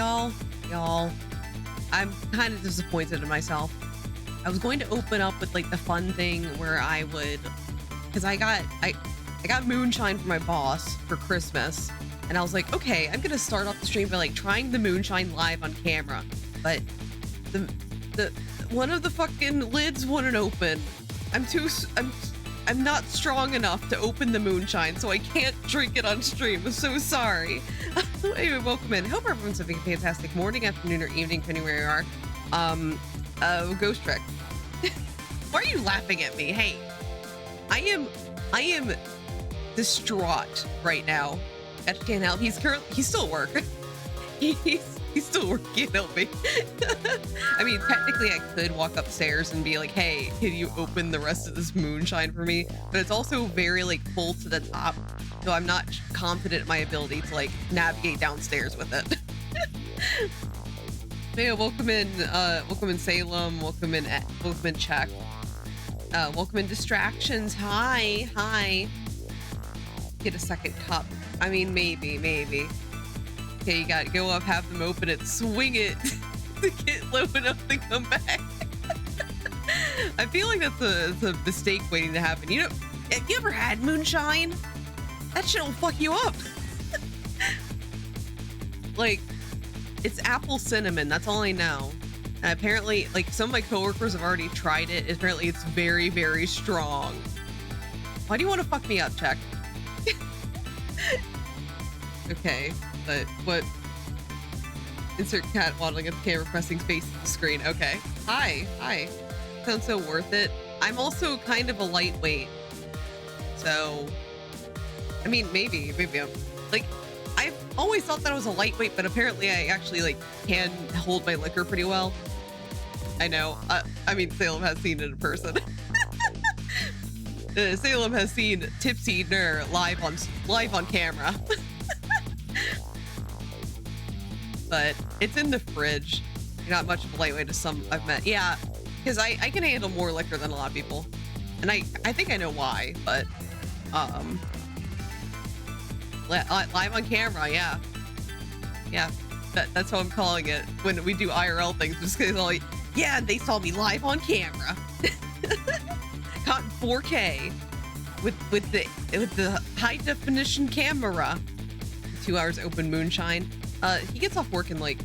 Y'all, I'm kind of disappointed in myself. I was going to open up with like the fun thing where I would, because I got moonshine from my boss for Christmas, and I was like, okay, I'm gonna start off the stream by like trying the moonshine live on camera, but the one of the fucking lids wouldn't open. I'm not strong enough to open the moonshine, so I can't drink it on stream. I'm so sorry. Anyway, welcome in. Hope everyone's having a fantastic morning, afternoon, or evening, depending where you are. Ghost Trick. Why are you laughing at me? Hey, I am distraught right now. At can't help. He's still at work. He's still working. Help me. I mean, technically, I could walk upstairs and be like, "Hey, can you open the rest of this moonshine for me?" But it's also very like full to the top, so I'm not confident in my ability to like navigate downstairs with it. Yeah, welcome in Salem. Welcome in Czech. Welcome in Distractions. Hi. Get a second cup. I mean, maybe. Okay, you gotta go up, have them open it, swing it to get low enough to come back. I feel like that's a mistake waiting to happen. You know, have you ever had moonshine? That shit will fuck you up. Like, it's apple cinnamon, that's all I know. And apparently, like, some of my coworkers have already tried it. Apparently, it's very, very strong. Why do you want to fuck me up, Check? Okay, but what? Insert cat waddling at the camera, pressing space at the screen. Okay. Hi. Sounds so worth it. I'm also kind of a lightweight. So, I mean, maybe I'm, like, I've always thought that I was a lightweight, but apparently I actually, like, can hold my liquor pretty well. I know. I mean, Salem has seen it in person. Salem has seen Tipsy Ner live on camera. But it's in the fridge. You're not much of a lightweight to some I've met. Yeah, because I can handle more liquor than a lot of people. And I think I know why, but live on camera, yeah. That's how I'm calling it when we do IRL things, just because like, yeah, they saw me live on camera. Caught in 4K with the high definition camera. 2 hours open moonshine. He gets off work in like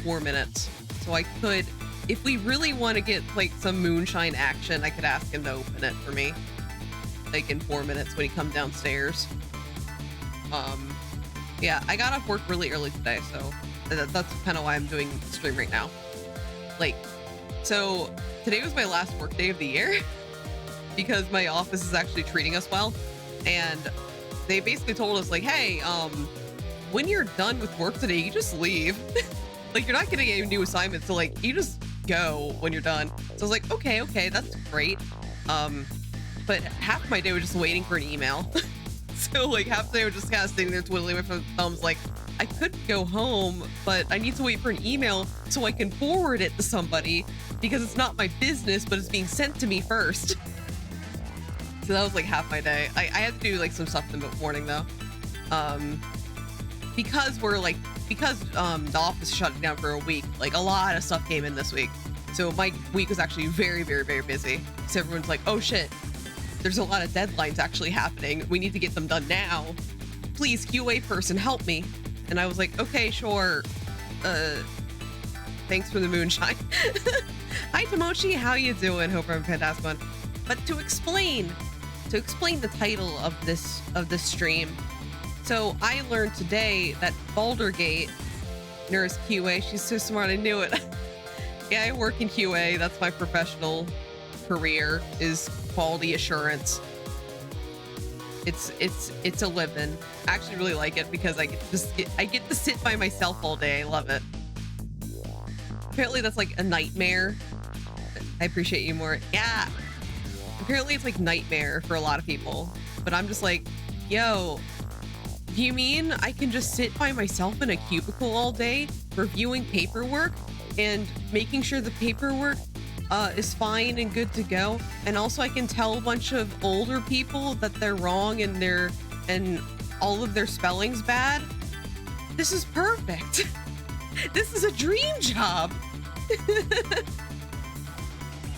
4 minutes, so I could, if we really want to get like some moonshine action, I could ask him to open it for me, like in 4 minutes when he comes downstairs. Yeah, I got off work really early today, so that's kind of why I'm doing the stream right now. Like, so today was my last work day of the year because my office is actually treating us well, and they basically told us like, hey, when you're done with work today, you just leave. Like, you're not getting any new assignments, so like, you just go when you're done. So I was like, okay, that's great. But half my day was just waiting for an email. So like half the day was just kind of sitting there twiddling my thumbs like, I could go home, but I need to wait for an email so I can forward it to somebody because it's not my business, but it's being sent to me first. So that was like half my day. I had to do like some stuff in the morning though. Because the office shut down for a week, like a lot of stuff came in this week. So my week was actually very, very, very busy. So everyone's like, oh shit, there's a lot of deadlines actually happening. We need to get them done now. Please, QA person, help me. And I was like, okay, sure. Thanks for the moonshine. Hi Tomochi, how you doing? Hope I'm a fantastic one. But to explain the title of this stream, so I learned today that Baldur's Gate, Nurse QA, she's so smart, I knew it. Yeah, I work in QA. That's my professional career, is quality assurance. It's a living. I actually really like it because I get to sit by myself all day. I love it. Apparently that's like a nightmare. I appreciate you more. Yeah. Apparently it's like nightmare for a lot of people, but I'm just like, yo, do you mean I can just sit by myself in a cubicle all day reviewing paperwork and making sure the paperwork is fine and good to go, and also I can tell a bunch of older people that they're wrong and all of their spelling's bad? This is perfect. This is a dream job.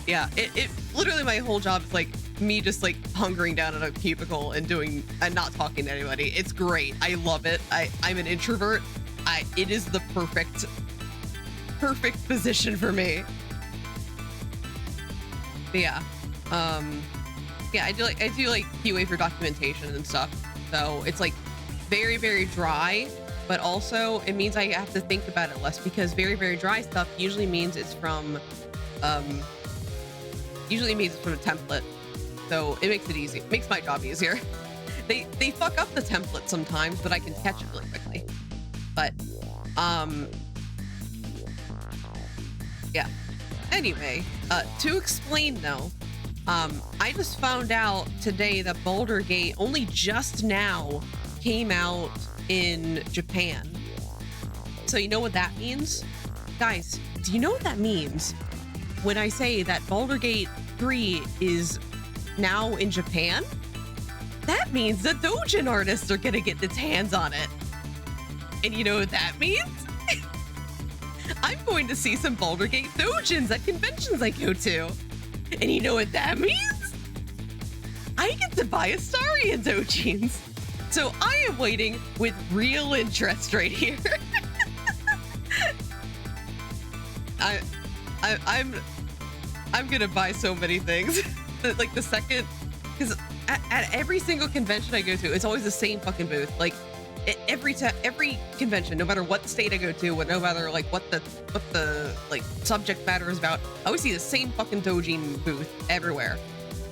Yeah, it literally my whole job is like me just like hunkering down in a cubicle and not talking to anybody. It's great. I love it. I'm an introvert. It is the perfect position for me. But yeah. Yeah, I do like QA for documentation and stuff. So it's like very, very dry, but also it means I have to think about it less, because very, very dry stuff usually means it's from a template. So it makes it easy. It makes my job easier. They fuck up the template sometimes, but I can catch it really quickly. But yeah. Anyway, to explain though, I just found out today that Baldur's Gate only just now came out in Japan. So you know what that means? Guys, do you know what that means when I say that Baldur's Gate 3 is now in Japan? That means the doujin artists are gonna get its hands on it. And you know what that means? I'm going to see some Baldur's Gate doujins at conventions I go to. And you know what that means? I get to buy Astarion doujins. So I am waiting with real interest right here. I'm gonna buy so many things. Like the second, because at every single convention I go to, it's always the same fucking booth. Like every convention, no matter what state I go to, no matter like what the like subject matter is about, I always see the same fucking doujin booth everywhere.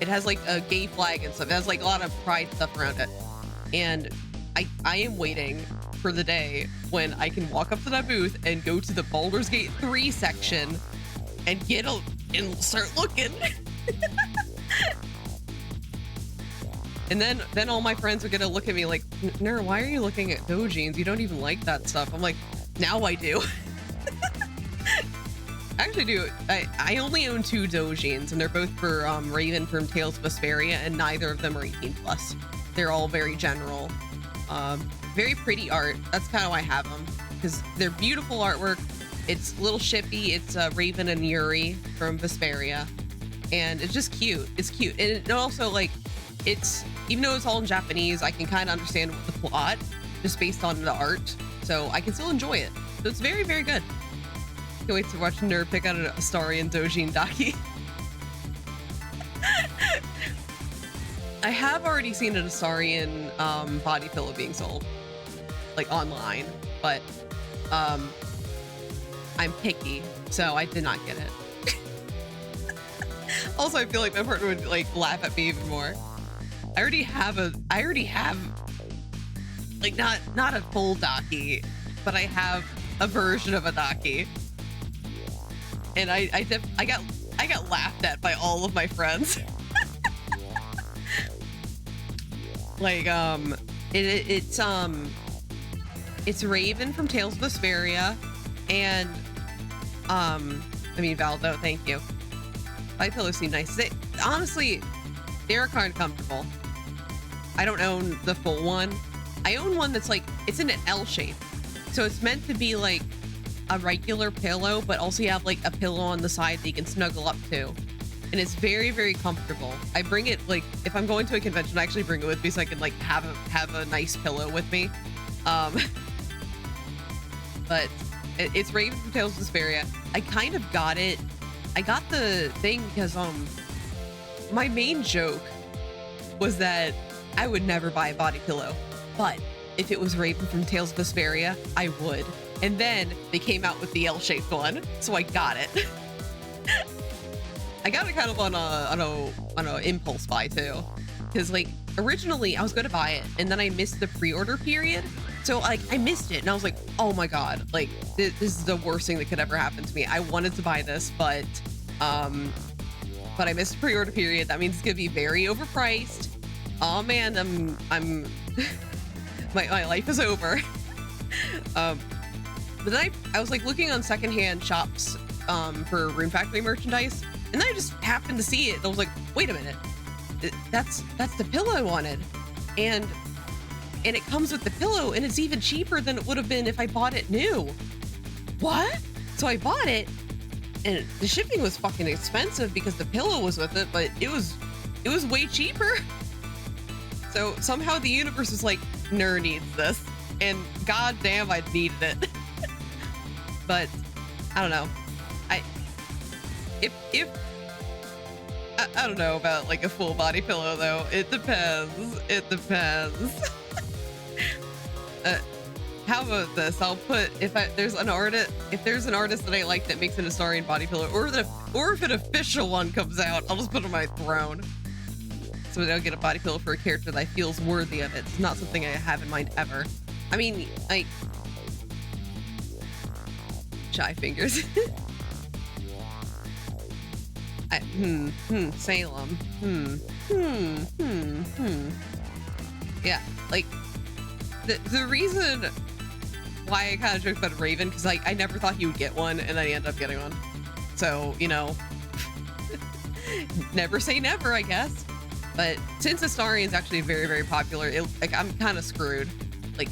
It has like a gay flag and stuff. It has like a lot of pride stuff around it. And I am waiting for the day when I can walk up to that booth and go to the Baldur's Gate 3 section and and start looking. And then all my friends are gonna look at me like, Nura, why are you looking at doujins? You don't even like that stuff. I'm like, now I do. I actually do. I only own 2 doujins, and they're both for Raven from Tales of Vesperia, and neither of them are 18+. They're all very general. Very pretty art. That's kind of why I have them, because they're beautiful artwork. It's a little shippy. It's Raven and Yuri from Vesperia, and it's just cute. It's cute, and it also like, it's, even though it's all in Japanese, I can kind of understand the plot just based on the art, so I can still enjoy it. So it's very, very good. Can't wait to watch Nerd pick out an Astarion doujin Daki. I have already seen an Astarion body pillow being sold, like online, but I'm picky, so I did not get it. Also, I feel like my partner would like laugh at me even more. I already have like not a full Daki, but I have a version of a Daki. And I got laughed at by all of my friends. Like it's Raven from Tales of Vesperia, and I mean Valdo, thank you. My pillows seem nice. Honestly, they're kind of comfortable. I don't own the full one. I own one that's like, it's in an L shape, so it's meant to be like a regular pillow, but also you have like a pillow on the side that you can snuggle up to, and it's very, very comfortable. I bring it, like if I'm going to a convention, I actually bring it with me so I can like have a nice pillow with me. But it's Raven from Tales of Vesperia. I kind of got it. I got the thing because my main joke was that I would never buy a body pillow, but if it was Raven from Tales of Vesperia, I would. And then they came out with the L-shaped one, so I got it. I got it kind of on a impulse buy too, because like originally I was going to buy it, and then I missed the pre-order period, so like I missed it, and I was like, oh my god, like this is the worst thing that could ever happen to me. I wanted to buy this, but I missed the pre-order period. That means it's gonna be very overpriced. Oh man, I'm my life is over. But then I was like looking on secondhand shops for Rune Factory merchandise, and then I just happened to see it, and I was like, wait a minute, that's the pillow I wanted, and it comes with the pillow, and it's even cheaper than it would have been if I bought it new. what? So I bought it, and the shipping was fucking expensive because the pillow was with it, but it was way cheaper. So somehow the universe was like, Nur needs this, and goddamn, I needed it. But I don't know. I don't know about like a full body pillow though. It depends. It depends. How about this? I'll put if there's an artist that I like that makes an Astarian body pillow, or if an official one comes out, I'll just put it on my throne. So I'll get a body pillow for a character that feels worthy of it. It's not something I have in mind ever. I mean, like shy fingers. Salem. Yeah, like the reason why I kind of joked about Raven, because like I never thought he would get one, and then he ended up getting one. So, you know, never say never, I guess. But since Astarian is actually very, very popular, like I'm kind of screwed. Like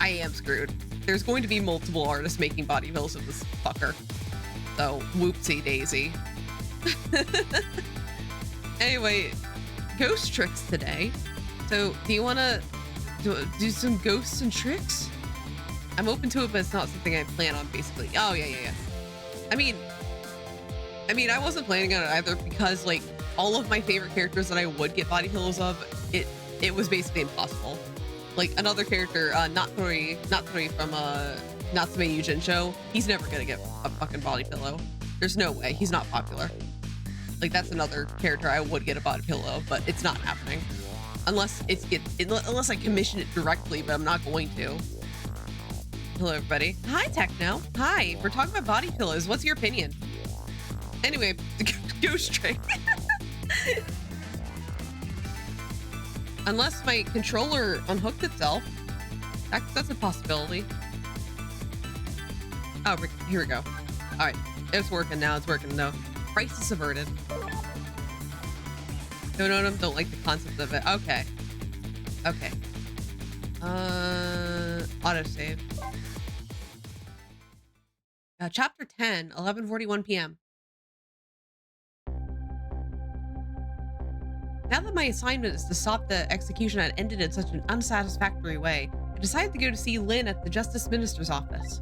I am screwed. There's going to be multiple artists making body pillows of this fucker. So whoopsie daisy. Anyway, ghost tricks today. So do you want to do some ghosts and tricks? I'm open to it, but it's not something I plan on, basically. Oh yeah. I mean, I wasn't planning on it either, because like all of my favorite characters that I would get body pillows of, it was basically impossible. Like another character, Natori from Natsume Yujin show, he's never gonna get a fucking body pillow. There's no way. He's not popular. Like that's another character I would get a body pillow of, but it's not happening. Unless I commission it directly, but I'm not going to. Hello everybody. Hi Techno. Hi. We're talking about body pillows. What's your opinion? Anyway, ghost trick. Unless my controller unhooked itself. That's a possibility. Oh, here we go. All right. It's working now. It's working. No. Crisis averted. No, don't like the concept of it. Okay. Autosave. Chapter 10, 11:41 p.m. Now that my assignment is to stop the execution had ended in such an unsatisfactory way, I decided to go to see Lynn at the Justice Minister's office.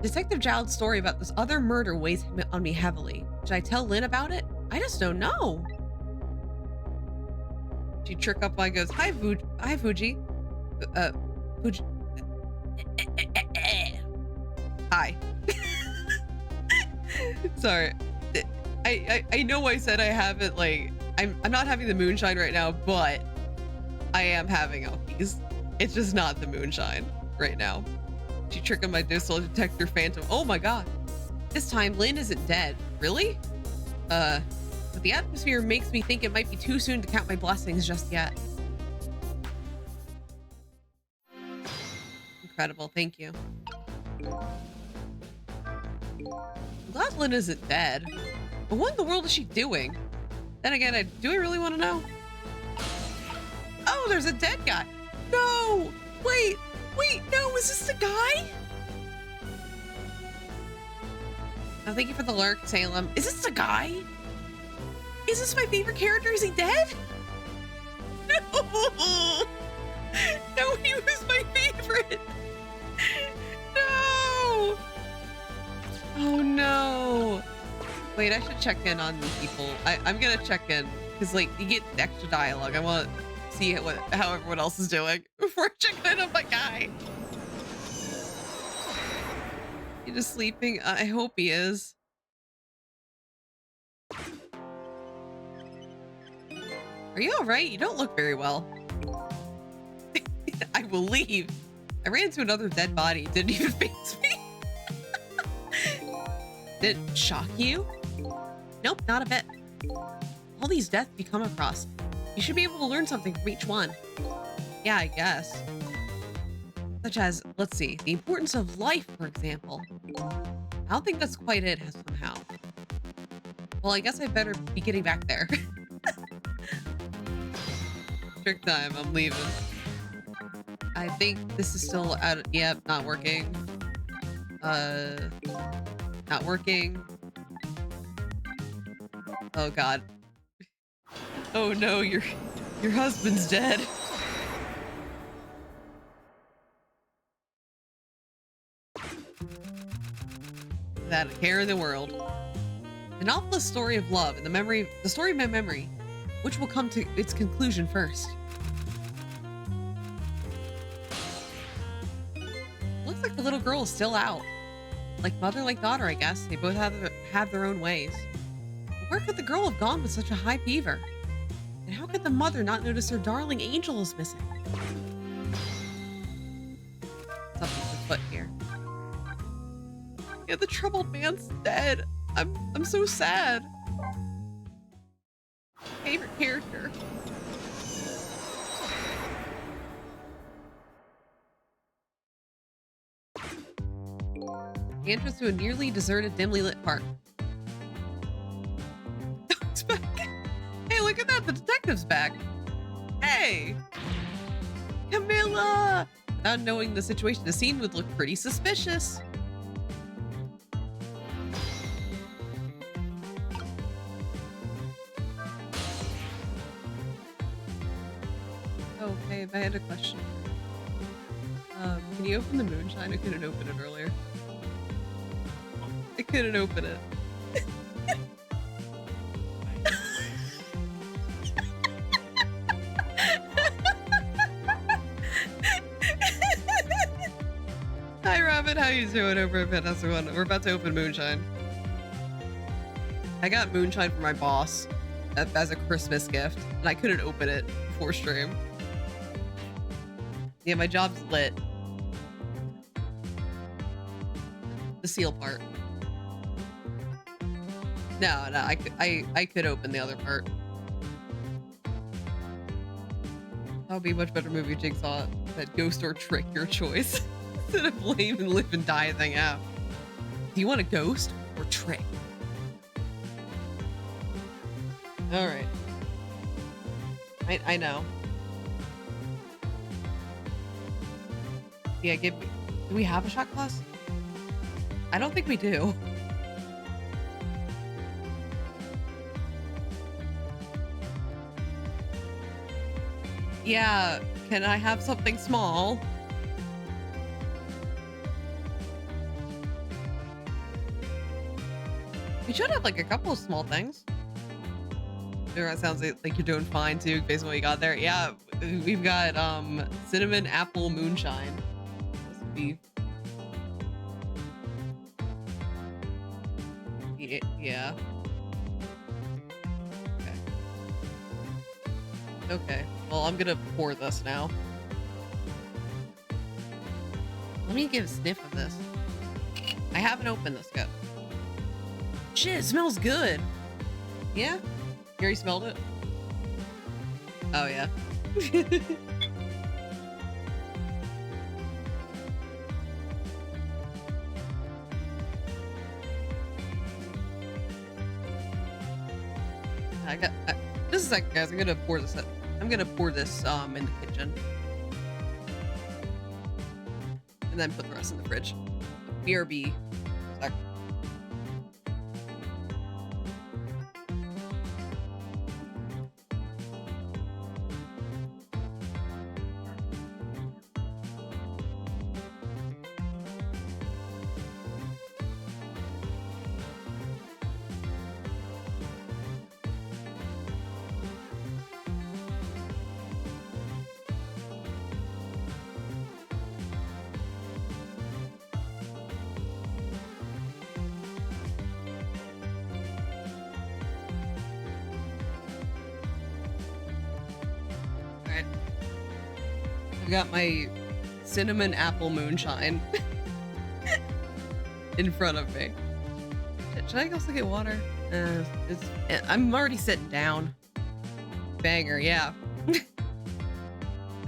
Detective Jowd's story about this other murder weighs on me heavily. Should I tell Lynn about it? I just don't know. She trick up and goes, Hi, Fuji. Fuji. Hi. Sorry. I know I said I haven't, like, I'm not having the moonshine right now, but I am having alkies. It's just not the moonshine right now. She tricked on my distal detector phantom. Oh my god. This time Lynn isn't dead. Really? But the atmosphere makes me think it might be too soon to count my blessings just yet. Incredible, thank you. I'm glad Lynn isn't dead. But what in the world is she doing? Then again, do I really want to know? Oh, there's a dead guy. No! Wait, no, is this the guy? Oh, thank you for the lurk, Salem. Is this the guy? Is this my favorite character? Is he dead? No! No, he was my favorite! No! Oh no! Wait, I should check in on these people. I'm gonna check in, because like, you get extra dialogue. I want to see how everyone else is doing before I check in on my guy. He just sleeping? I hope he is. Are you alright? You don't look very well. I will leave. I ran into another dead body. It didn't even faze me. Did it shock you? Nope, not a bit. All these deaths you come across, you should be able to learn something from each one. Yeah, I guess. Such as, let's see, the importance of life, for example. I don't think that's quite it, somehow. Well, I guess I better be getting back there. Trick time, I'm leaving. I think this is still out. Yep, not working. Not working. Oh God. Oh no, your husband's dead. That a care in the world. The novelist's story of love and the story of my memory, which will come to its conclusion first. Looks like the little girl is still out. Like mother, like daughter, I guess. They both have their own ways. But where could the girl have gone with such a high fever? And how could the mother not notice her darling angel is missing? Something's afoot here. Yeah, the troubled man's dead. I'm so sad. Favorite character. The entrance to a nearly deserted, dimly lit park. It's back. Hey, look at that. The detective's back. Hey, Camilla. Without knowing the situation, the scene would look pretty suspicious. Okay, I had a question. Can you open the moonshine? I couldn't open it earlier. I couldn't open it. Hi, Robin. How you doing over at Vanessa One? We're about to open moonshine. I got moonshine from my boss as a Christmas gift, and I couldn't open it before stream. Yeah, my job's lit. The seal part. No, I could open the other part. That would be a much better movie if Jigsaw said ghost or trick, your choice. Instead of blame and live and die thing out. Do you want a ghost or trick? Alright. I know. Yeah, give me. Do we have a shot glass? I don't think we do. Yeah, can I have something small? We should have like a couple of small things. That sounds like you're doing fine too, based on what you got there. Yeah, we've got cinnamon apple moonshine. This would be. Yeah. Okay. Well, I'm gonna pour this now. Let me give a sniff of this. I haven't opened this yet. Shit, it smells good. Yeah? You already smelled it? Oh, yeah. Just a second, guys. I'm gonna pour this. I'm gonna pour this in the kitchen, and then put the rest in the fridge. BRB. Sec. I've got my cinnamon apple moonshine in front of me. Should I also get water? I'm already sitting down. Banger, yeah.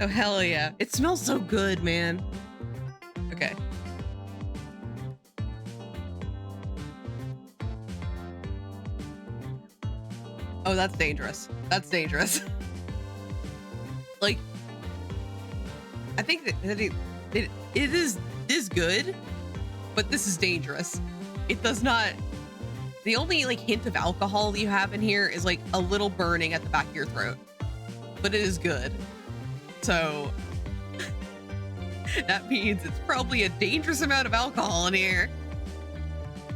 Oh, hell yeah. It smells so good, man. Okay. Oh, that's dangerous. That's dangerous. Like, I think that it is good, but this is dangerous. It does not. The only like hint of alcohol you have in here is like a little burning at the back of your throat, but it is good. So that means it's probably a dangerous amount of alcohol in here.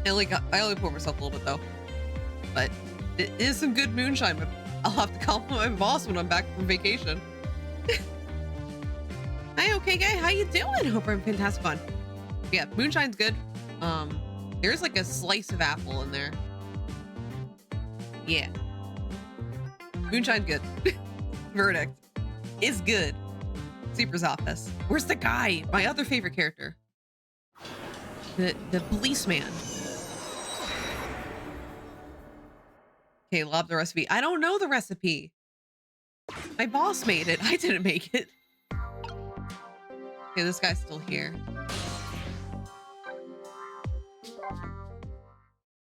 And like I only pour myself a little bit though, but it is some good moonshine. But I'll have to compliment my boss when I'm back from vacation. Hi, okay guy, how you doing? Hope I'm fantastic fun. Yeah, moonshine's good. There's like a slice of apple in there. Yeah. Moonshine's good. Verdict is good. Super's office. Where's the guy? My other favorite character. The policeman. Okay, lob the recipe. I don't know the recipe. My boss made it. I didn't make it. Okay, this guy's still here.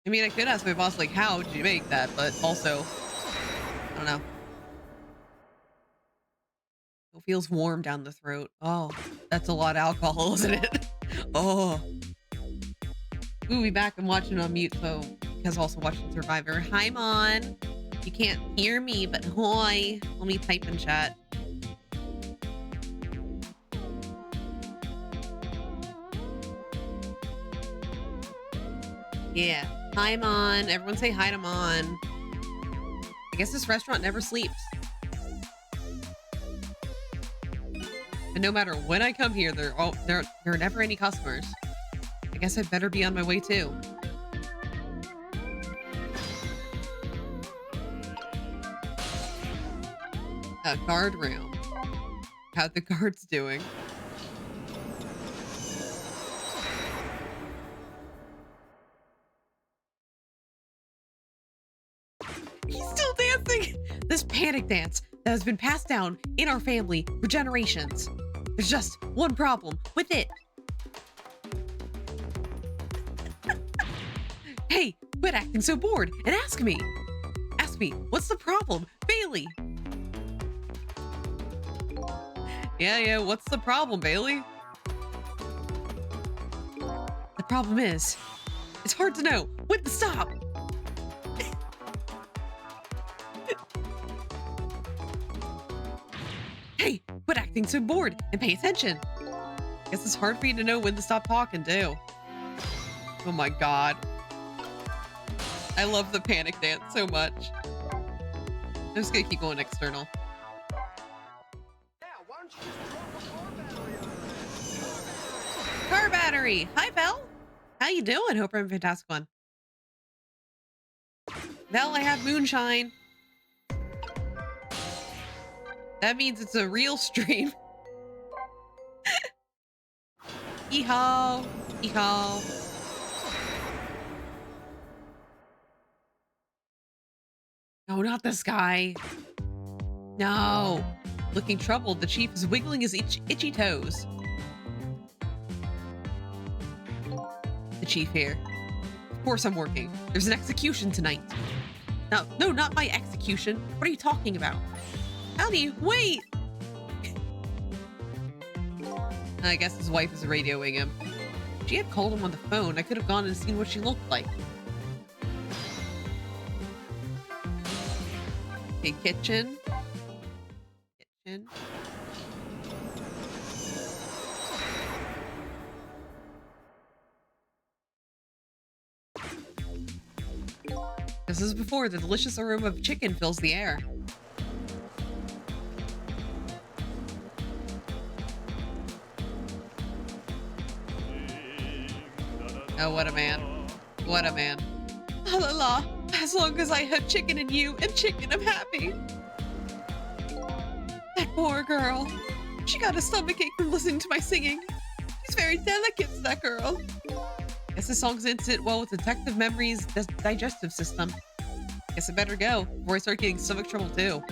I mean, I could ask my boss, like, how did you make that? But also, I don't know. It feels warm down the throat. Oh, that's a lot of alcohol, isn't it? Oh. Ooh, we back. I'm watching on mute, so because also watching Survivor. Hi, Mon. You can't hear me, but hi. Let me type in chat. Yeah. Hi, Mon. Everyone say hi to Mon. I guess this restaurant never sleeps. And no matter when I come here, there are never any customers. I guess I better be on my way too. A guard room. How the guards doing? He's still dancing! This panic dance that has been passed down in our family for generations. There's just one problem with it. Hey, quit acting so bored and ask me. Ask me, what's the problem? Bailey! Yeah, what's the problem, Bailey? The problem is, it's hard to know when to stop. Hey, quit acting so bored and pay attention. Guess it's hard for you to know when to stop talking, too. Oh my god. I love the panic dance so much. I'm just gonna keep going external. Car battery! Hi, Belle! How you doing? Hope I'm fantastic one. Belle, I have moonshine. That means it's a real stream. Hee-haw! Hee-haw! No, not this guy. No. Looking troubled, the chief is wiggling his itchy toes. The chief here. Of course I'm working. There's an execution tonight. No, not my execution. What are you talking about? Howdy, wait! I guess his wife is radioing him. If she had called him on the phone, I could have gone and seen what she looked like. Okay, kitchen. Kitchen. This is before the delicious aroma of chicken fills the air. Oh, what a man. What a man. La la la. As long as I have chicken in you and chicken, I'm happy. That poor girl. She got a stomachache from listening to my singing. She's very delicate, that girl. Guess this song didn't sit well with Detective Memory's digestive system. Guess I better go before I start getting stomach trouble too.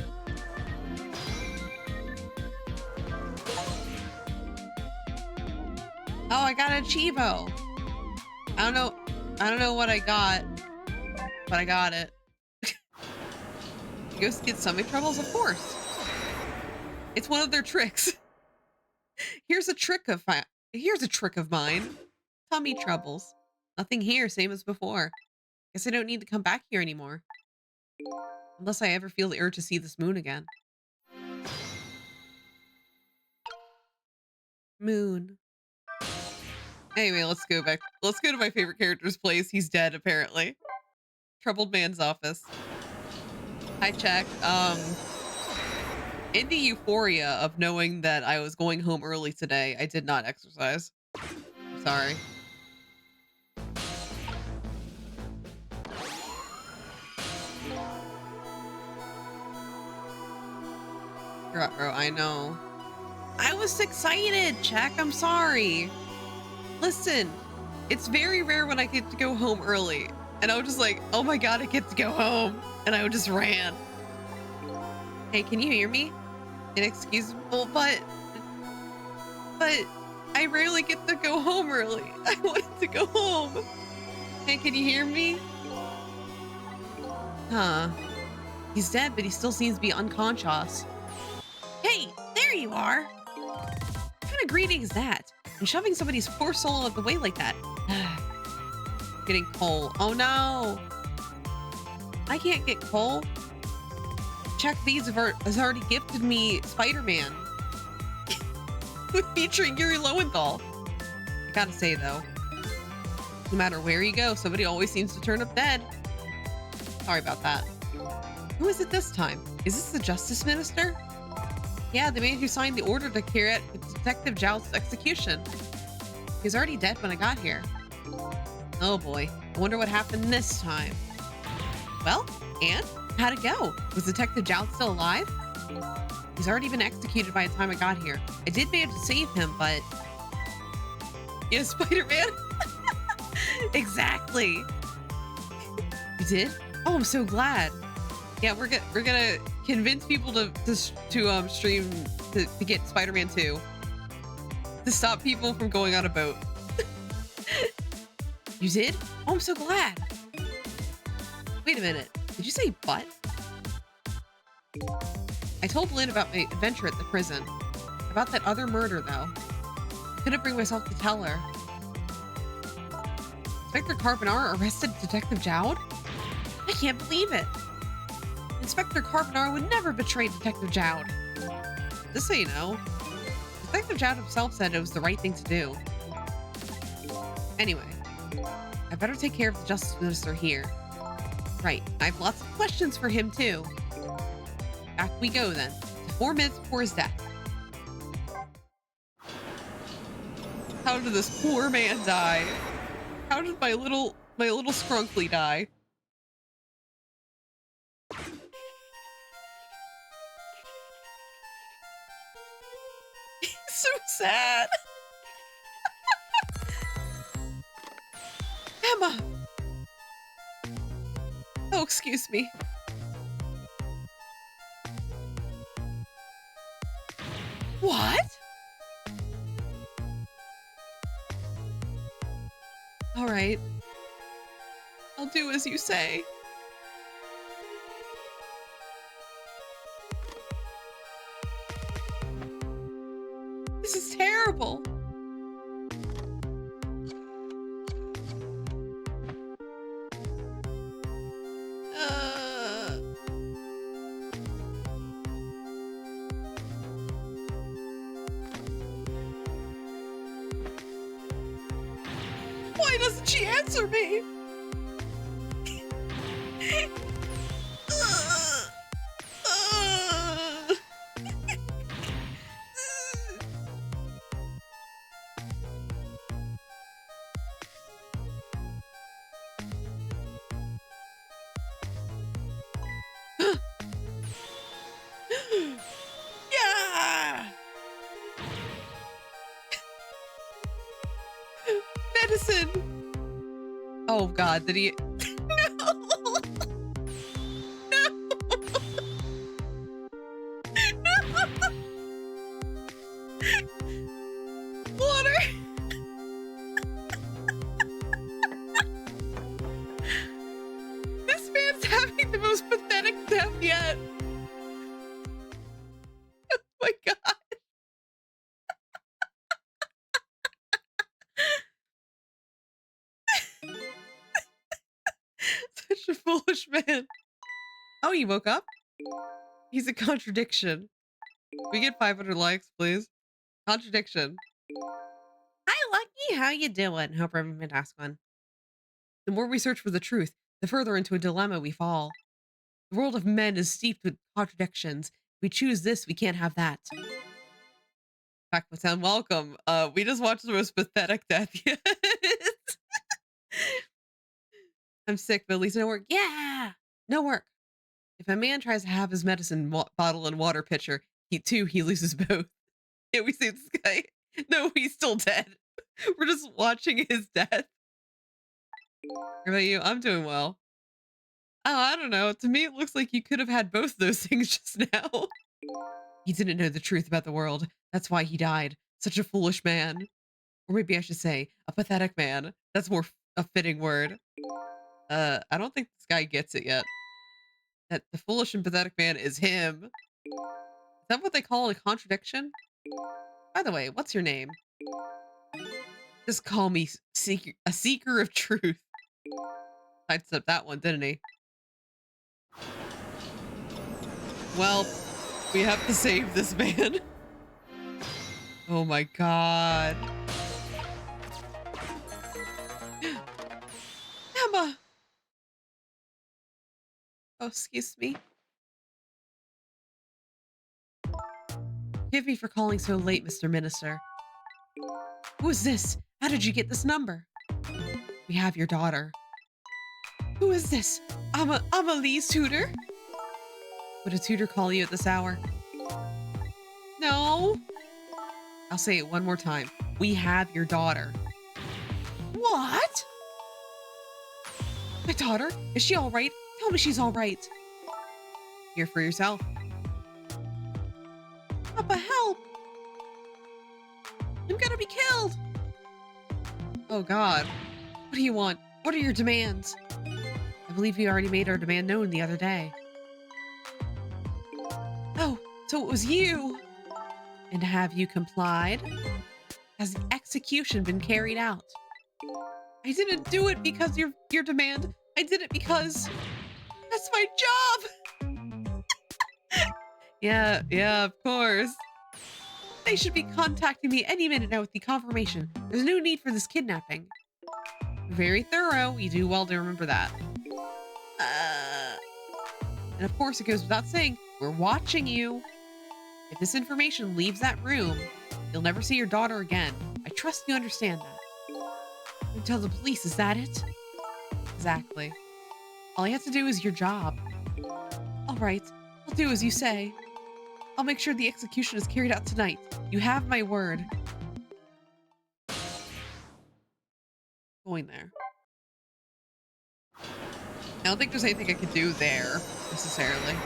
Oh, I got a Chivo. I don't know what I got, but I got it. You go get stomach troubles? Of course. It's one of their tricks. Here's a trick of mine. Tummy troubles. Nothing here, same as before. Guess I don't need to come back here anymore. Unless I ever feel the urge to see this moon again. Moon. Anyway, let's go back. Let's go to my favorite character's place. He's dead, apparently. Troubled man's office. I checked. In the euphoria of knowing that I was going home early today, I did not exercise. I'm sorry. Bro, I know. I was excited, Check. I'm sorry. Listen, it's very rare when I get to go home early. And I was just like, oh my God, I get to go home. And I just ran. Hey, can you hear me? Inexcusable, but I rarely get to go home early. I wanted to go home. Hey, can you hear me? Huh. He's dead, but he still seems to be unconscious. Hey, there you are. What kind of greeting is that? And shoving somebody's poor soul out of the way like that. Getting coal. Oh no. I can't get coal. Check these has already gifted me Spider-Man. With featuring Yuri Lowenthal. I gotta say though, no matter where you go, somebody always seems to turn up dead. Sorry about that. Who is it this time? Is this the Justice Minister? Yeah, the man who signed the order to carry out Detective Zhao's execution. He was already dead when I got here. Oh boy, I wonder what happened this time. Well, and how'd it go? Was Detective Zhao still alive? He's already been executed by the time I got here. I did manage to save him, but... Yeah, Spider-Man? Exactly. You did? Oh, I'm so glad. Yeah, we're gonna convince people to stream to get Spider-Man 2. To stop people from going on a boat. You did? Oh, I'm so glad. Wait a minute. Did you say butt? I told Lynn about my adventure at the prison. About that other murder, though. Couldn't bring myself to tell her. Inspector Carbonara arrested Detective Jowd? I can't believe it. Inspector Carbonara would never betray Detective Jowd. Just so you know, Detective Jowd himself said it was the right thing to do. Anyway, I better take care of the Justice Minister here. Right, I have lots of questions for him too. Back we go then, to 4 minutes before his death. How did this poor man die? How did my little scrunkly die? He's so sad. Emma. Oh, excuse me. What? All right. I'll do as you say. This is terrible. Why doesn't she answer me? Yeah! Medicine! Oh God, did he? No! No! No! Water! This man's having the most pathetic death yet. Oh my God. Such a foolish man. Oh, you woke up? He's a contradiction. We get 500 likes, please. Contradiction. Hi, Lucky. How you doing? Hope you're having a fantastic one. The more we search for the truth, the further into a dilemma we fall. The world of men is steeped with contradictions. If we choose this, we can't have that. Pac-Man, welcome. We just watched the most pathetic death yet. I'm sick, but at least no work. Yeah, no work. If a man tries to have his medicine bottle and water pitcher, he loses both. Yeah, we see this guy. No, he's still dead. We're just watching his death. How about you? I'm doing well. Oh, I don't know. To me, it looks like you could have had both those things just now. He didn't know the truth about the world. That's why he died. Such a foolish man. Or maybe I should say, a pathetic man. That's more a fitting word. I don't think this guy gets it yet. That the foolish and pathetic man is him. Is that what they call a contradiction? By the way, what's your name? Just call me a seeker of truth. Sidestepped that one, didn't he? Well, we have to save this man. Oh my god. Emma! Oh, excuse me. Forgive me for calling so late, Mr. Minister. Who is this? How did you get this number? We have your daughter. Who is this? Amelie's tutor? Would a tutor call you at this hour? No. I'll say it one more time. We have your daughter. What? My daughter? Is she all right? Tell me she's all right. Hear for yourself. Papa, help! I'm gonna be killed! Oh god. What do you want? What are your demands? I believe we already made our demand known the other day. Oh, so it was you! And have you complied? Has the execution been carried out? I didn't do it because your demand. I did it because that's my job! Yeah, of course. They should be contacting me any minute now with the confirmation. There's no need for this kidnapping. Very thorough. You do well to remember that. And of course, it goes without saying, we're watching you. If this information leaves that room, you'll never see your daughter again. I trust you understand that. Don't tell the police, is that it? Exactly. All you have to do is your job. All right, I'll do as you say. I'll make sure the execution is carried out tonight. You have my word. Going there. I don't think there's anything I could do there, necessarily.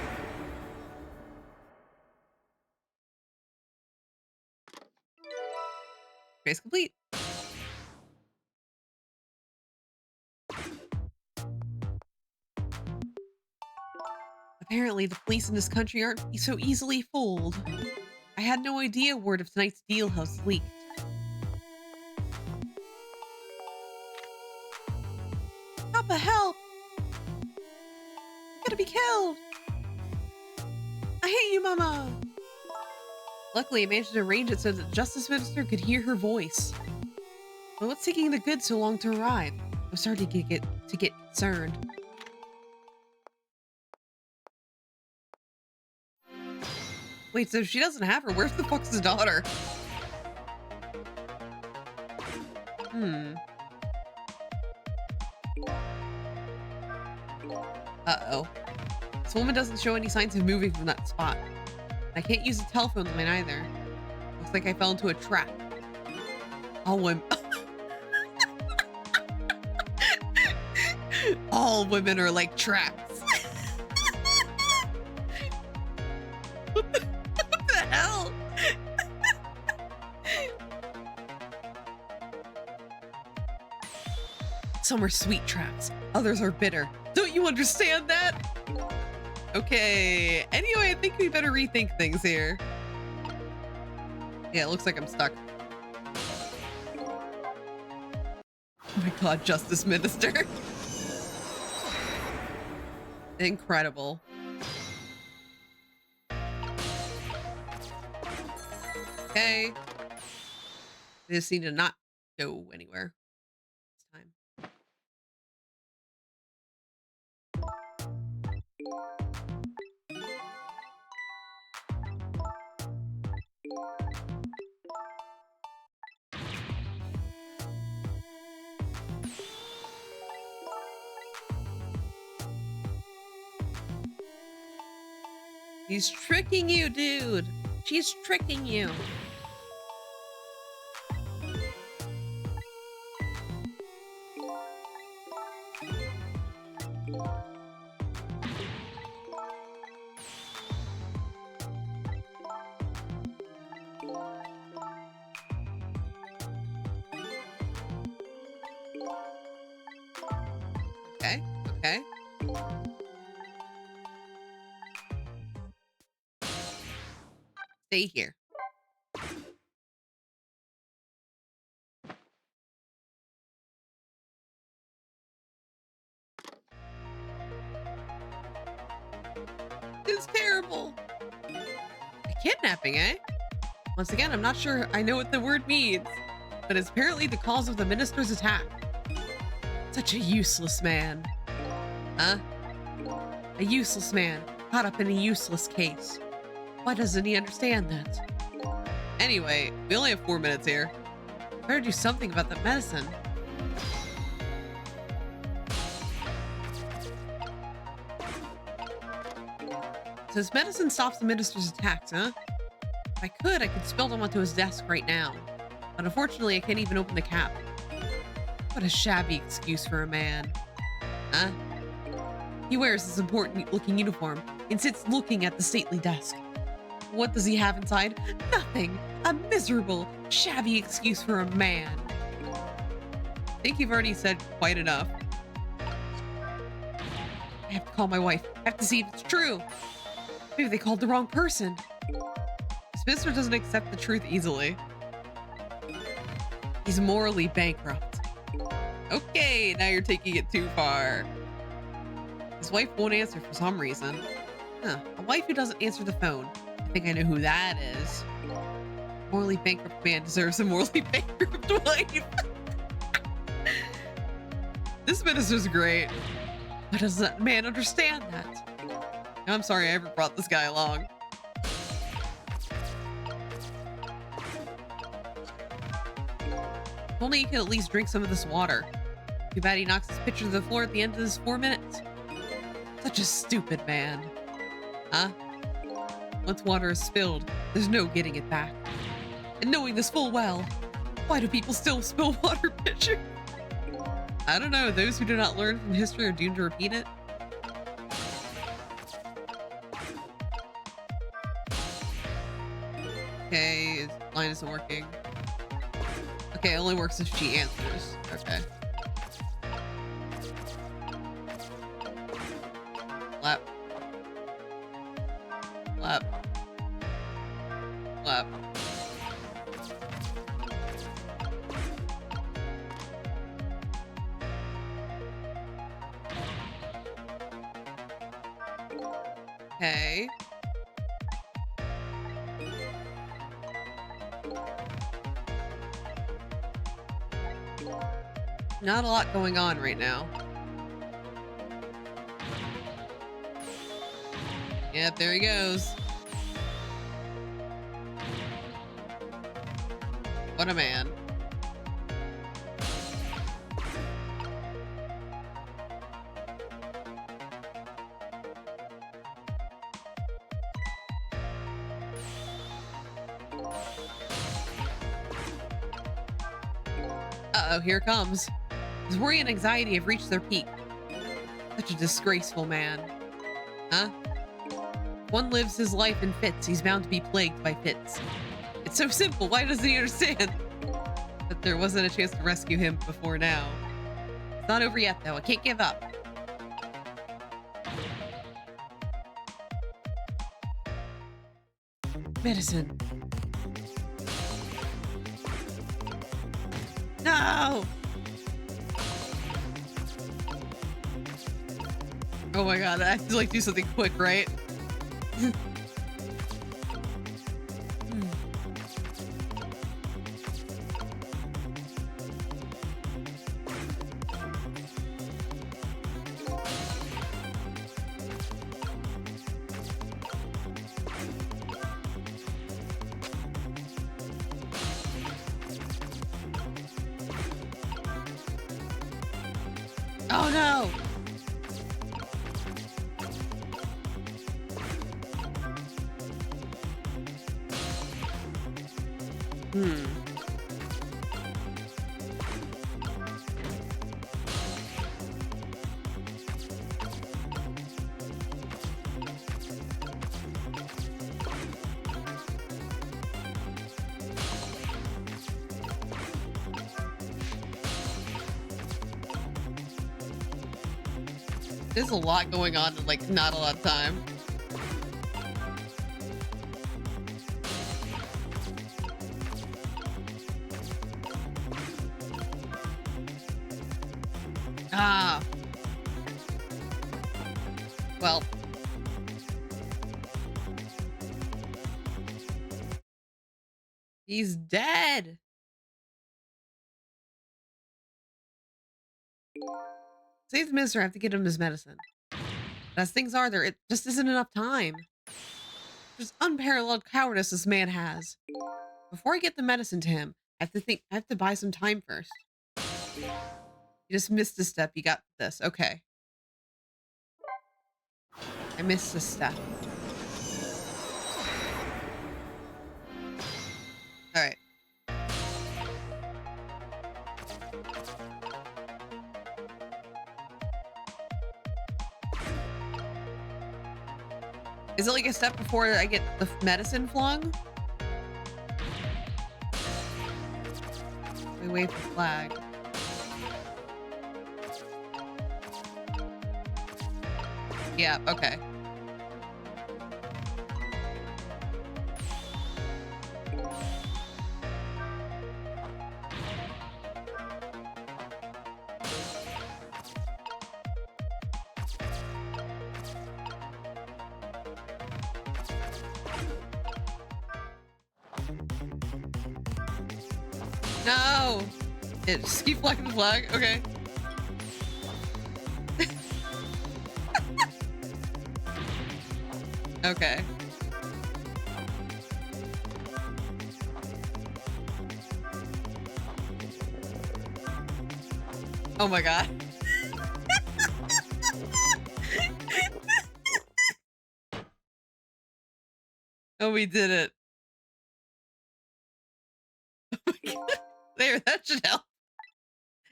Base complete. Apparently, the police in this country aren't so easily fooled. I had no idea word of tonight's deal has leaked. Papa, help! I'm gonna be killed! I hate you, Mama! Luckily, I managed to arrange it so that the Justice Minister could hear her voice. But what's taking the goods so long to arrive? I'm starting to get concerned. Wait, so if she doesn't have her, where's the fuck's his daughter? Uh-oh. This woman doesn't show any signs of moving from that spot. I can't use the telephone line either. Looks like I fell into a trap. All women... All women are like traps. What the hell? Some are sweet traps, others are bitter. Don't you understand that? Okay, anyway, I think we better rethink things here. Yeah, it looks like I'm stuck. Oh my god, Justice Minister. Incredible. Okay. They just need to not go anywhere this time. He's tricking you, dude. She's tricking you. Okay, okay. Stay here. It's terrible. A kidnapping, eh? Once again, I'm not sure I know what the word means, but it's apparently the cause of the minister's attack. Such a useless man. Huh? A useless man caught up in a useless case. Why doesn't he understand that? Anyway, we only have 4 minutes here. Better do something about that medicine. Says medicine stops the minister's attacks, huh? If I could spill them onto his desk right now. But unfortunately, I can't even open the cap. What a shabby excuse for a man. Huh? He wears this important-looking uniform and sits looking at the stately desk. What does he have inside? Nothing! A miserable, shabby excuse for a man. I think you've already said quite enough. I have to call my wife. I have to see if it's true. Maybe they called the wrong person. Spencer doesn't accept the truth easily. He's morally bankrupt. Okay, now you're taking it too far. His wife won't answer for some reason. Huh, a wife who doesn't answer the phone. I think I know who that is. Morally bankrupt man deserves a morally bankrupt wife. This minister's great. Why does that man understand that? I'm sorry I ever brought this guy along. If only he could at least drink some of this water. Too bad he knocks his pitcher to the floor at the end of his 4 minutes. Such a stupid man. Huh? Once water is spilled, there's no getting it back. And knowing this full well, why do people still spill water pitchers? I don't know, those who do not learn from history are doomed to repeat it. Okay, his line isn't working. Okay, it only works if she answers. Okay. Lap. Lap. Lap. Okay. Not a lot going on right now. Yep, there he goes. What a man. Uh-oh, here it comes. His worry and anxiety have reached their peak. Such a disgraceful man. Huh? If one lives his life in fits, he's bound to be plagued by fits. It's so simple, why doesn't he understand? But there wasn't a chance to rescue him before now. It's not over yet, though. I can't give up. Medicine. No! Oh my god, I have to like do something quick, right? Oh no! There's a lot going on in like not a lot of time. Ah. Well. He's dead. Save the minister. I have to get him his medicine. As things are, there it just isn't enough time. There's unparalleled cowardice this man has. Before I get the medicine to him, I have to buy some time first. You just missed a step. You got this. Okay. I missed a step. All right. Is it like a step before I get the medicine flung? We wave the flag. Yeah, okay. No! Just keep flicking the flag. Okay. Okay. Oh my god. Oh, we did it. Oh my god. There, that should help.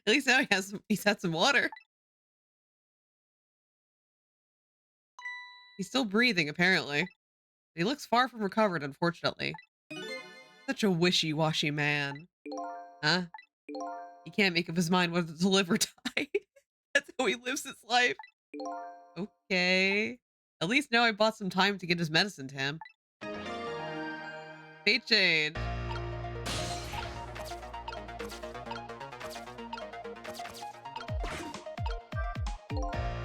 At least now he's had some water. He's still breathing, apparently. He looks far from recovered, unfortunately. Such a wishy-washy man. Huh? He can't make up his mind whether to live or die. That's how he lives his life. Okay. At least now I bought some time to get his medicine to him. Fate change.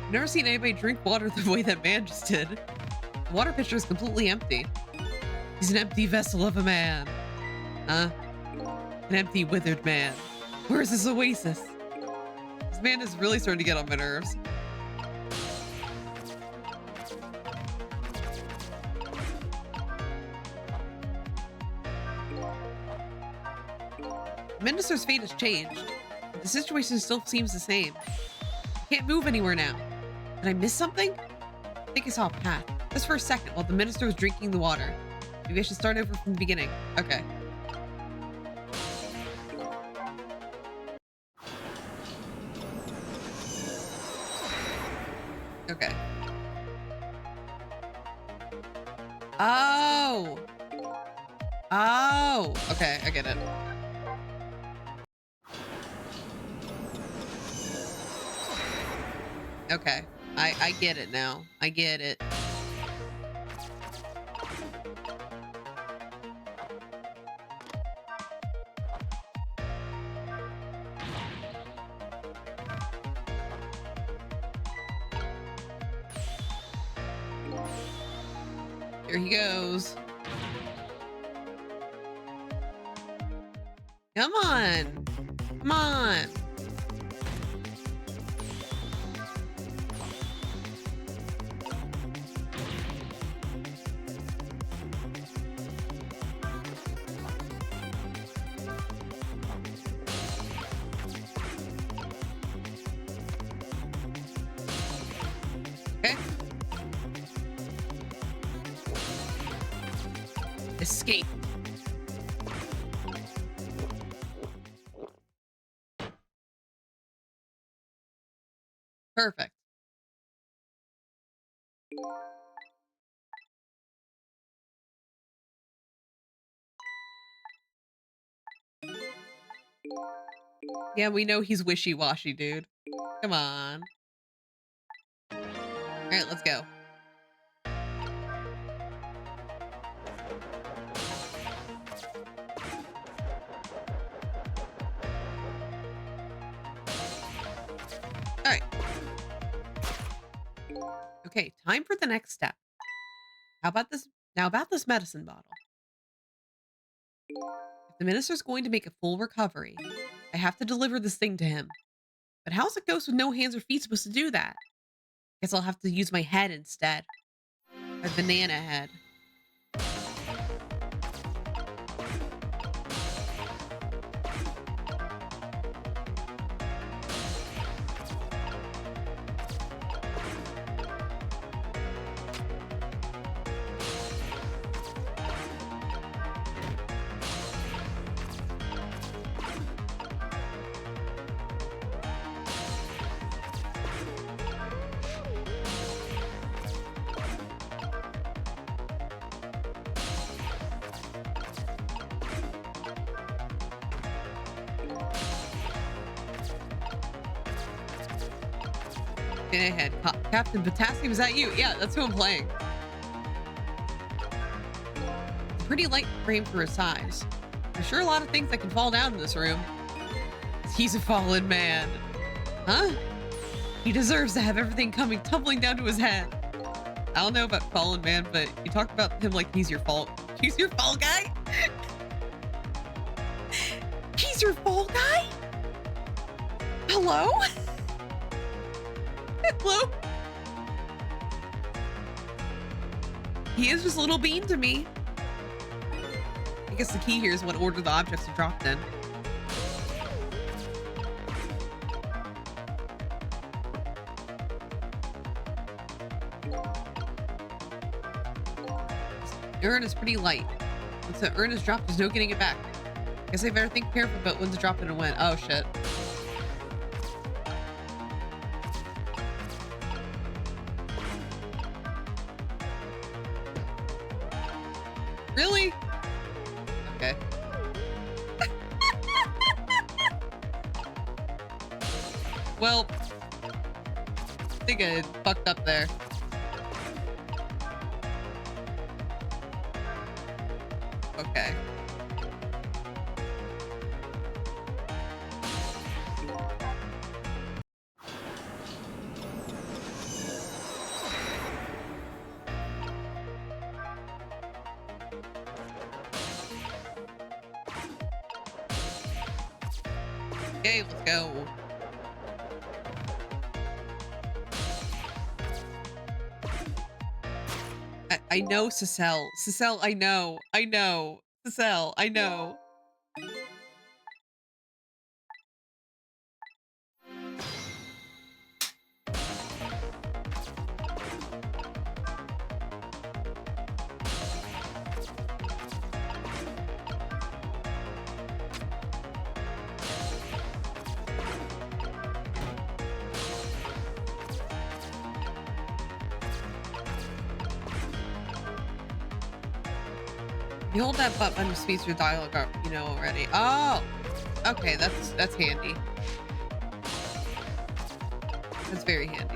I've never seen anybody drink water the way that man just did. The water pitcher is completely empty. He's an empty vessel of a man. Huh? An empty, withered man. Where's this oasis? This man is really starting to get on my nerves. Minister's fate has changed, but the situation still seems the same. I can't move anywhere now. Did I miss something? I think I saw a path. Just for a second while the minister was drinking the water. Maybe I should start over from the beginning. Okay. Okay. Oh! Oh! Okay, I get it. Okay. I get it now. I get it. There he goes. Come on. Come on. Okay. Escape. Perfect. Yeah, we know he's wishy-washy, dude. Come on. All right, let's go. All right. Okay, time for the next step. How about this? Now about this medicine bottle. If the minister's going to make a full recovery, I have to deliver this thing to him. But how's a ghost with no hands or feet supposed to do that? Guess I'll have to use my head instead. My banana head. Banana head. Captain Potassium, is that you? Yeah, that's who I'm playing. A pretty light frame for his size. There's sure a lot of things that can fall down in this room. He's a fallen man. Huh? He deserves to have everything coming tumbling down to his head. I don't know about fallen man, but you talked about him like he's your fault. He's your fall guy? He's your fall guy? Hello? Hello? He is just a little bean to me. I guess the key here is what order the objects are dropped in. The urn is pretty light. Once the urn is dropped, there's no getting it back. Guess I better think careful about when to drop it and when. Oh shit. Really? Okay. Well, I think I fucked up there. Okay. Okay, let's go. I know Cecile. Cecile, I know. I know. Cecile, I know. You hold that button to speed through dialogue, you know already. Oh, okay, that's handy. That's very handy.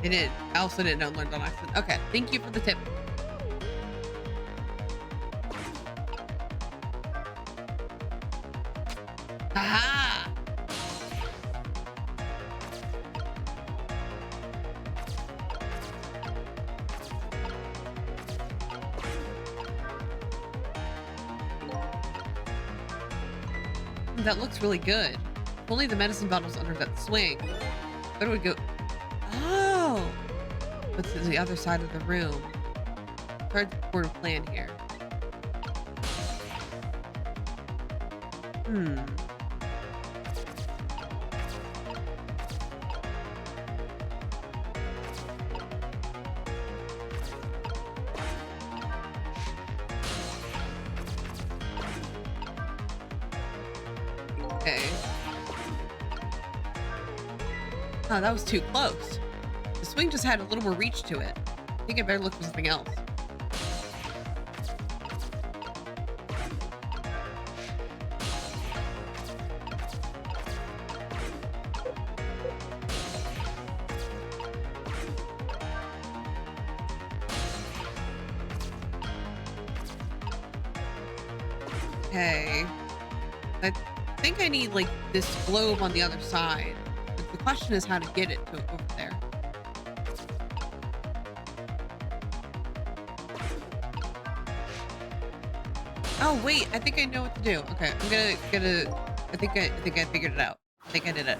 I did. I also didn't know learned on accident. Okay, thank you for the tip. Aha! That looks really good. If only the medicine bottle's under that swing. Where do we go? Oh! What's the other side of the room? Hard to plan here. Okay. Oh, that was too close. The swing just had a little more reach to it. I think I better look for something else. Okay. I think I need like this globe on the other side. But the question is how to get it to over there. Oh wait, I think I know what to do. Okay, I'm gonna I think I figured it out. I think I did it.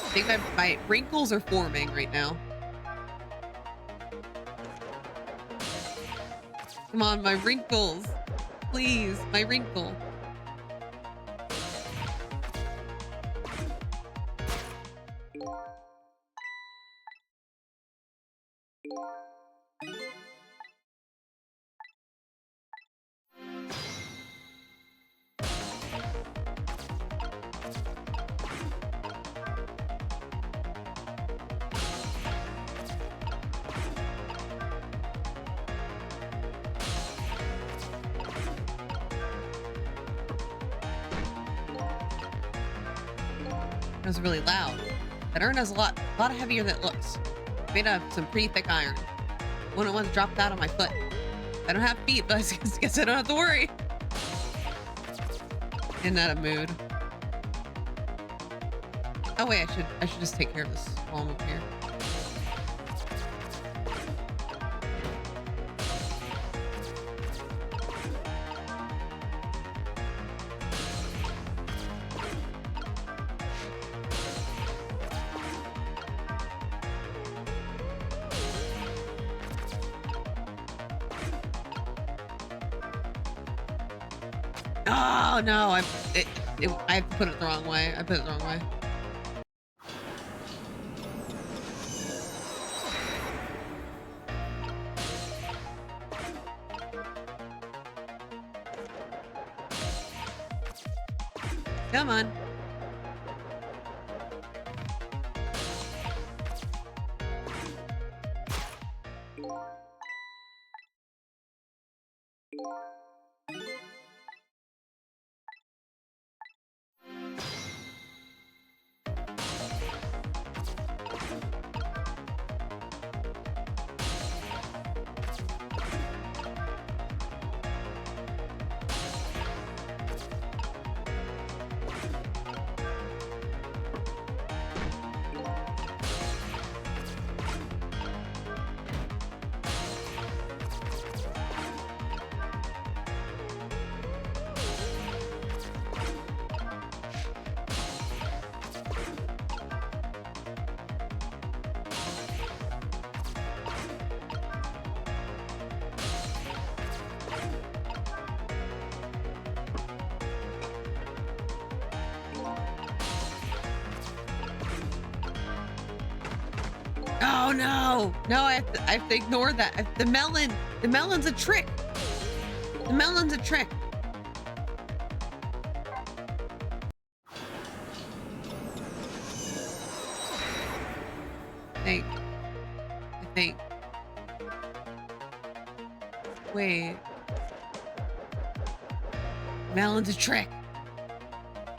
I think my wrinkles are forming right now. Come on, my wrinkles. Please, my wrinkle. It was really loud. That urn is a lot heavier than it looks. Made out of some pretty thick iron. Wouldn't want to drop that on my foot. I don't have feet, but I guess I don't have to worry. In that mood. Oh wait, I should just take care of this while I'm up here. Oh no, I have to put it the wrong way. I put it the wrong way. Come on. Oh no! No, I have to ignore that. The melon's a trick. The melon's a trick. I think. Wait. Melon's a trick.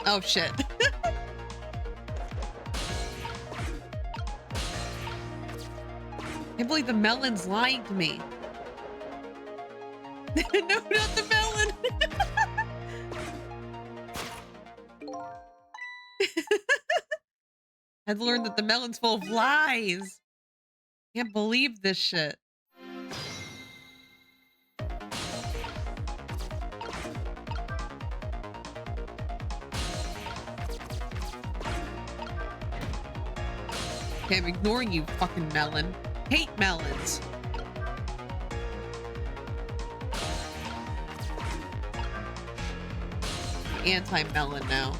Oh shit. Can't believe the melon's lying to me. No, not the melon. I've learned that the melon's full of lies. Can't believe this shit. Okay, I'm ignoring you, fucking melon. Hate melons. Anti-melon now.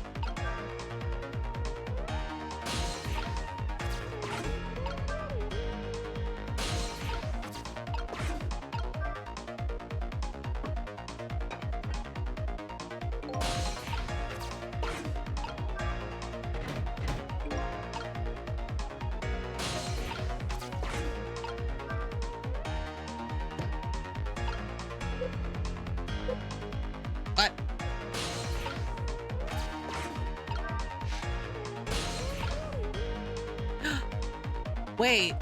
What?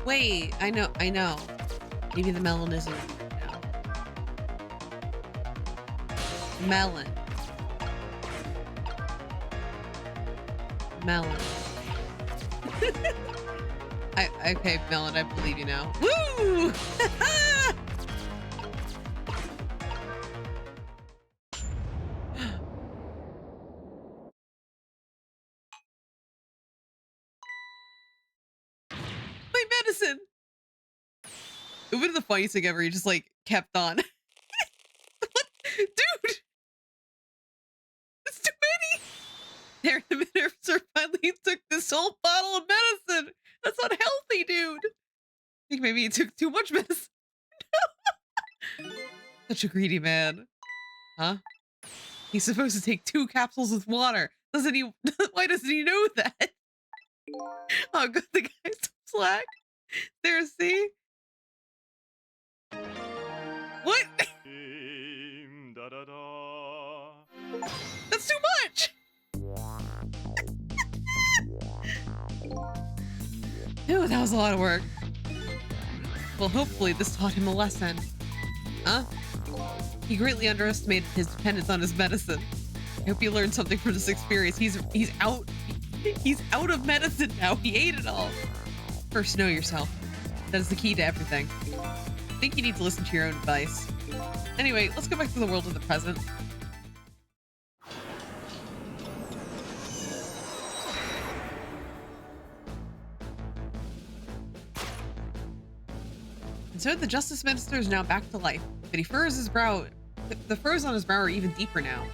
Wait. I know. Maybe the melon isn't right now. Melon. Okay, melon, I believe you now. Woo! My medicine! It would have been the funniest thing ever. He just like kept on. What? Dude! It's too many! There, the minister finally took this whole bottle of medicine. That's not healthy, dude. I think maybe he took too much medicine. Such a greedy man. Huh? He's supposed to take 2 capsules with water. Doesn't he? Why doesn't he know that? Oh, good. The guy's slack. There, see? What? That's too much! Ew, that was a lot of work. Well, hopefully this taught him a lesson. Huh? He greatly underestimated his dependence on his medicine. I hope you learned something from this experience. He's out of medicine now. He ate it all. First, know yourself. That is the key to everything. I think you need to listen to your own advice. Anyway, let's go back to the world of the present. And so the Justice Minister is now back to life, but he furrows his brow. The furrows on his brow are even deeper now.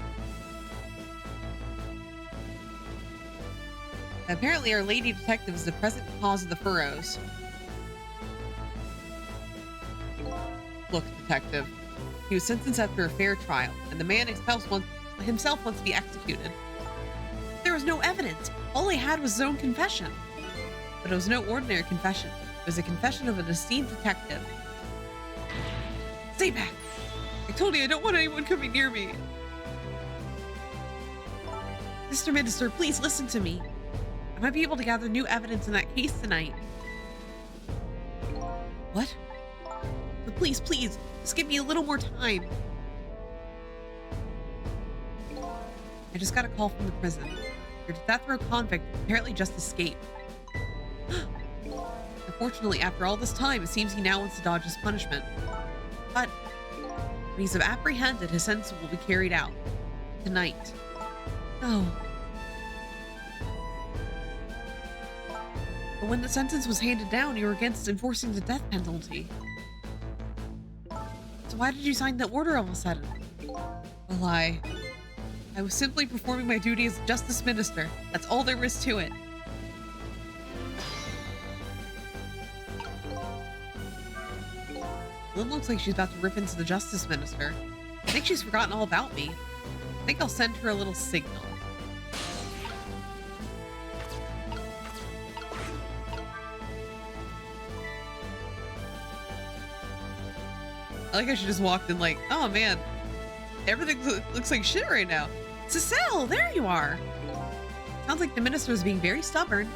Apparently, our lady detective is the present cause of the furrows. Look, detective. He was sentenced after a fair trial, and the man himself wants to be executed. There was no evidence. All he had was his own confession. But it was no ordinary confession. It was a confession of an esteemed detective. Stay back! I told you I don't want anyone coming near me. Mr. Minister, please listen to me. I might be able to gather new evidence in that case tonight. What? But please, just give me a little more time. I just got a call from the prison. Your death row convict apparently just escaped. Unfortunately, after all this time, it seems he now wants to dodge his punishment. But when he's apprehended, his sentence will be carried out. Tonight. Oh. But when the sentence was handed down, you were against enforcing the death penalty. So why did you sign the order all of a sudden? Well, I was simply performing my duty as Justice Minister. That's all there is to it. Lynn looks like she's about to rip into the Justice Minister. I think she's forgotten all about me. I think I'll send her a little signal. I like how she just walked in like, oh man, everything looks like shit right now. Cecile, there you are. Sounds like the minister is being very stubborn.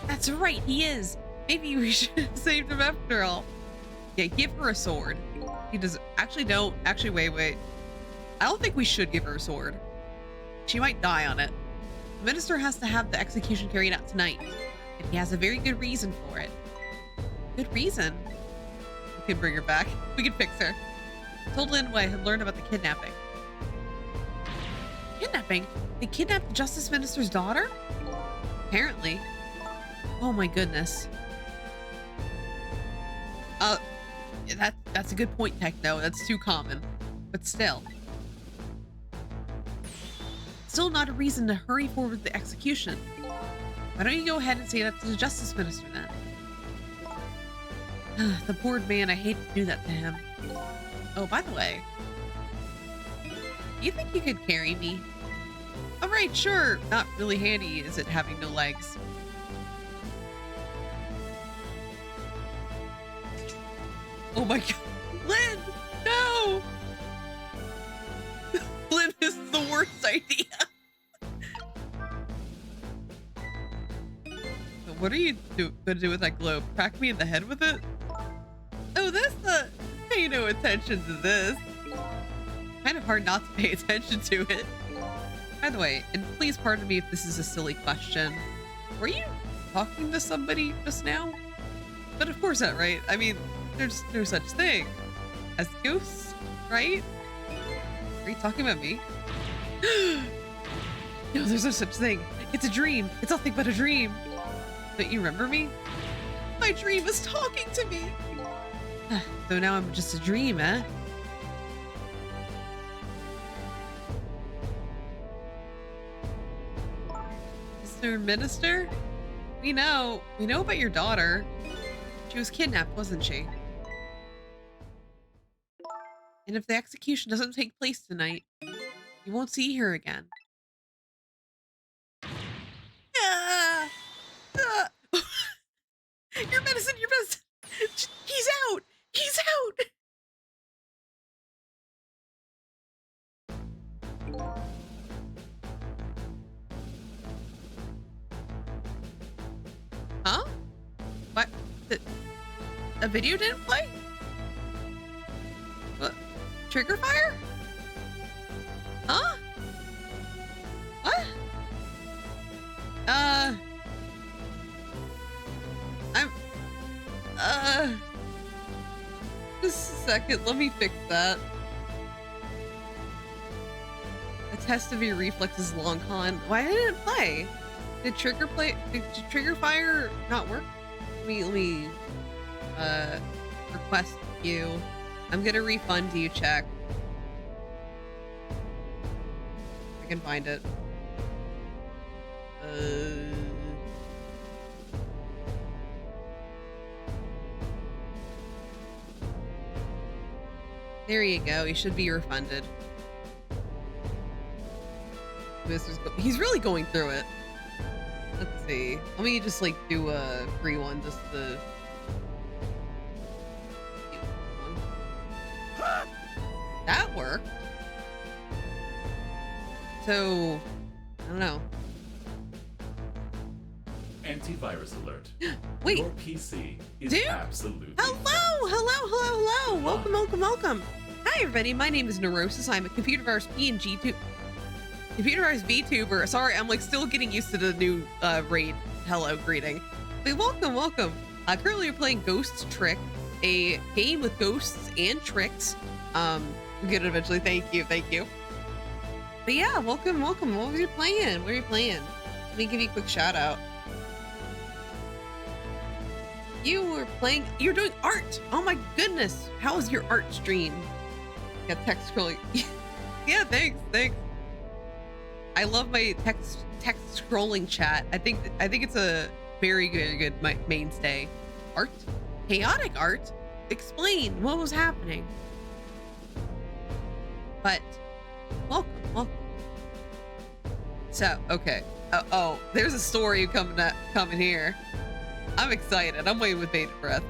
That's right, he is. Maybe we should have saved him after all. Yeah, give her a sword. He does actually don't. Actually, wait. I don't think we should give her a sword. She might die on it. The minister has to have the execution carried out tonight, and he has a very good reason for it. Good reason? We can bring her back. We can fix her. Told Lin Wei had learned about the kidnapping. Kidnapping? They kidnapped the Justice Minister's daughter? Apparently. Oh my goodness. That's a good point, Techno. That's too common. But still. Still not a reason to hurry forward with the execution. Why don't you go ahead and say that to the Justice Minister then? The poor man, I hate to do that to him. Oh, by the way. Do you think you could carry me? All right, sure. Not really handy, is it, having no legs? Oh my god. Lynn! No! Lynn, this is the worst idea. So what are you gonna do with that globe? Crack me in the head with it? Oh, pay no attention to this. Kind of hard not to pay attention to it. By the way, and please pardon me if this is a silly question. Were you talking to somebody just now? But of course not, right? I mean, there's no such thing as ghosts, right? Are you talking about me? No, there's no such thing. It's a dream. It's nothing but a dream. Don't you remember me? My dream is talking to me. So now I'm just a dream, eh? Mr. Minister? We know about your daughter. She was kidnapped, wasn't she? And if the execution doesn't take place tonight, you won't see her again. Your medicine! He's out! He's out! Huh? What? A video didn't play? What? Trigger fire? Huh? What? Just a second, let me fix that. A test of your reflexes, long con. Why didn't it play? Did trigger fire not work? Let me request you. I'm gonna refund you, check. I can find it. There you go. You should be refunded. He's really going through it. Let's see. Let me just like do a free one just to. That worked. So, I don't know. Antivirus alert. Wait. Your PC is Dude? absolutely Hello. Welcome. Hi, everybody. My name is Neurosis. I'm a computer virus VTuber. Sorry, I'm like still getting used to the new raid. Hello, greeting. But welcome. Currently we're playing Ghost Trick, a game with ghosts and tricks. We'll get it eventually. Thank you. But yeah, welcome. What was you playing? What are you playing? Let me give you a quick shout out. You're doing art. Oh my goodness. How was your art stream? Got text scrolling. Yeah, thanks. I love my text scrolling chat. I think it's a very good mainstay. Art? Chaotic art? Explain what was happening. But welcome. So, okay. Oh, there's a story coming here. I'm excited. I'm waiting with bated breath.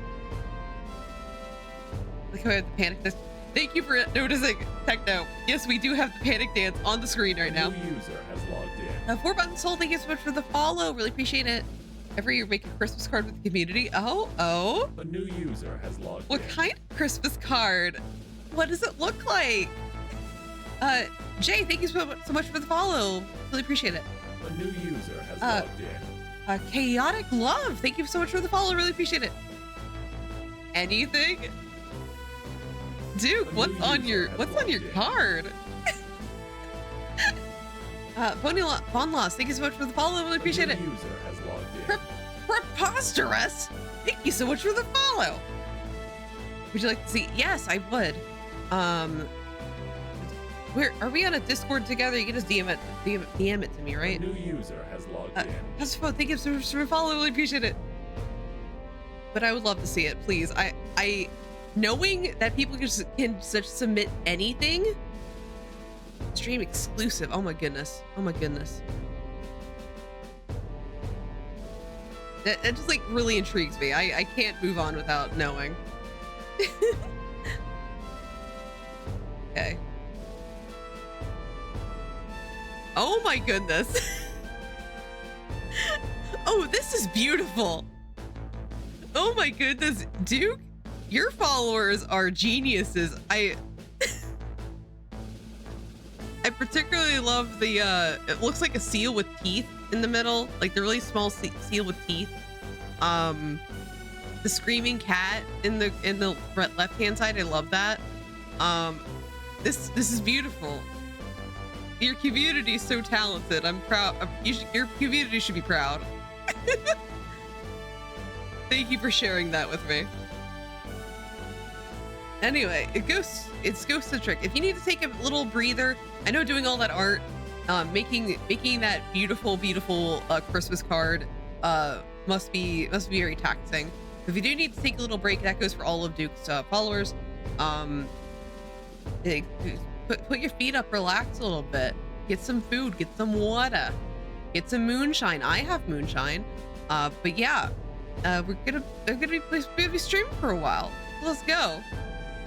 Look how I have the panic dance. Thank you for noticing, Techno. Yes, we do have the panic dance on the screen right now. A new user has logged in. 4 buttons hold. Thank you so much for the follow. Really appreciate it. Every year make a Christmas card with the community. Oh. A new user has logged What in. kind of Christmas card? What does it look like? Jay, thank you so much for the follow. Really appreciate it. A new user has logged in. Chaotic Love, thank you so much for the follow. Really appreciate it. Anything? Duke, what's on your card? Bon Loss, thank you so much for the follow. Really appreciate it. A new user has logged in. Preposterous! Thank you so much for the follow. Would you like to see? Yes, I would. Where are we on a Discord together? You can just DM it to me, right? A new user has logged in. That's fun. Thank you so much for the follow. Really appreciate it. But I would love to see it, please. I knowing that people can such submit anything. Stream exclusive. Oh my goodness. Oh my goodness. That just like really intrigues me. I can't move on without knowing. Okay. Oh my goodness. Oh, this is beautiful. Oh my goodness, Duke, your followers are geniuses. I particularly love the it looks like a seal with teeth in the middle, like the really small seal with teeth. The screaming cat in the left hand side, I love that. This is beautiful. Your community is so talented. I'm proud. Your community should be proud. Thank you for sharing that with me. Anyway, it's ghost-centric. If you need to take a little breather, I know doing all that art, making that beautiful Christmas card must be very taxing. If you do need to take a little break, that goes for all of Duke's followers. Put your feet up, relax a little bit, get some food, get some water, get some moonshine. I have moonshine. But yeah, we're gonna be streaming for a while. Let's go.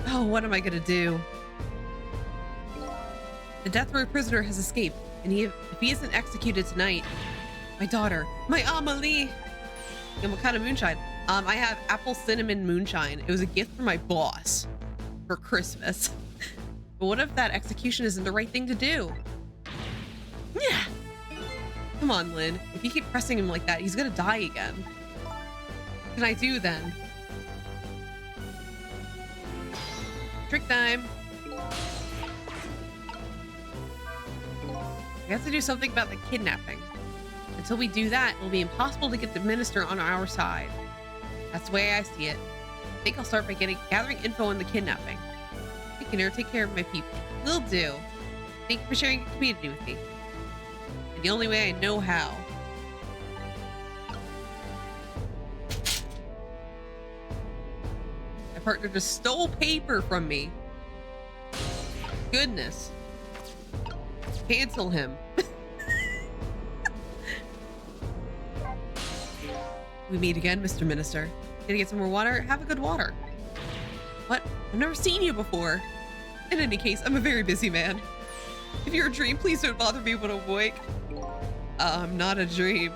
Oh, what am I gonna do? The death row prisoner has escaped, and if he isn't executed tonight, my daughter, my Amelie. And what kind of moonshine? I have apple cinnamon moonshine. It was a gift from my boss for Christmas. But what if that execution isn't the right thing to do? Yeah. Come on, Lynn. If you keep pressing him like that, he's gonna die again. What can I do then? Trick time. We have to do something about the kidnapping. Until we do that, it will be impossible to get the minister on our side. That's the way I see it. I think I'll start by gathering info on the kidnapping. I can never take care of my people. Will do. Thank you for sharing your community with me. And the only way I know how. My partner just stole paper from me. Goodness. Cancel him. We meet again, Mr. Minister. Gonna get some more water? Have a good water. What? I've never seen you before. In any case, I'm a very busy man. If you're a dream, please don't bother me when I'm awake. I'm not a dream.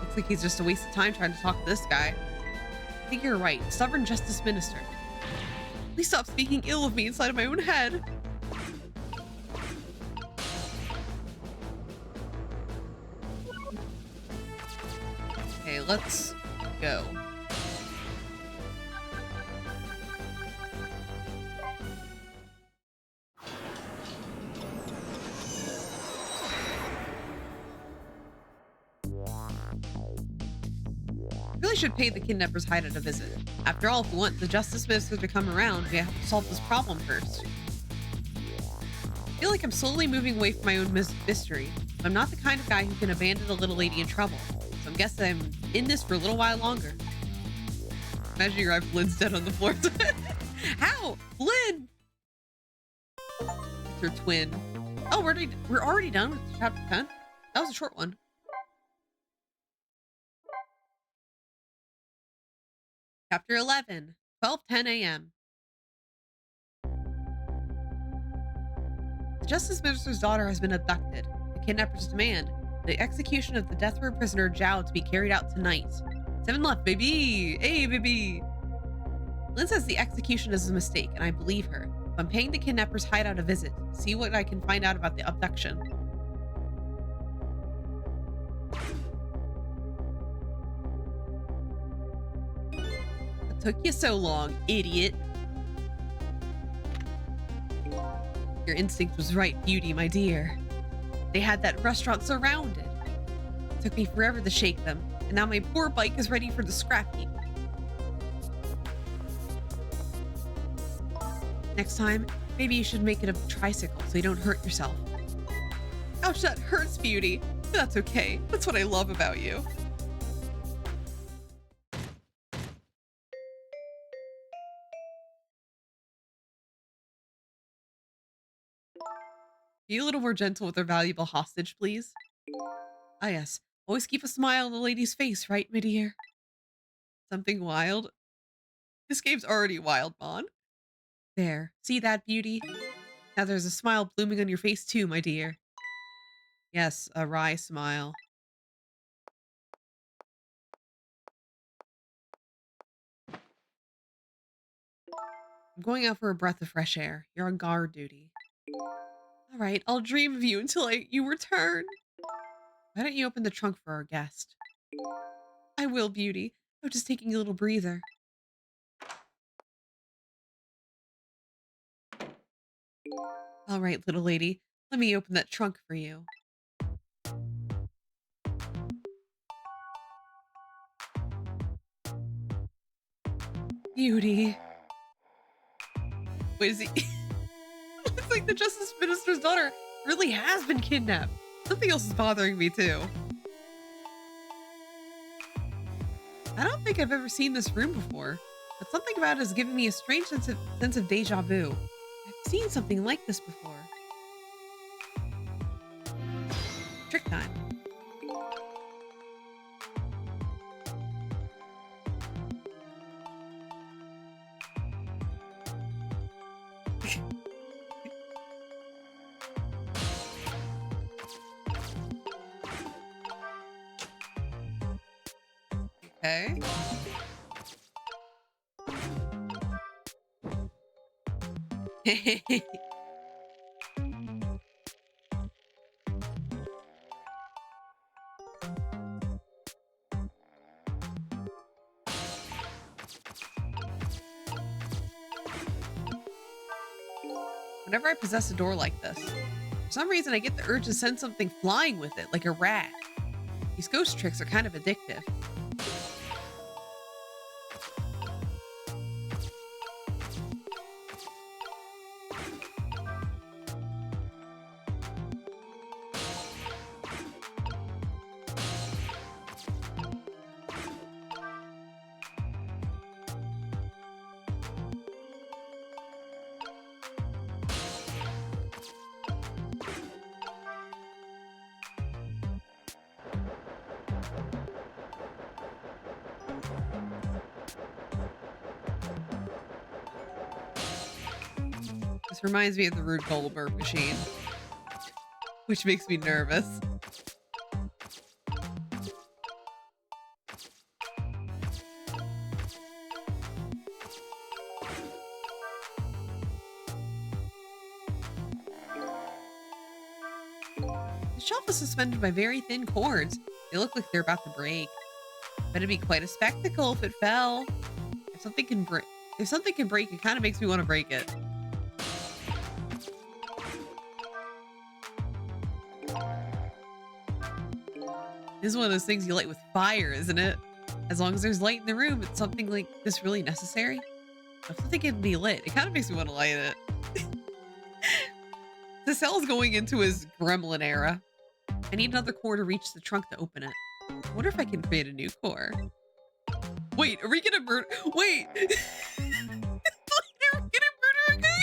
Looks like he's just a waste of time trying to talk to this guy. I think you're right. Stubborn Justice Minister. Please stop speaking ill of me inside of my own head. Okay, let's go. Really should pay the kidnapper's hideout a visit. After all, if we want the Justice Minister to come around, we have to solve this problem first. I feel like I'm slowly moving away from my own mystery. I'm not the kind of guy who can abandon a little lady in trouble, so I guess I'm in this for a little while longer. Imagine you arrive, Lynn's dead on the floor. How? Lynn! It's her twin. Oh, we're already done with chapter 10? That was a short one. Chapter 11, 12:10 a.m. The Justice Minister's daughter has been abducted. The kidnappers demand The execution of the death row prisoner Zhao to be carried out tonight. 7 left, baby! Hey, baby! Lynn says the execution is a mistake, and I believe her. I'm paying the kidnapper's hideout a visit. See what I can find out about the abduction. What took you so long, idiot? Your instinct was right, Beauty, my dear. They had that restaurant surrounded. It took me forever to shake them, and now my poor bike is ready for the scrap heap. Next time, maybe you should make it a tricycle so you don't hurt yourself. Ouch, that hurts, Beauty. That's okay. That's what I love about you. Be a little more gentle with our valuable hostage, please. Ah, yes. Always keep a smile on the lady's face, right, my dear? Something wild? This game's already wild, Mon. There. See that, Beauty? Now there's a smile blooming on your face, too, my dear. Yes, a wry smile. I'm going out for a breath of fresh air. You're on guard duty. All right, I'll dream of you until you return. Why don't you open the trunk for our guest? I will, Beauty. I'm just taking a little breather. All right, little lady. Let me open that trunk for you. Beauty. Wait, is he... Looks like the Justice Minister's daughter really has been kidnapped. Something else is bothering me, too. I don't think I've ever seen this room before, but something about it is giving me a strange sense of deja vu. I've seen something like this before. Trick time. Okay. Whenever I possess a door like this, for some reason I get the urge to send something flying with it, like a rat. These ghost tricks are kind of addictive. This reminds me of the Rube Goldberg machine, which makes me nervous. The shelf is suspended by very thin cords. They look like they're about to break. But it'd be quite a spectacle if it fell. If something can break, it kind of makes me want to break it. This is one of those things you light with fire, isn't it? As long as there's light in the room, it's something like this really necessary? If something can be lit, it kind of makes me want to light it. The cell's going into his gremlin era. I need another core to reach the trunk to open it. I wonder if I can create a new core. Wait, are we gonna murder? Wait! Are we gonna murder a guy?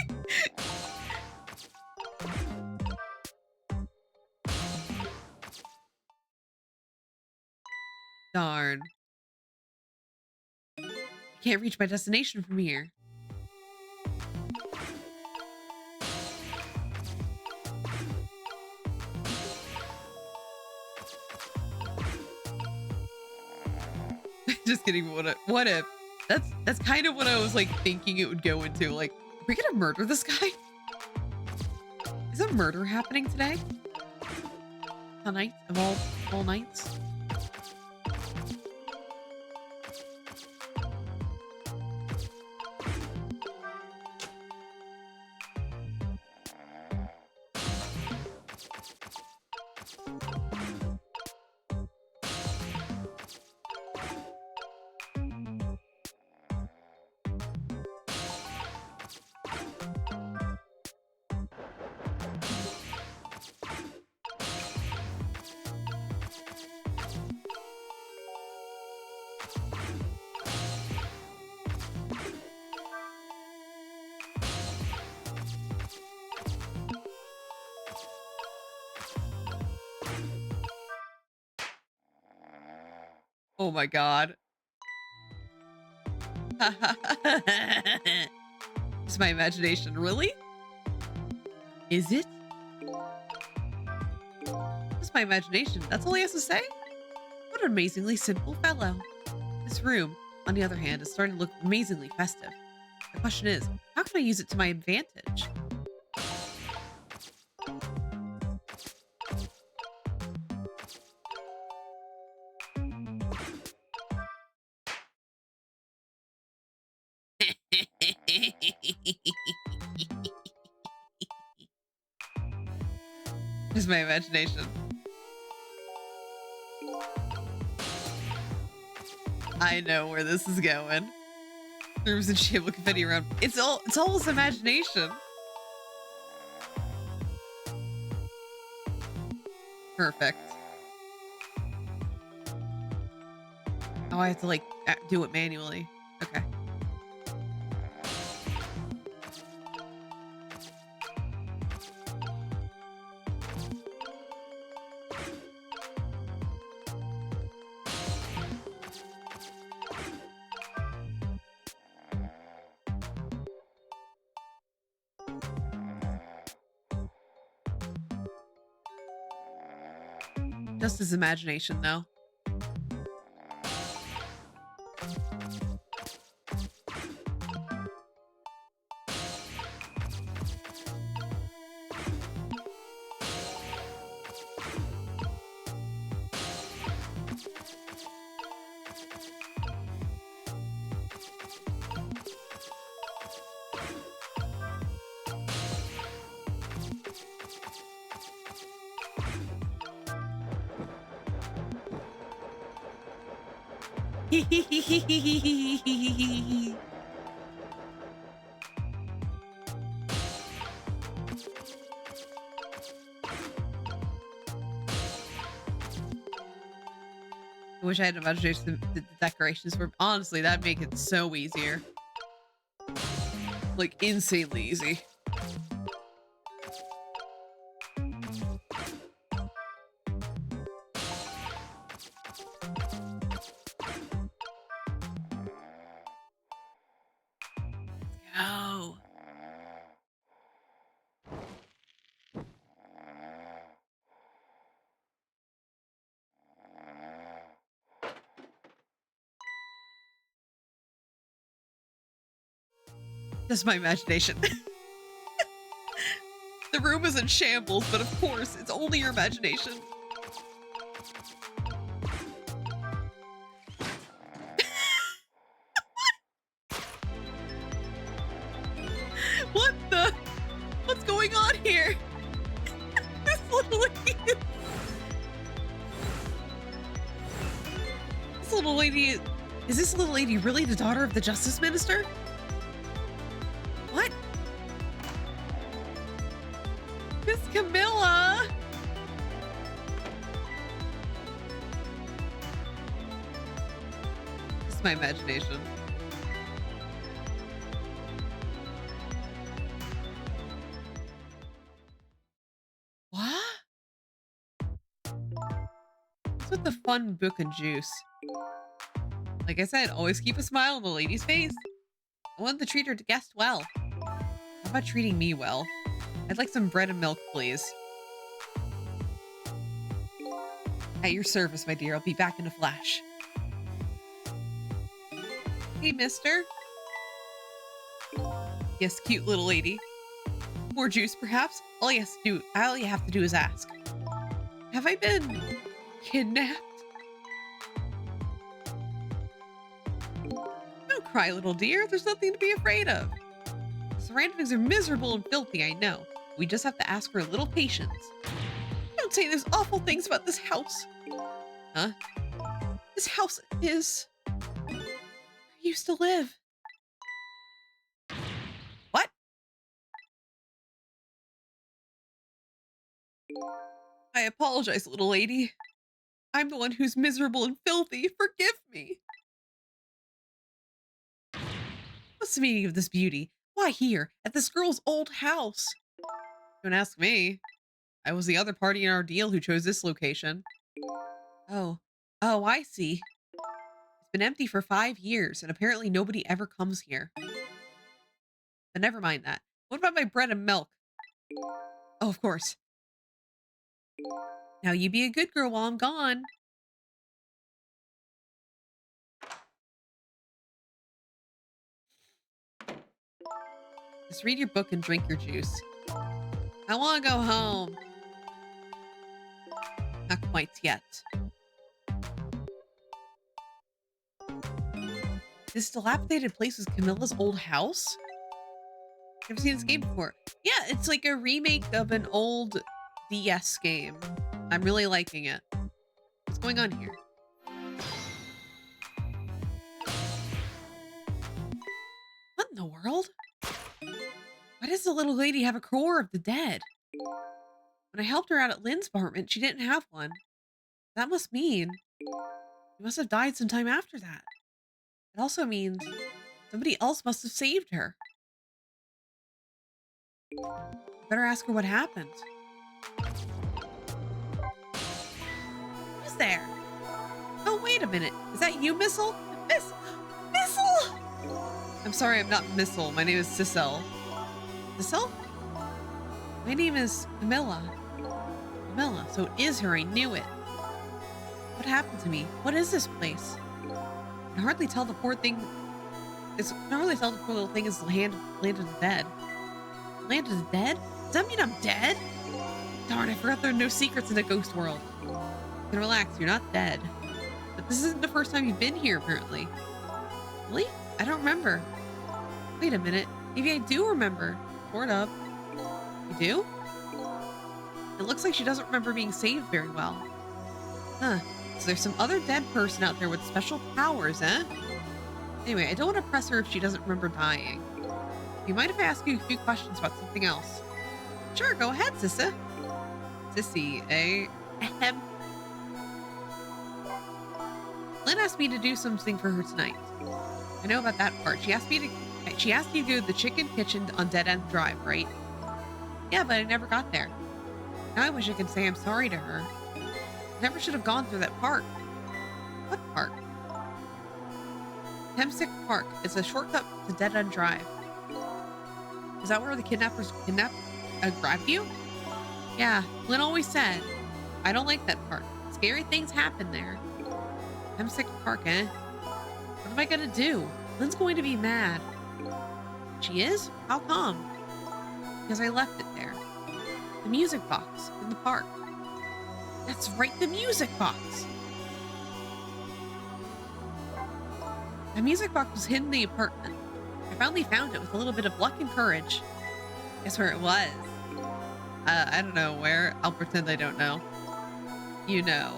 Darn. I can't reach my destination from here. Just kidding. What if? That's kind of what I was like thinking it would go into. Like, are we gonna murder this guy? Is a murder happening today? Tonight of all nights? Oh my god. It's my imagination. Really? Is it? It's my imagination. That's all he has to say? What an amazingly simple fellow. This room, on the other hand, is starting to look amazingly festive. The question is, how can I use it to my advantage? Just my imagination. I know where this is going. Rooms and shable confetti around. It's all his imagination. Perfect. Oh, I have to like do it manually. Okay. Just his imagination, though. I wish I had an imagination the decorations were honestly that'd make it so easier. Like insanely easy. Go. That's my imagination. The room is in shambles, but of course, it's only your imagination. What the? What's going on here? This little lady. This little lady. Is this little lady really the daughter of the Justice Minister? What? Miss Camilla. This is my imagination. What? What's with the fun book and juice? Like I said, always keep a smile on the lady's face. I want the treater to guest well. How about treating me well? I'd like some bread and milk, please. At your service, my dear. I'll be back in a flash. Hey, mister. Yes, cute little lady. More juice, perhaps? All you have to do is ask. Have I been kidnapped? Don't cry, little dear. There's nothing to be afraid of. The surroundings are miserable and filthy, I know. We just have to ask for a little patience. Don't say those awful things about this house. Huh? This house is where I used to live. What? I apologize, little lady. I'm the one who's miserable and filthy. Forgive me. What's the meaning of this beauty? Why here, at this girl's old house? Don't ask me. I was the other party in our deal who chose this location. Oh. Oh, I see. It's been empty for 5 years, and apparently nobody ever comes here. But never mind that. What about my bread and milk? Oh, of course. Now you be a good girl while I'm gone. Just read your book and drink your juice. I want to go home. Not quite yet. This dilapidated place was Camilla's old house? I've seen this game before. Yeah, it's like a remake of an old DS game. I'm really liking it. What's going on here? What in the world? Why does the little lady have a core of the dead? When I helped her out at Lynn's apartment, she didn't have one. That must mean she must have died sometime after that. It also means somebody else must have saved her. I better ask her what happened. Who's there? Oh, wait a minute. Is that you, Missile? Missile! I'm sorry, I'm not Missile. My name is Sissel. Sissel? My name is Camilla. Camilla, so it is her. I knew it. What happened to me? What is this place? I can hardly tell the poor thing. I can hardly tell the poor little thing is the land of the dead. Land of the dead? Does that mean I'm dead? Darn, I forgot there are no secrets in the ghost world. Then relax, you're not dead. But this isn't the first time you've been here, apparently. Really? I don't remember. Wait a minute. Maybe I do remember. Sort of. You do? It looks like she doesn't remember being saved very well. Huh. So there's some other dead person out there with special powers, eh? Anyway, I don't want to press her if she doesn't remember dying. You mind if I ask you a few questions about something else? Sure, go ahead, Sissa. Sissy, eh? Ahem. Lynn asked me to do something for her tonight. I know about that part. She asked you to go to the chicken kitchen on Dead End Drive, right? Yeah, but I never got there. Now I wish I could say I'm sorry to her. I never should have gone through that park. What park? Hemsick Park. It's a shortcut to Dead End Drive. Is that where the kidnappers grabbed you? Yeah, Lynn always said. I don't like that park. Scary things happen there. Hemsick Park, eh? What am I gonna do? Lynn's going to be mad. She is? How come? Because I left it there. The music box in the park. That's right, the music box. The music box was hidden in the apartment. I finally found it with a little bit of luck and courage. Guess where it was? I don't know where. I'll pretend I don't know. You know.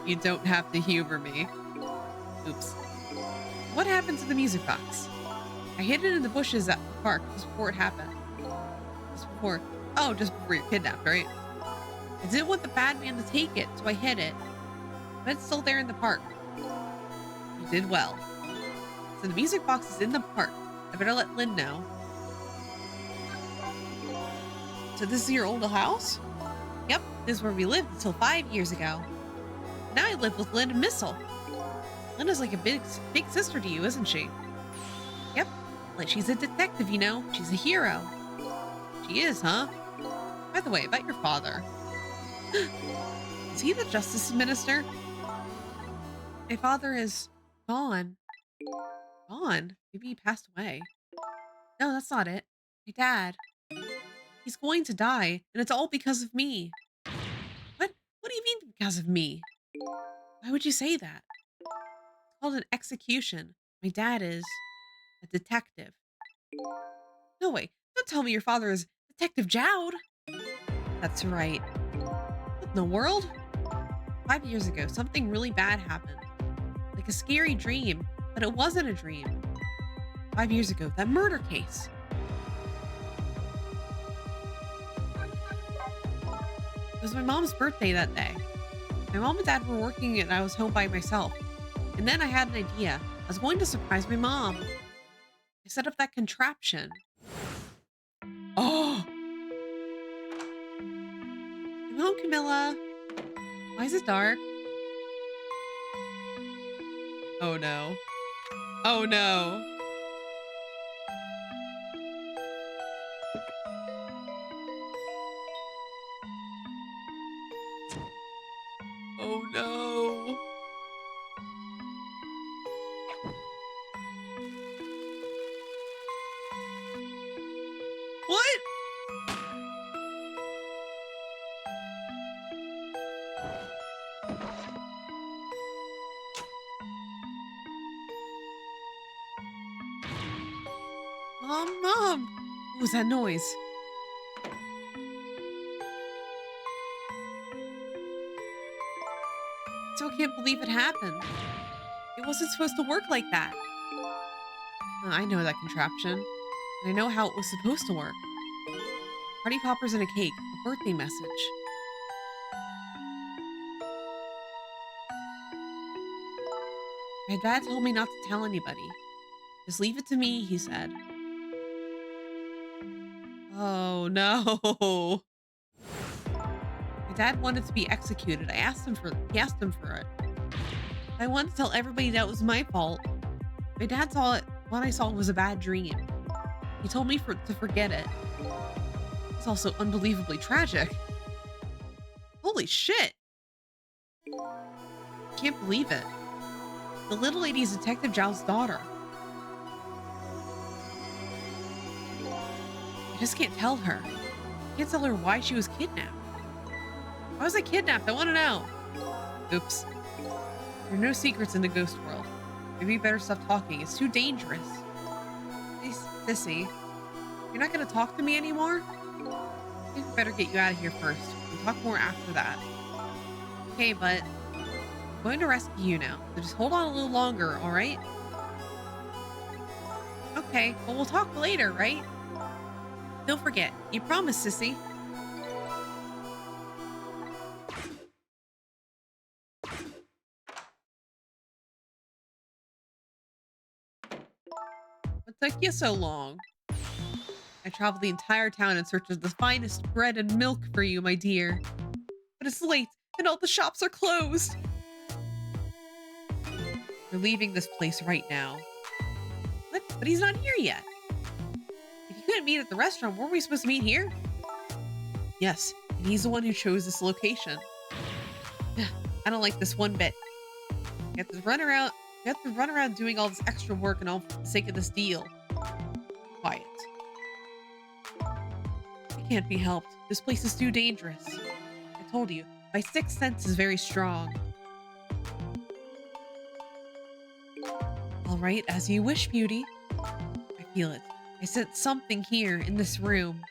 You don't have to humor me. Oops. What happened to the music box? I hid it in the bushes at the park just before it happened. Just before you're kidnapped, right? I didn't want the bad man to take it, so I hid it. But it's still there in the park. You did well. So the music box is in the park. I better let Lynn know. So this is your old house? Yep, this is where we lived until 5 years ago. Now I live with Lynn and Missile. Lynn is like a big sister to you, isn't she? Yep, like she's a detective, you know. She's a hero. She is, huh? By the way, about your father. Is he the justice minister? My father is gone. Gone? Maybe he passed away. No, that's not it. My dad. He's going to die, and it's all because of me. What? What do you mean because of me? Why would you say that? It's called an execution. My dad is a detective. No way. Don't tell me your father is Detective Jowd. That's right. What in the world? 5 years ago, something really bad happened. Like a scary dream, but it wasn't a dream. 5 years ago, that murder case. It was my mom's birthday that day. My mom and dad were working and I was home by myself. And then I had an idea. I was going to surprise my mom. I set up that contraption. Oh! Come home, Camilla. Why is it dark? Oh no. Oh no. Oh no. What? Mom. What was that noise? Still can't believe it happened. It wasn't supposed to work like that. I know that contraption. And I know how it was supposed to work. Party poppers and a cake. A birthday message. My dad told me not to tell anybody. Just leave it to me, he said. Oh no. My dad wanted to be executed. He asked him for it. I wanted to tell everybody that it was my fault. My dad saw it. What I saw was a bad dream. He told me to forget it. It's also unbelievably tragic. Holy shit. Can't believe it. The little lady is Detective Zhao's daughter. I just can't tell her. I can't tell her why she was kidnapped. Why was I kidnapped? I want to know. Oops. There are no secrets in the ghost world. Maybe you better stop talking. It's too dangerous. Hey, Sissy. You're not going to talk to me anymore? I think we better get you out of here first. We'll talk more after that. Okay, but I'm going to rescue you now. So just hold on a little longer, alright? Okay, well, we'll talk later, right? Don't forget. You promised, Sissy. What took you so long? I traveled the entire town in search of the finest bread and milk for you, my dear. But it's late, and all the shops are closed. We're leaving this place right now. What? But he's not here yet. If you couldn't meet at the restaurant, weren't we supposed to meet here? Yes, and he's the one who chose this location. I don't like this one bit. You have to run around doing all this extra work and all for the sake of this deal. Quiet. It can't be helped. This place is too dangerous. I told you, my sixth sense is very strong. All right, as you wish, Beauty. I feel it. I sense something here in this room.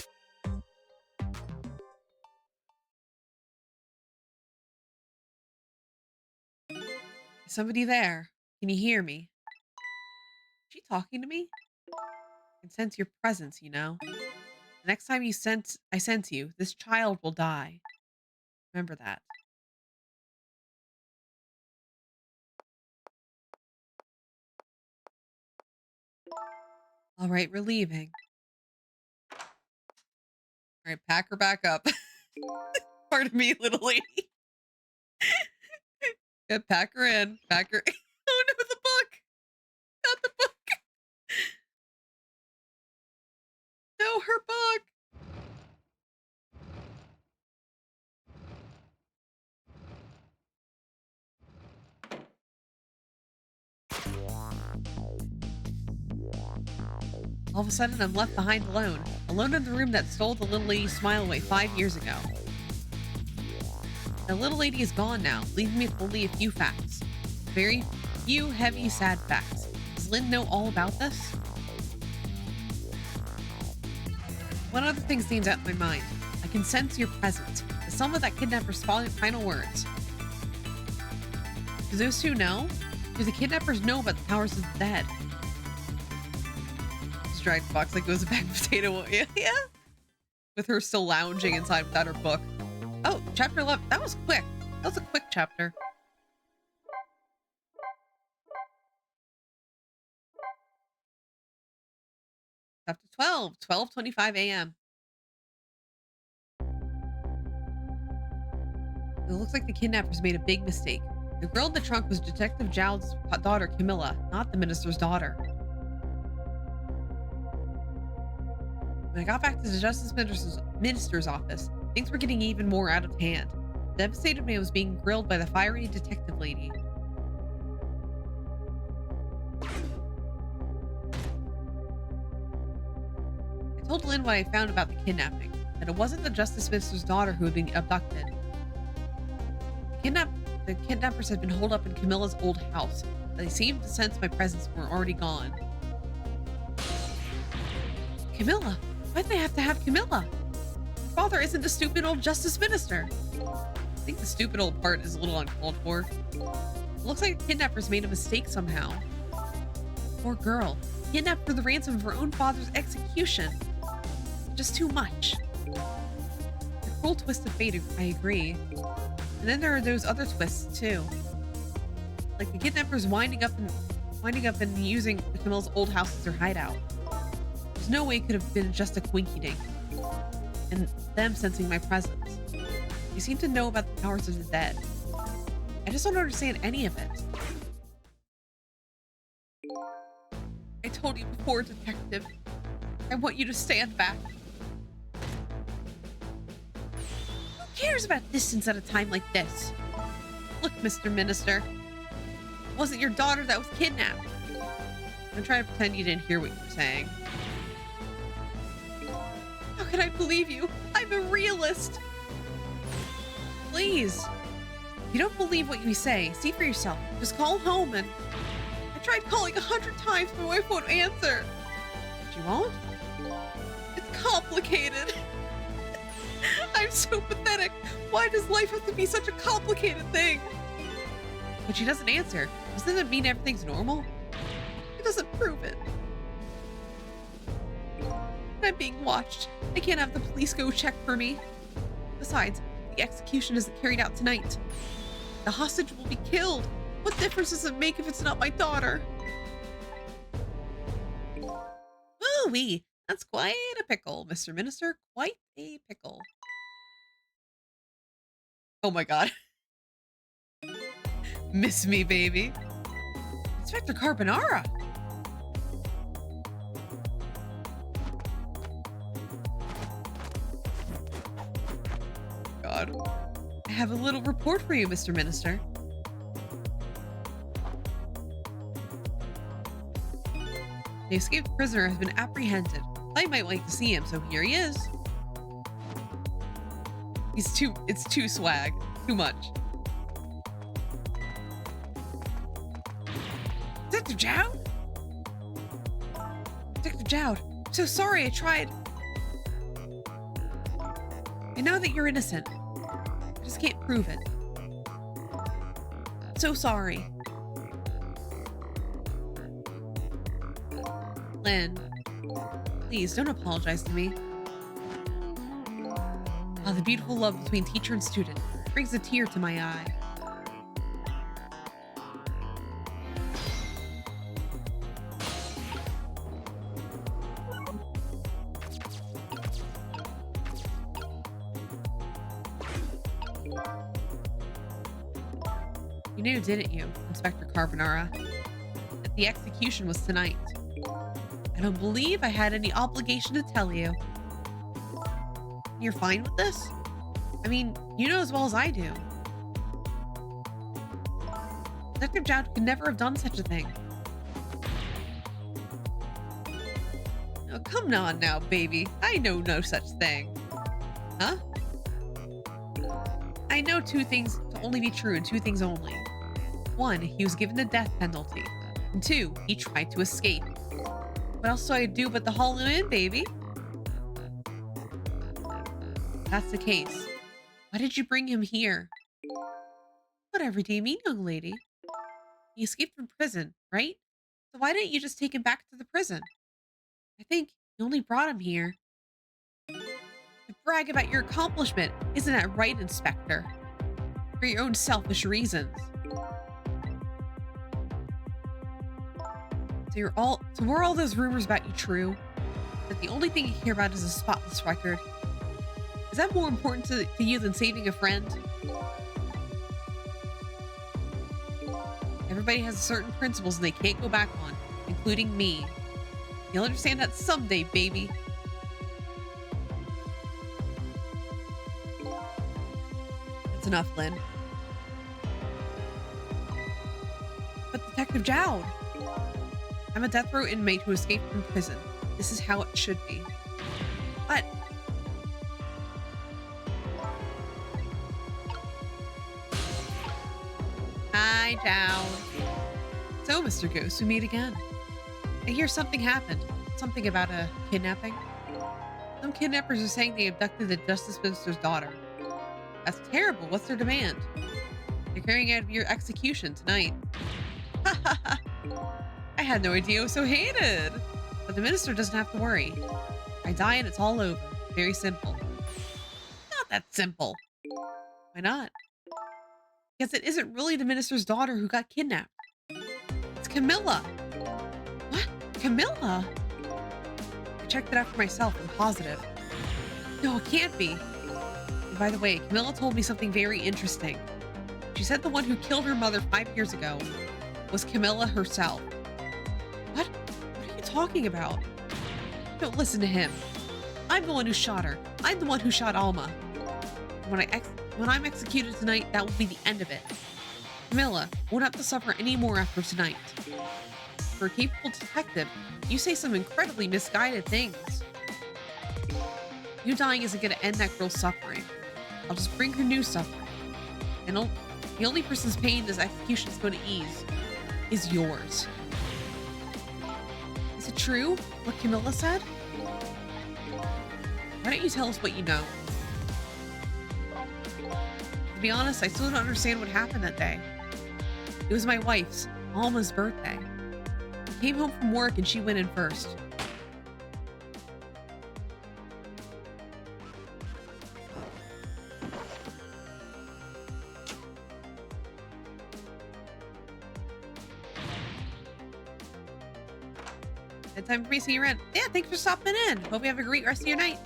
Is somebody there? Can you hear me? Is she talking to me? I can sense your presence, you know. The next time I sense you, this child will die. Remember that. All right, we're leaving. All right, pack her back up. Pardon me, little lady. Yeah, pack her in. Pack her. Oh no, the book. Not the book. No, her book. All of a sudden, I'm left behind alone in the room that stole the little lady's smile away 5 years ago. The little lady is gone now, leaving me with only a few facts. Very few heavy, sad facts. Does Lynn know all about this? One other thing stands out in my mind. I can sense your presence. The sum of that kidnapper's final words. Do those two know? Do the kidnappers know about the powers of the dead? Just dragged the box like it was a bag of potato. Yeah. With her still lounging inside without her book. Oh, chapter 11. That was quick. That was a quick chapter. Chapter 12, 12:25 a.m. It looks like the kidnappers made a big mistake. The girl in the trunk was Detective Jowd's daughter, Camilla, not the minister's daughter. When I got back to the Justice Minister's office, things were getting even more out of hand. The devastated man was being grilled by the fiery detective lady. I told Lynn what I found about the kidnapping, that it wasn't the Justice Minister's daughter who had been abducted. The kidnappers had been holed up in Camilla's old house, but they seemed to sense my presence and were already gone. Camilla? Why'd they have to have Camilla? Her father isn't a stupid old Justice Minister. I think the stupid old part is a little uncalled for. It looks like the kidnappers made a mistake somehow. Poor girl, kidnapped for the ransom of her own father's execution. Just too much. The cruel twist of fate, I agree. And then there are those other twists too. Like the kidnappers winding up and using Camilla's old house as their hideout. There's no way it could have been just a quinky-dink. And them sensing my presence. They seem to know about the powers of the dead. I just don't understand any of it. I told you before, Detective. I want you to stand back. Who cares about distance at a time like this? Look, Mr. Minister. It wasn't your daughter that was kidnapped. I'm trying to pretend you didn't hear what you were saying. How can I believe you? I'm a realist. Please. If you don't believe what you say, see for yourself. Just call home and... I tried calling 100 times, my wife won't answer. She won't? It's complicated. I'm so pathetic. Why does life have to be such a complicated thing? But she doesn't answer. Doesn't it mean everything's normal? It doesn't prove it. I'm being watched. I can't have the police go check for me. Besides, the execution isn't carried out tonight. The hostage will be killed. What difference does it make if it's not my daughter? Ooh-wee. That's quite a pickle, Mr. Minister. Quite a pickle. Oh my god. Miss me, baby. Inspector Carbonara. God. I have a little report for you, Mr. Minister. The escaped prisoner has been apprehended. I might like to see him, so here he is. It's too swag. Too much. Detective Jowd? Detective Jowd, I'm so sorry I tried. I know that you're innocent. I just can't prove it. I'm so sorry. Lynn, please don't apologize to me. Ah, the beautiful love between teacher and student brings a tear to my eye. You knew, didn't you, Inspector Carbonara, that the execution was tonight? I don't believe I had any obligation to tell you. You're fine with this? I mean, you know as well as I do. Detective Jowd could never have done such a thing. Oh, come on now, baby. I know no such thing. Huh? I know two things to only be true and two things only. One, he was given the death penalty. And two, he tried to escape. What else do I do but to haul him in, baby? If that's the case, why did you bring him here? Whatever do you mean, young lady? He escaped from prison, right? So why didn't you just take him back to the prison? I think you only brought him here to brag about your accomplishment. Isn't that right, Inspector? For your own selfish reasons. So were all those rumors about you true? That the only thing you hear about is a spotless record? Is that more important to you than saving a friend? Everybody has certain principles they can't go back on, including me. You'll understand that someday, baby. That's enough, Lynn. But Detective Jowd, I'm a death row inmate who escaped from prison. This is how it should be. But hi, Jowd. So, Mr. Ghost, we meet again. I hear something happened. Something about a kidnapping. Some kidnappers are saying they abducted the Justice Minister's daughter. That's terrible. What's their demand? They're carrying out your execution tonight. Ha ha ha. I had no idea I was so hated. But the minister doesn't have to worry. I die and it's all over. Very simple. Not that simple. Why not? Because it isn't really the minister's daughter who got kidnapped. It's Camilla. What? Camilla? I checked it out for myself. I'm positive. No, it can't be. And by the way, Camilla told me something very interesting. She said the one who killed her mother 5 years ago was Camilla herself. What? What are you talking about? Don't listen to him. I'm the one who shot her. I'm the one who shot Alma. When I'm executed tonight, that will be the end of it. Camilla won't have to suffer any more after tonight. For a capable detective, you say some incredibly misguided things. You dying isn't going to end that girl's suffering. I'll just bring her new suffering. And the only person's pain this execution is going to ease is yours. Is it true, what Camilla said? Why don't you tell us what you know? To be honest, I still don't understand what happened that day. It was my wife's, Alma's birthday. I came home from work and she went in first. Time for me to see your rent. Yeah, thanks for stopping in. Hope you have a great rest of your night.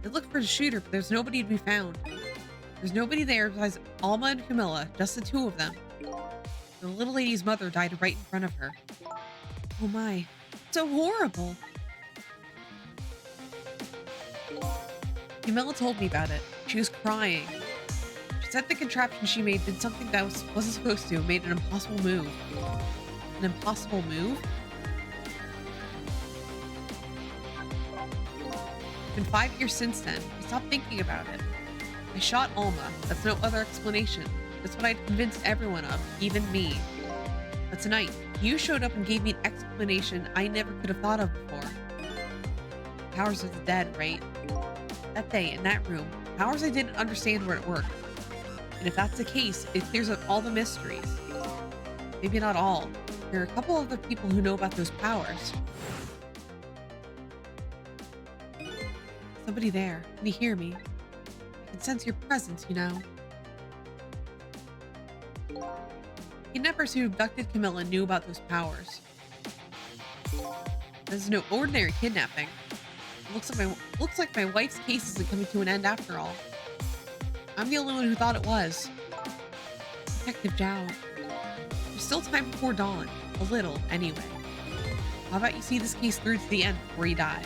I looked for the shooter, but there's nobody to be found. There's nobody there besides Alma and Camilla, just the two of them. The little lady's mother died right in front of her. Oh my, so horrible. Camilla told me about it. She was crying. She said the contraption she made did something that wasn't supposed to, made an impossible move. An impossible move? It's been 5 years since then. I stopped thinking about it. I shot Alma. That's no other explanation. That's what I'd convinced everyone of, even me. But tonight, you showed up and gave me an explanation I never could have thought of before. Powers of the dead, right? That day, in that room, powers I didn't understand were at work. And if that's the case, it clears up all the mysteries. Maybe not all. There are a couple other people who know about those powers. Somebody there. Can you hear me? I can sense your presence, you know. Kidnappers who abducted Camilla knew about those powers. This is no ordinary kidnapping. It looks like my wife's case isn't coming to an end after all. I'm the only one who thought it was. Detective Jowd. There's still time before dawn. A little, anyway. How about you see this case through to the end before you die?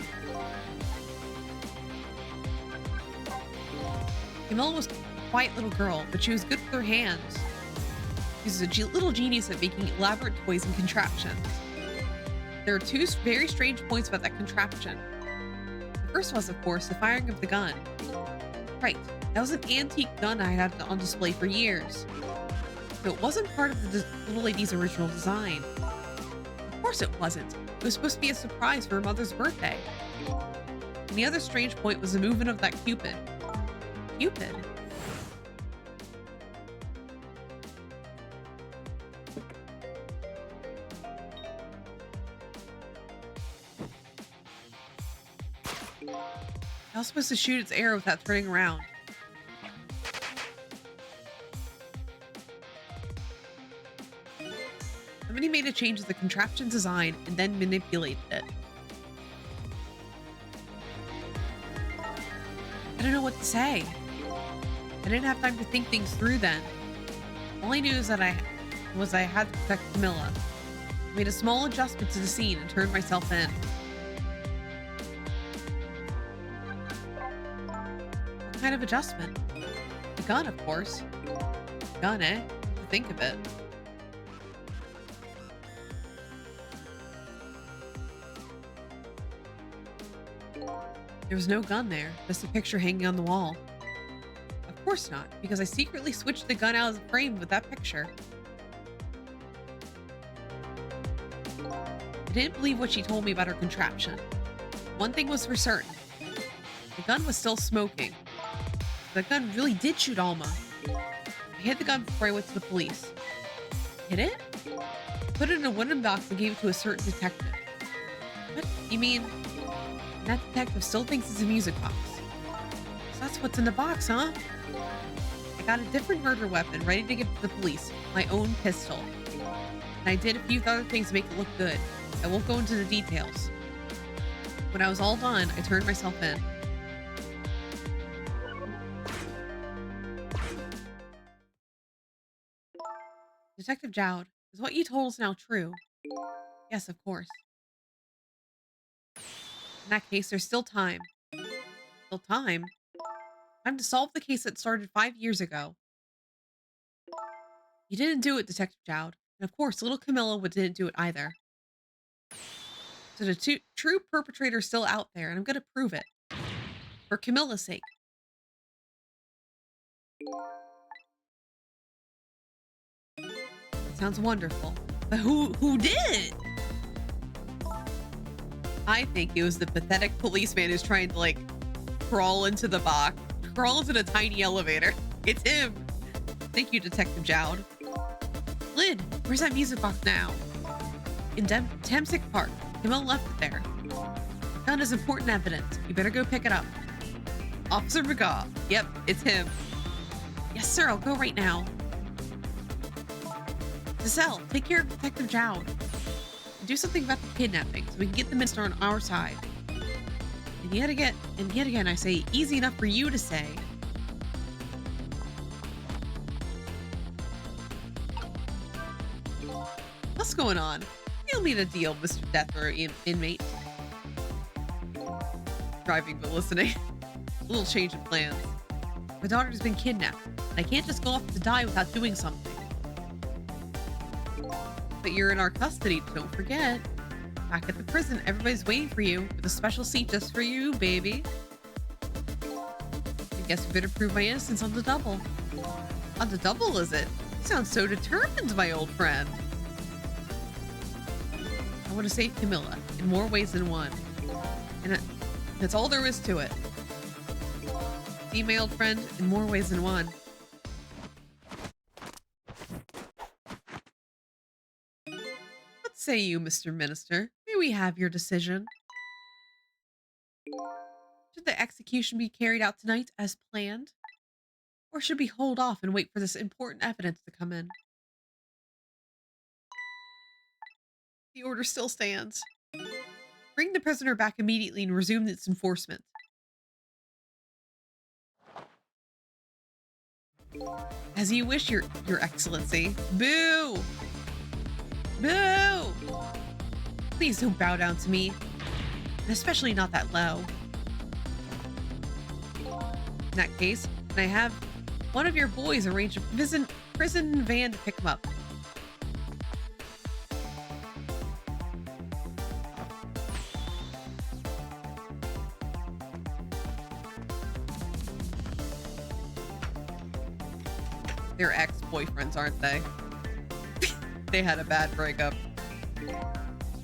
Camilla was a quiet little girl, but she was good with her hands. She was a little genius at making elaborate toys and contraptions. there are two very strange points about that contraption. The first was, of course, the firing of the gun. Right, that was an antique gun I had on display for years. So it wasn't part of the little lady's original design. Of course it wasn't. It was supposed to be a surprise for her mother's birthday. And the other strange point was the movement of that Cupid. Cupid? I was supposed to shoot its arrow without turning around. Somebody made a change to the contraption design and then manipulated it. I don't know what to say. I didn't have time to think things through then. All I knew is that I had to protect Camilla. I made a small adjustment to the scene and turned myself in. What kind of adjustment? The gun, of course. Gun, eh? To think of it. There was no gun there, just a picture hanging on the wall. Of course not, because I secretly switched the gun out of the frame with that picture. I didn't believe what she told me about her contraption. One thing was for certain. The gun was still smoking. The gun really did shoot Alma. I hid the gun before I went to the police. Hid it? Put it in a wooden box and gave it to a certain detective. What? You mean... that detective still thinks it's a music box. So that's what's in the box, huh? I got a different murder weapon ready to give to the police. My own pistol. And I did a few other things to make it look good. I won't go into the details. When I was all done, I turned myself in. Detective Jowd, is what you told us now true? Yes, of course. In that case, there's still time. Still time? Time to solve the case that started 5 years ago. You didn't do it, Detective Jowd. And of course, little Camilla didn't do it either. So the true perpetrator is still out there, and I'm going to prove it. For Camilla's sake. Sounds wonderful. But who did it? I think it was the pathetic policeman who's trying to, like, crawl into the box. Crawl into the tiny elevator. It's him. Thank you, Detective Jowd. Lynn, where's that music box now? In Temsic Park. Camilla left it there. Gun is important evidence. You better go pick it up. Officer McGaw. Yep, it's him. Yes, sir. I'll go right now. Giselle, take care of Detective Jowd. Do something about the kidnapping so we can get the minister on our side. And yet again, I say, easy enough for you to say. What's going on? You'll need a deal, Mr. Death Row inmate. Driving but listening. A little change of plans. My daughter's been kidnapped. And I can't just go off to die without doing something. But you're in our custody, don't forget. Back at the prison, everybody's waiting for you with a special seat just for you, baby. I guess we better prove my innocence on the double. On the double, is it? You sound so determined, my old friend. I want to save Camilla in more ways than one. And that's all there is to it. See, my old friend, in more ways than one. What say you, Mr. Minister? May we have your decision? Should the execution be carried out tonight as planned? Or should we hold off and wait for this important evidence to come in? The order still stands. Bring the prisoner back immediately and resume its enforcement. As you wish, your excellency. Boo! Boo! Please don't bow down to me. And especially not that low. In that case, can I have one of your boys arrange a prison van to pick him up? They're ex-boyfriends, aren't they? They had a bad breakup.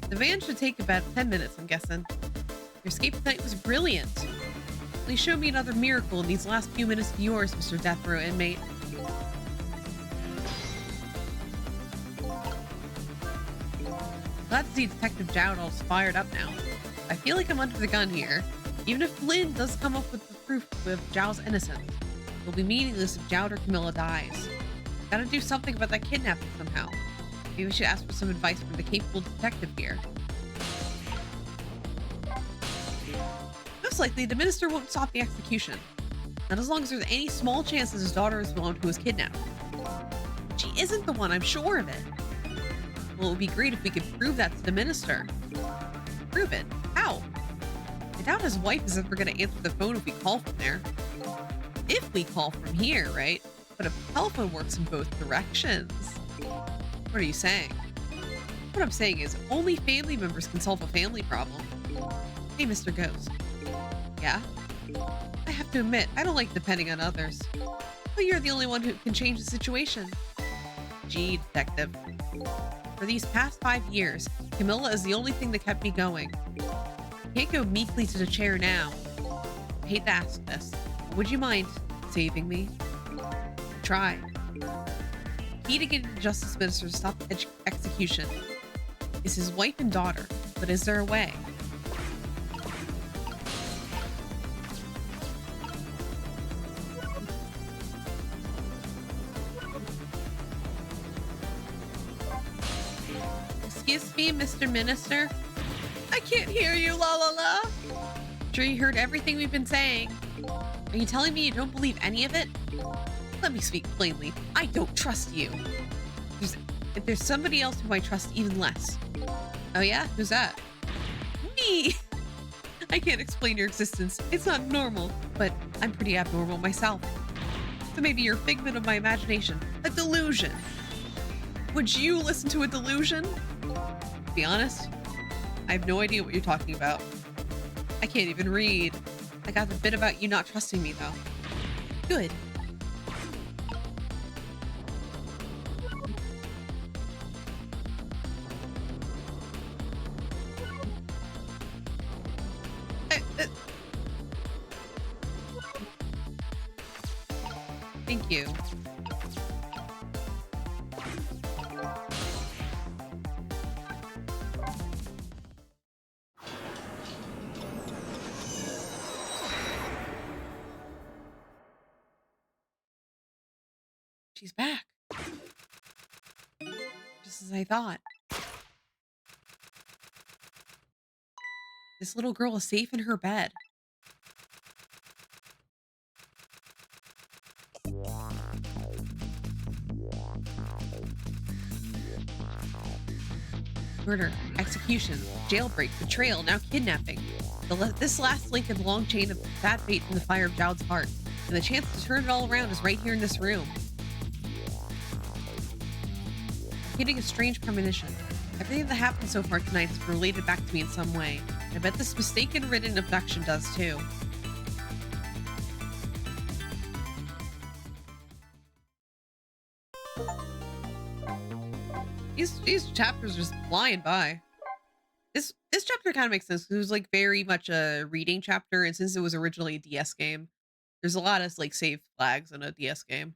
The van should take about 10 minutes, I'm guessing. Your escape tonight was brilliant. Please show me another miracle in these last few minutes of yours, Mr. Death Row inmate. Glad to see Detective Jowd all fired up now. I feel like I'm under the gun here. Even if Flynn does come up with the proof of Zhao's innocence, it'll be meaningless if Jowd or Camilla dies. Gotta do something about that kidnapping somehow. Maybe we should ask for some advice from the capable detective here. Most likely, the minister won't stop the execution. Not as long as there's any small chance that his daughter is the one who was kidnapped. She isn't the one, I'm sure of it. Well, it would be great if we could prove that to the minister. Prove it? How? I doubt his wife is ever going to answer the phone if we call from there. If we call from here, right? But a telephone works in both directions. What are you saying? What I'm saying is only family members can solve a family problem. Hey, Mr. Ghost. Yeah? I have to admit, I don't like depending on others. But you're the only one who can change the situation. Gee, detective. For these past 5 years, Camilla is the only thing that kept me going. I can't go meekly to the chair now. I hate to ask this, but would you mind saving me? Try. Key to getting the justice minister to stop the execution is his wife and daughter, but is there a way? Excuse me, Mr. Minister? I can't hear you, la la la. Sure you heard everything we've been saying. Are you telling me you don't believe any of it? Let me speak plainly. I don't trust you. If there's somebody else who I trust even less. Oh yeah? Who's that? Me! I can't explain your existence. It's not normal, but I'm pretty abnormal myself. So maybe you're a figment of my imagination. A delusion. Would you listen to a delusion? To be honest, I have no idea what you're talking about. I can't even read. I got the bit about you not trusting me, though. Good. Thank you. She's back. Just as I thought. This little girl is safe in her bed. Murder, execution, jailbreak, betrayal, now kidnapping. This last link in the long chain of bad fate from the fire of Jowd's heart, and the chance to turn it all around is right here in this room. I'm getting a strange premonition. Everything that happened so far tonight is related back to me in some way. I bet this mistaken-ridden abduction does too. These chapters are just flying by. This chapter kind of makes sense because it was like very much a reading chapter, and since it was originally a DS game, there's a lot of like saved flags in a DS game.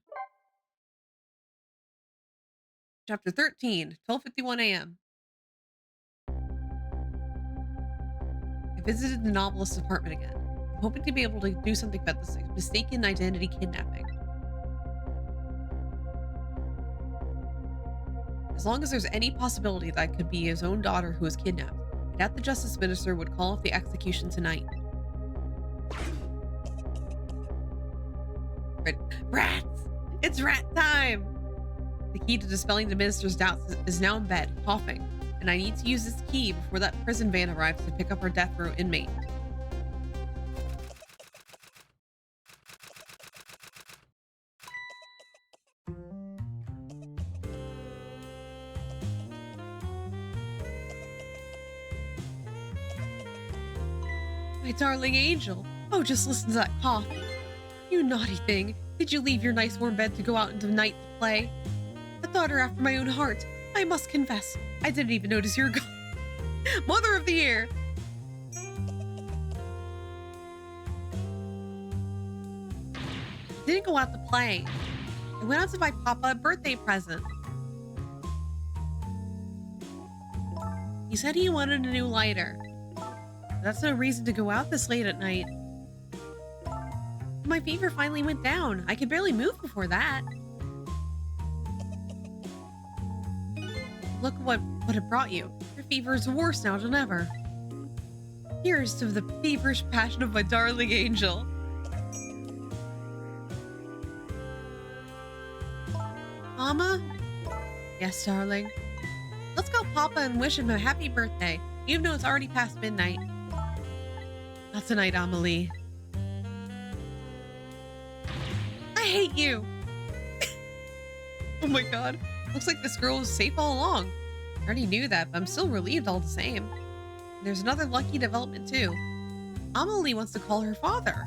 Chapter 13, 12:51 a.m. I visited the novelist's apartment again. I'm hoping to be able to do something about this mistaken identity kidnapping. As long as there's any possibility that it could be his own daughter who was kidnapped, I doubt the Justice Minister would call off the execution tonight. Rats! It's rat time! The key to dispelling the Minister's doubts is now in bed, coughing, and I need to use this key before that prison van arrives to pick up our death row inmate. My darling angel. Oh, just listen to that cough. You naughty thing. Did you leave your nice warm bed to go out into the night to play? A daughter after my own heart. I must confess, I didn't even notice you were gone. Mother of the Year! Didn't go out to play. I went out to buy Papa a birthday present. He said he wanted a new lighter. That's no reason to go out this late at night. My fever finally went down. I could barely move before that. Look what it brought you. Your fever is worse now than ever. Here's to the feverish passion of my darling angel. Mama? Yes, darling. Let's go Papa and wish him a happy birthday, even though it's already past midnight. Not tonight, Amelie. I hate you! Oh my god. Looks like this girl was safe all along. I already knew that, but I'm still relieved all the same. There's another lucky development too. Amelie wants to call her father.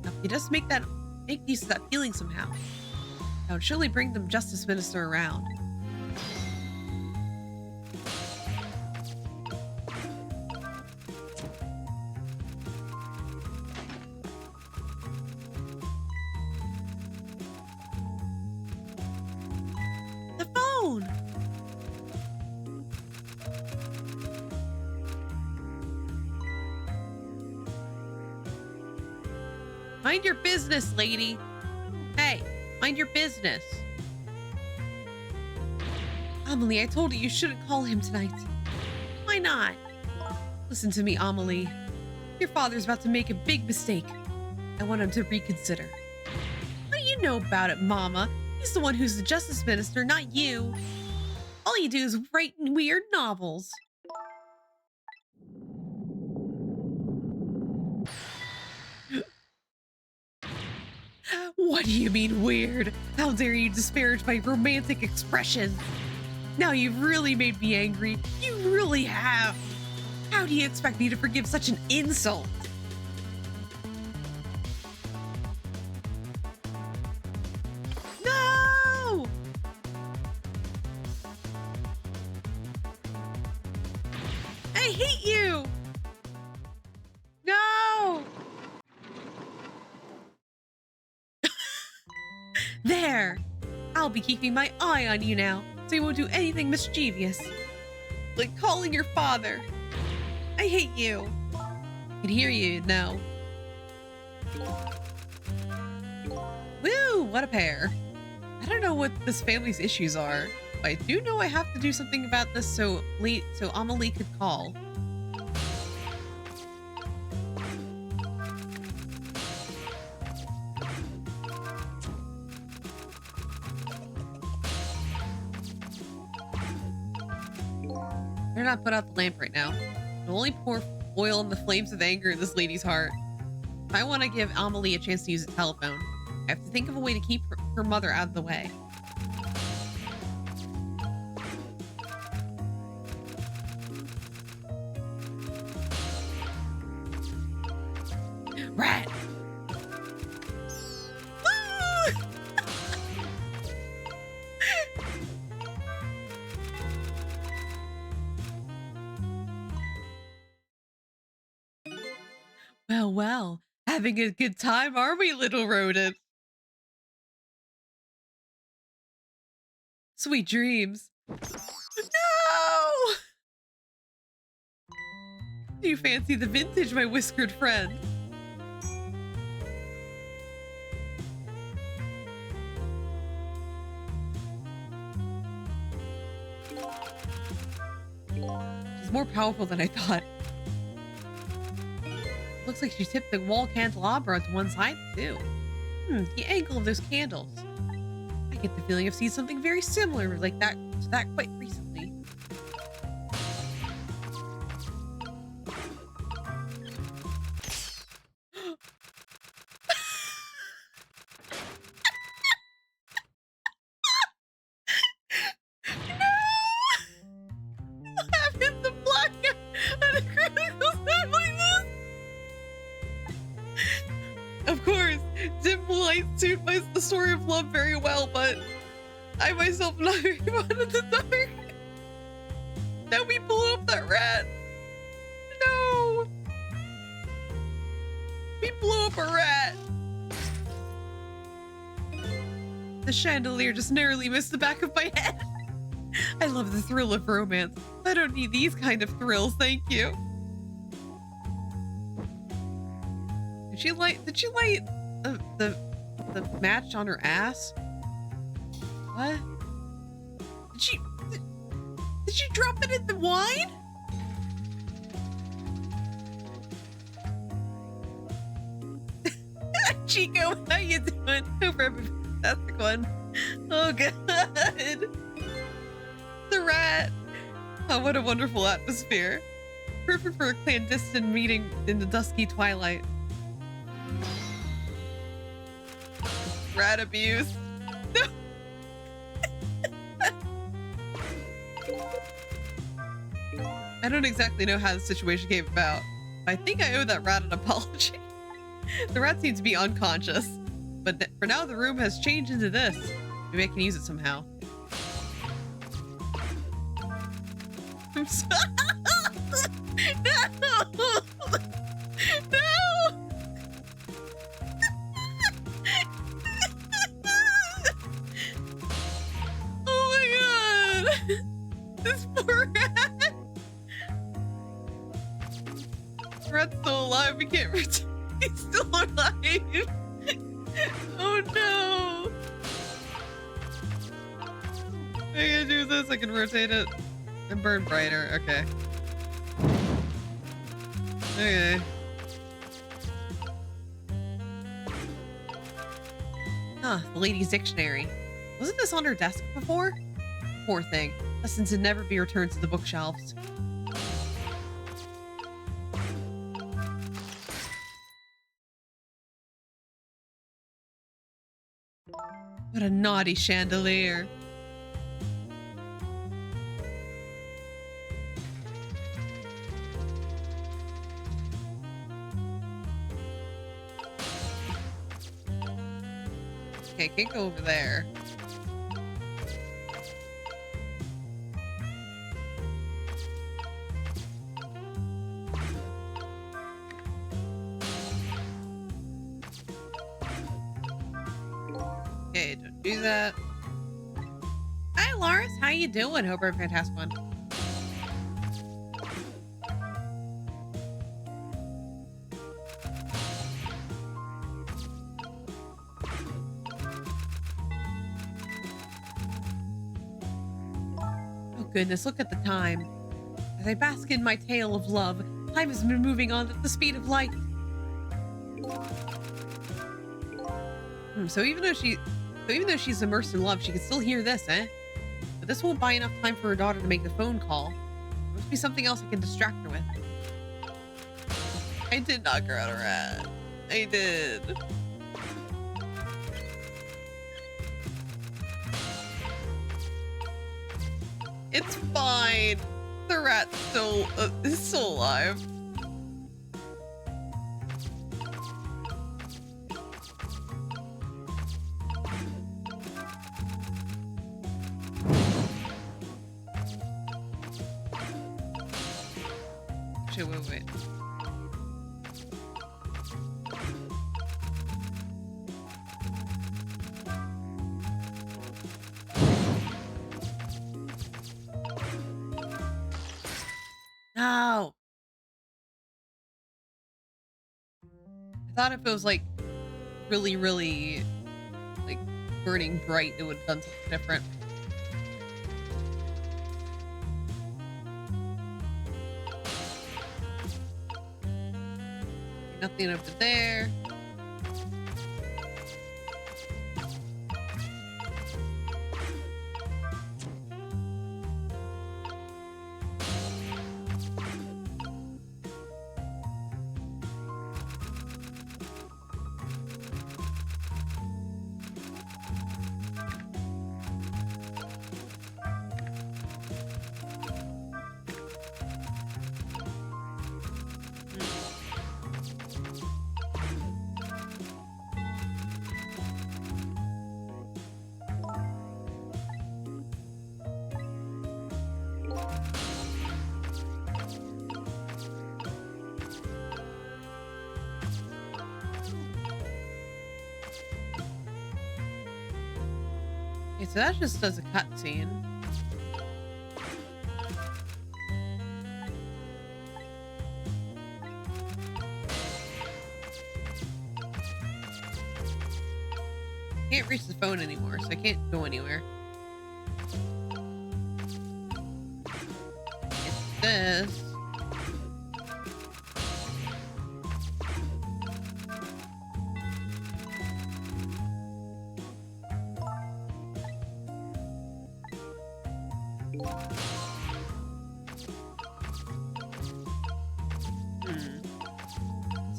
Now, if you just make use of that feeling somehow, that would surely bring the Justice Minister around. The phone! Mind your business, lady. Hey. Mind your business. Amelie, I told you shouldn't call him tonight. Why not? Listen to me, Amelie. Your father's about to make a big mistake. I want him to reconsider. What do you know about it, Mama? He's the one who's the Justice Minister, not you. All you do is write weird novels. What do you mean weird? How dare you disparage my romantic expression? Now you've really made me angry. You really have. How do you expect me to forgive such an insult? No! I hate you! No! There! I'll be keeping my eye on you now, so you won't do anything mischievous. Like calling your father. I hate you. I can hear you now. Woo! What a pair. I don't know what this family's issues are, but I do know I have to do something about this so Amelie could call. Better not put out the lamp right now. I'll only pour oil in the flames of anger in this lady's heart. If I want to give Amelie a chance to use a telephone, I have to think of a way to keep her mother out of the way. Rat! Well, well, having a good time, are we, little rodent? Sweet dreams. No! Do you fancy the vintage, my whiskered friend? She's more powerful than I thought. Looks like she tipped the wall candelabra to one side, too. The angle of those candles. I get the feeling I've seen something very similar like that to that quite recently. No! What happened to blackout at a critical time like this? Of course, dim lights suit the story of love very well, but I myself am not very fond of the dark. No, we blew up that rat. No. We blew up a rat. The chandelier just narrowly missed the back of my head. I love the thrill of romance. I don't need these kind of thrills, thank you. Did she light the match on her ass? What? Did she drop it in the wine? Chico, how you doing? Hope everybody's fantastic one. Oh god. The rat. Oh, what a wonderful atmosphere. Perfect for a clandestine meeting in the dusky twilight. Rat abuse. No. I don't exactly know how the situation came about. I think I owe that rat an apology. The rat seems to be unconscious, but for now the room has changed into this. Maybe I can use it somehow. I'm so no! No! Oh my god! This poor rat! The rat's still alive, we can't return. He's still alive! Oh no! I gotta do this, I can rotate it and burn brighter, okay. Okay. Huh, the lady's dictionary. Wasn't this on her desk before? Poor thing. Lessons would never be returned to the bookshelves. What a naughty chandelier. Okay, can't go over there. Okay, don't do that. Hi, Lars. How you doing? Hope you're a fantastic one. Goodness, look at the time. As I bask in my tale of love, time has been moving on at the speed of light. So even though she's immersed in love, she can still hear this, eh? But this won't buy enough time for her daughter to make the phone call. There must be something else I can distract her with. I did knock her out a rat. I did. It's fine. The rat is still alive. Actually, wait. No. I thought if it was like really like burning bright, it would have done something different. Nothing over there. Okay, so that just does a cutscene. Can't reach the phone anymore, so I can't go anywhere. It's this.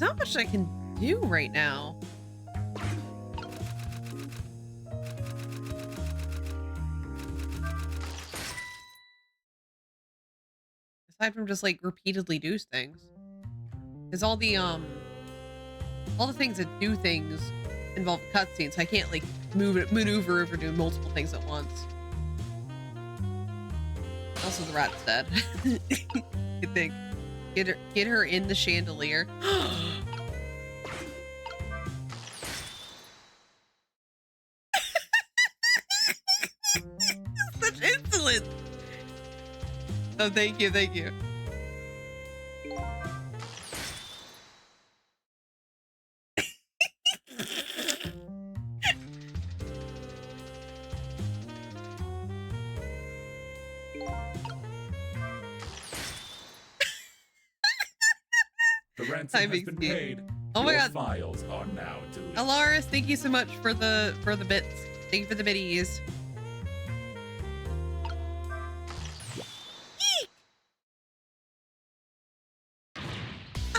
There's not much I can do right now. Aside from just like repeatedly do things. Because all the things that do things involve cutscenes, so I can't like maneuver over doing multiple things at once. Also the rat's dead. I think. Get her in the chandelier. Such insolence. Oh, thank you, thank you. The ransom has been paid. Oh my God. Files are now deleted. Alaris, thank you so much for the bits. Thank you for the biddies.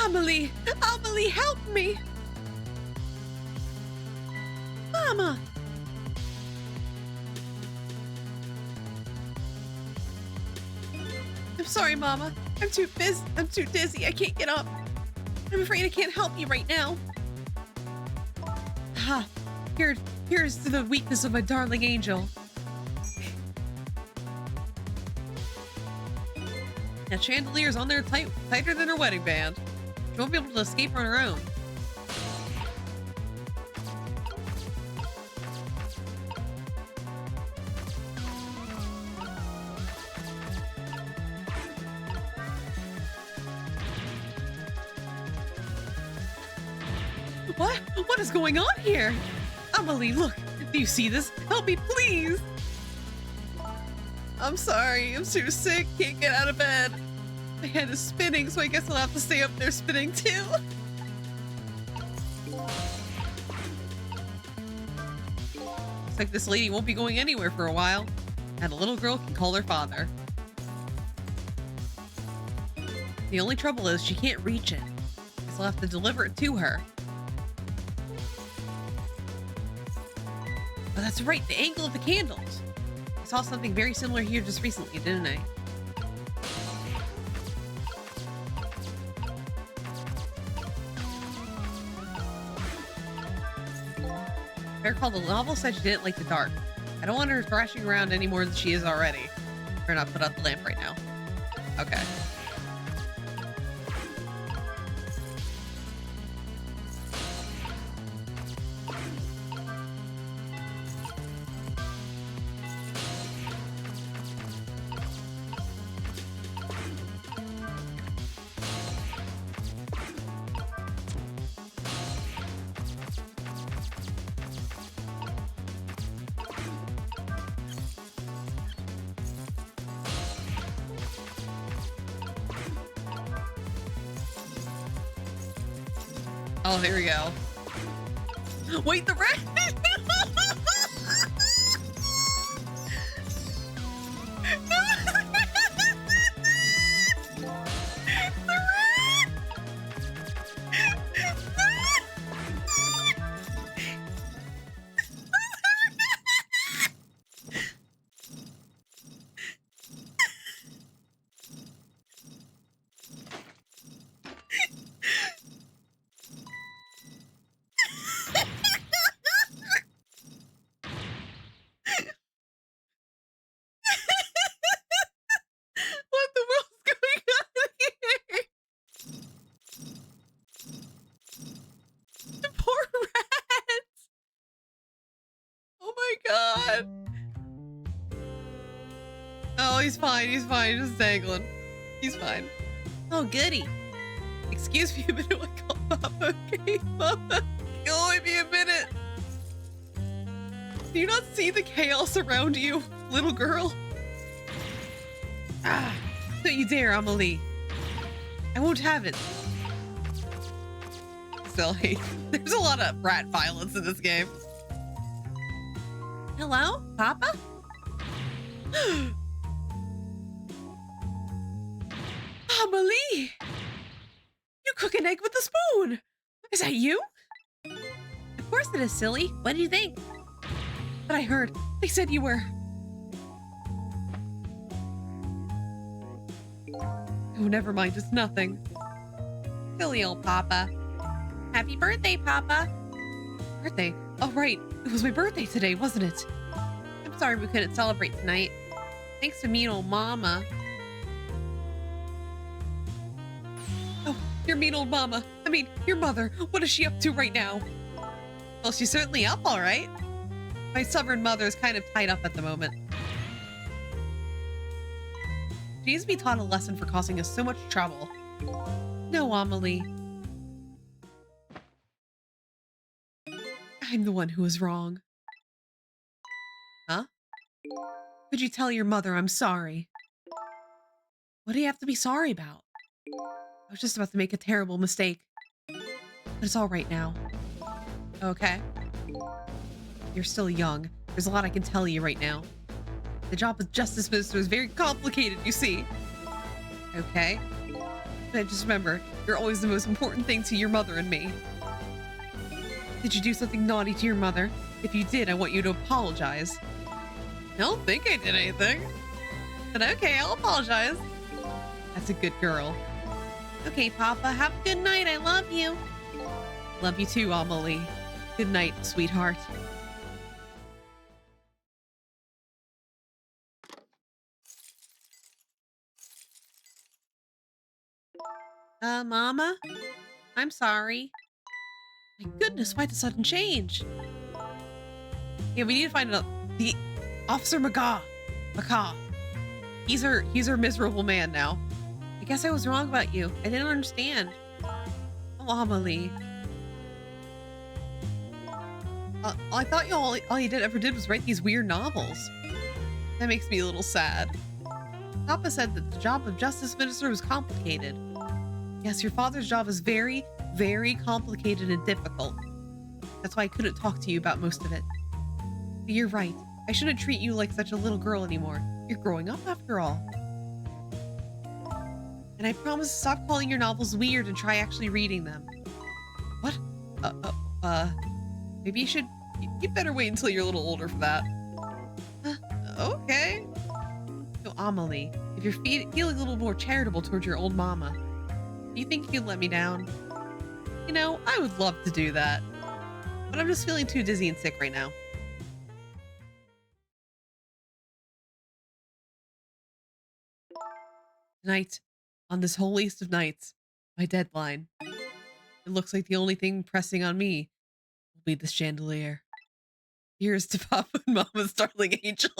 Amelie, Amelie, help me! Mama! I'm sorry, Mama. I'm too dizzy. I can't get up. I'm afraid I can't help you right now. Ha! Here's to the weakness of my darling angel. That chandelier's on there tighter than her wedding band. She won't be able to escape on her own. What is going on here? Amelie, look. Do you see this? Help me, please. I'm sorry. I'm too sick. Can't get out of bed. My head is spinning, so I guess I'll have to stay up there spinning too. Looks like this lady won't be going anywhere for a while. And a little girl can call her father. The only trouble is she can't reach it. So I'll have to deliver it to her. Oh, that's right, the angle of the candles. I saw something very similar here just recently, didn't I? If I recall, the novel said she didn't like the dark. I don't want her thrashing around any more than she is already. Better not put out the lamp right now. Okay. Oh, there we go. Wait, the rat! Oh, he's fine. He's fine. Just dangling. He's fine. Oh, goody. Excuse me a minute. I call Papa. Okay, Mama. Only be a minute. Do you not see the chaos around you, little girl? Ah, don't you dare, Amelie. I won't have it. Silly. There's a lot of rat violence in this game. Hello, Papa? Amelie! You cook an egg with a spoon! Is that you? Of course it is, silly. What do you think? But I heard they said you were... Oh, never mind. It's nothing. Silly old Papa. Happy birthday, Papa. Birthday? Oh, right. It was my birthday today, wasn't it? I'm sorry we couldn't celebrate tonight. Thanks to mean old Mama. Oh, your mean old Mama. I mean, your mother. What is she up to right now? Well, she's certainly up, all right. My stubborn mother is kind of tied up at the moment. She needs to be taught a lesson for causing us so much trouble. No, Amelie. I'm the one who was wrong. Huh? Could you tell your mother I'm sorry? What do you have to be sorry about? I was just about to make a terrible mistake. But it's all right now. Okay. You're still young. There's a lot I can tell you right now. The job of Justice Minister is very complicated, you see. Okay. But just remember, you're always the most important thing to your mother and me. Did you do something naughty to your mother? If you did, I want you to apologize. I don't think I did anything. But okay, I'll apologize. That's a good girl. Okay, Papa, have a good night. I love you. Love you too, Amelie. Good night, sweetheart. Mama? I'm sorry. My goodness, why the sudden change? Yeah, we need to find out the Officer Macaw. He's her miserable man now. I guess I was wrong about you. I didn't understand. Oh, Amelie. I thought all you ever did was write these weird novels. That makes me a little sad. Papa said that the job of Justice Minister was complicated. Yes, your father's job is very, very complicated and difficult. That's why I couldn't talk to you about most of it. But you're right. I shouldn't treat you like such a little girl anymore. You're growing up after all. And I promise to stop calling your novels weird and try actually reading them. What? Maybe you better wait until you're a little older for that. Okay. So, Amelie, if you're feeling a little more charitable towards your old mama, do you think you'd let me down? You know, I would love to do that. But I'm just feeling too dizzy and sick right now. Tonight, on this holiest of nights, my deadline. It looks like the only thing pressing on me will be this chandelier. Here's to Papa and Mama's darling angel.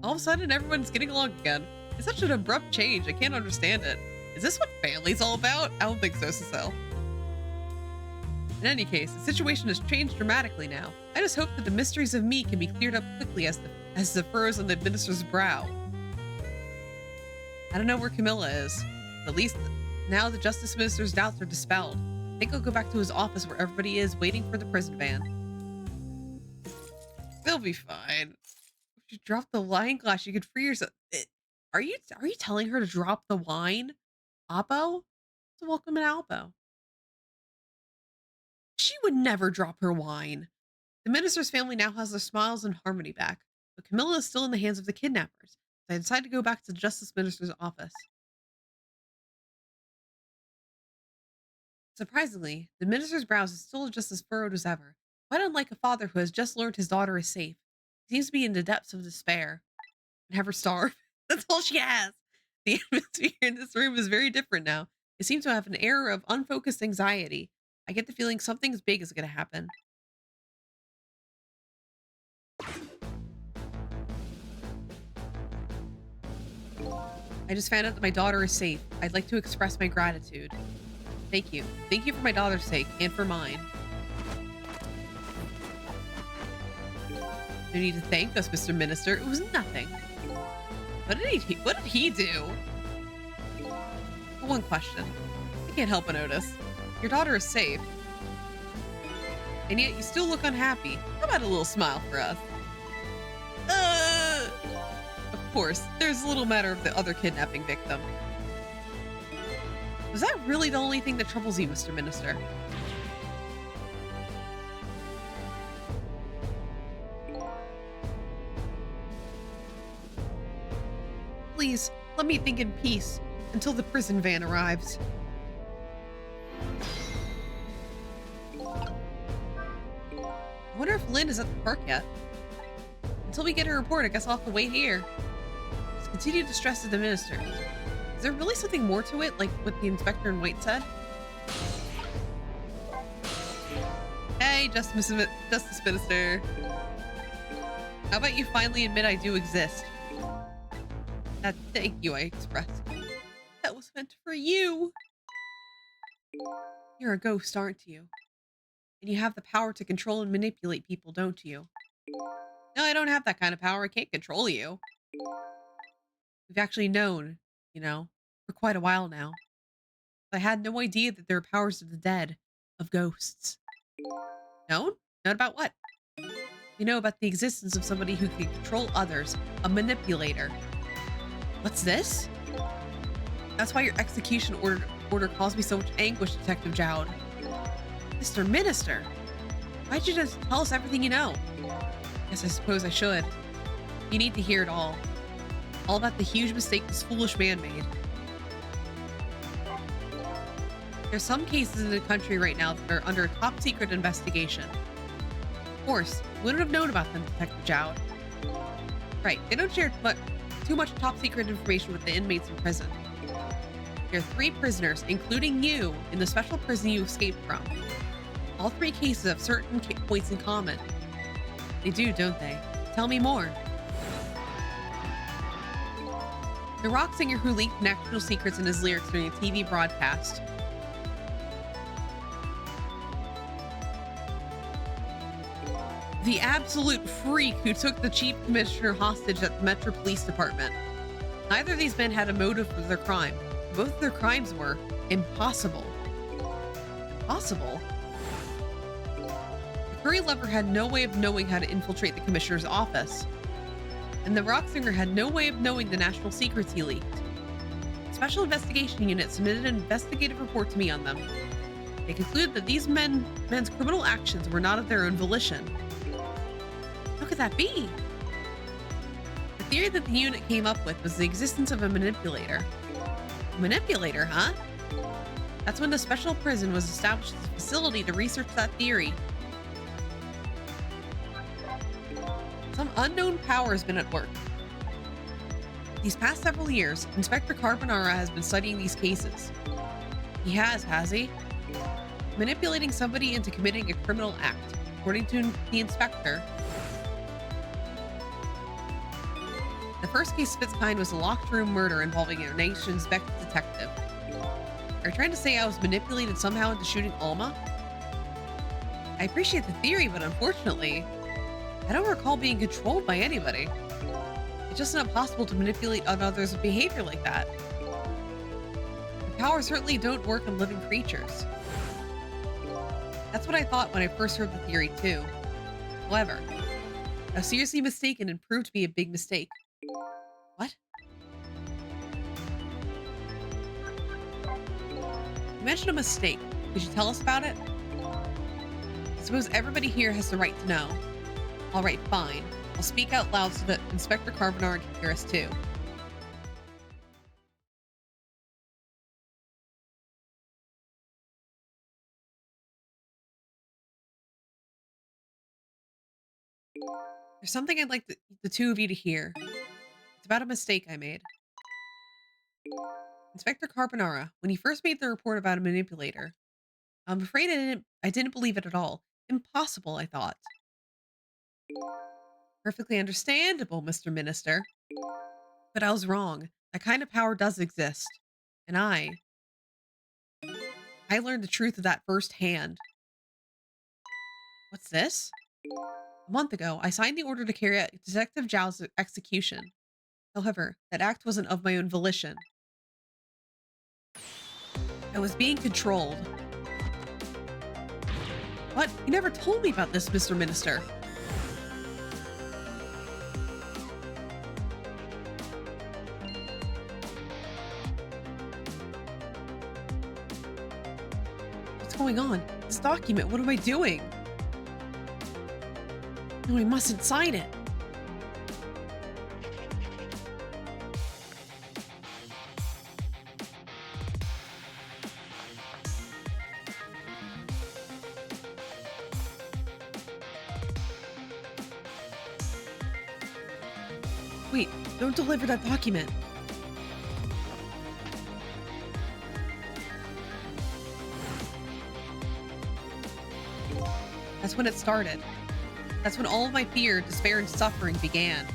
All of a sudden, everyone's getting along again. It's such an abrupt change. I can't understand it. Is this what family's all about? I don't think so, Cecile. In any case, the situation has changed dramatically now. I just hope that the mysteries of me can be cleared up quickly as the furrows on the minister's brow. I don't know where Camilla is, but at least now the Justice Minister's doubts are dispelled. I think I'll go back to his office where everybody is waiting for the prison van. They'll be fine. If you drop the wine glass, you could free yourself. Are you telling her to drop the wine? Oppo? So welcome to Alpo. She would never drop her wine. The minister's family now has their smiles and harmony back, but Camilla is still in the hands of the kidnappers. So I decided to go back to the Justice Minister's office. Surprisingly, the minister's brows is still just as furrowed as ever, quite unlike a father who has just learned his daughter is safe. He seems to be in the depths of despair. And have her starve. That's all she has. The atmosphere in this room is very different now. It seems to have an air of unfocused anxiety. I get the feeling something big is going to happen. I just found out that my daughter is safe. I'd like to express my gratitude. Thank you. Thank you for my daughter's sake and for mine. No need to thank us, Mr. Minister. It was nothing. What did he do? One question. I can't help but notice. Your daughter is safe. And yet you still look unhappy. How about a little smile for us? Of course, there's a little matter of the other kidnapping victim. Was that really the only thing that troubles you, Mr. Minister? Please, let me think in peace until the prison van arrives. I wonder if Lynn is at the park yet. Until we get her report, I guess I'll have to wait here. Just continue to stress to the minister. Is there really something more to it, like what the inspector in white said? Hey, Justice Minister. How about you finally admit I do exist? That thank you I expressed. That was meant for you. You're a ghost, aren't you? And you have the power to control and manipulate people, don't you? No, I don't have that kind of power. I can't control you. We've actually known, for quite a while now. I had no idea that there are powers of the dead, of ghosts. No? Not about what? You know about the existence of somebody who can control others, a manipulator. What's this? That's why your execution order caused me so much anguish, Detective Jowd. Mr. Minister, why'd you just tell us everything you know? Yes, I suppose I should. You need to hear it all. All about the huge mistake this foolish man made. There's some cases in the country right now that are under a top secret investigation. Of course, you wouldn't have known about them, Detective Jowd. Right, they don't share too much top secret information with the inmates in prison. There are 3 prisoners, including you, in the special prison you escaped from. All 3 cases have certain points in common. They do, don't they? Tell me more. The rock singer who leaked national secrets in his lyrics during a TV broadcast. The absolute freak who took the chief commissioner hostage at the Metro Police Department. Neither of these men had a motive for their crime. Both of their crimes were impossible. Impossible? The curry lover had no way of knowing how to infiltrate the commissioner's office. And the rock singer had no way of knowing the national secrets he leaked. Special Investigation Unit submitted an investigative report to me on them. They concluded that these men's criminal actions were not of their own volition. How could that be? The theory that the unit came up with was the existence of a manipulator. A manipulator, huh? That's when the special prison was established as a facility to research that theory. Some unknown power has been at work. These past several years, Inspector Carbonara has been studying these cases. He has he? Manipulating somebody into committing a criminal act. According to the inspector, the first case of its kind was a locked room murder involving our nation's best detective. Are you trying to say I was manipulated somehow into shooting Alma? I appreciate the theory, but unfortunately, I don't recall being controlled by anybody. It's just not possible to manipulate others' behavior like that. The powers certainly don't work on living creatures. That's what I thought when I first heard the theory too. However, I was seriously mistaken and proved to be a big mistake. What? You mentioned a mistake. Could you tell us about it? I suppose everybody here has the right to know. All right, fine. I'll speak out loud so that Inspector Carbonara can hear us too. There's something I'd like the 2 of you to hear. It's about a mistake I made. Inspector Carbonara, when you first made the report about a manipulator, I'm afraid I didn't believe it at all. Impossible, I thought. Perfectly understandable, Mr. Minister. But I was wrong. That kind of power does exist. And I learned the truth of that firsthand. What's this? A month ago, I signed the order to carry out Detective Zhao's execution. However, that act wasn't of my own volition. I was being controlled. What? You never told me about this, Mr. Minister. What's going on? This document, what am I doing? No, I mustn't sign it. Wait, don't deliver that document. That's when it started. That's when all of my fear, despair, and suffering began.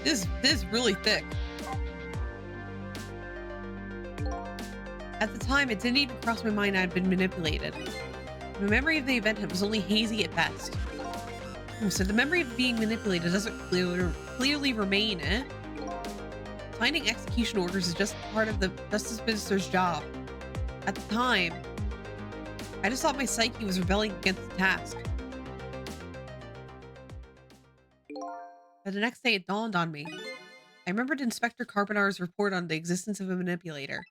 This is really thick. At the time, it didn't even cross my mind I'd been manipulated. My memory of the event was only hazy at best. So the memory of being manipulated doesn't clearly remain, eh? Signing execution orders is just part of the Justice Minister's job. At the time, I just thought my psyche was rebelling against the task. But the next day it dawned on me. I remembered Inspector Carbonar's report on the existence of a manipulator.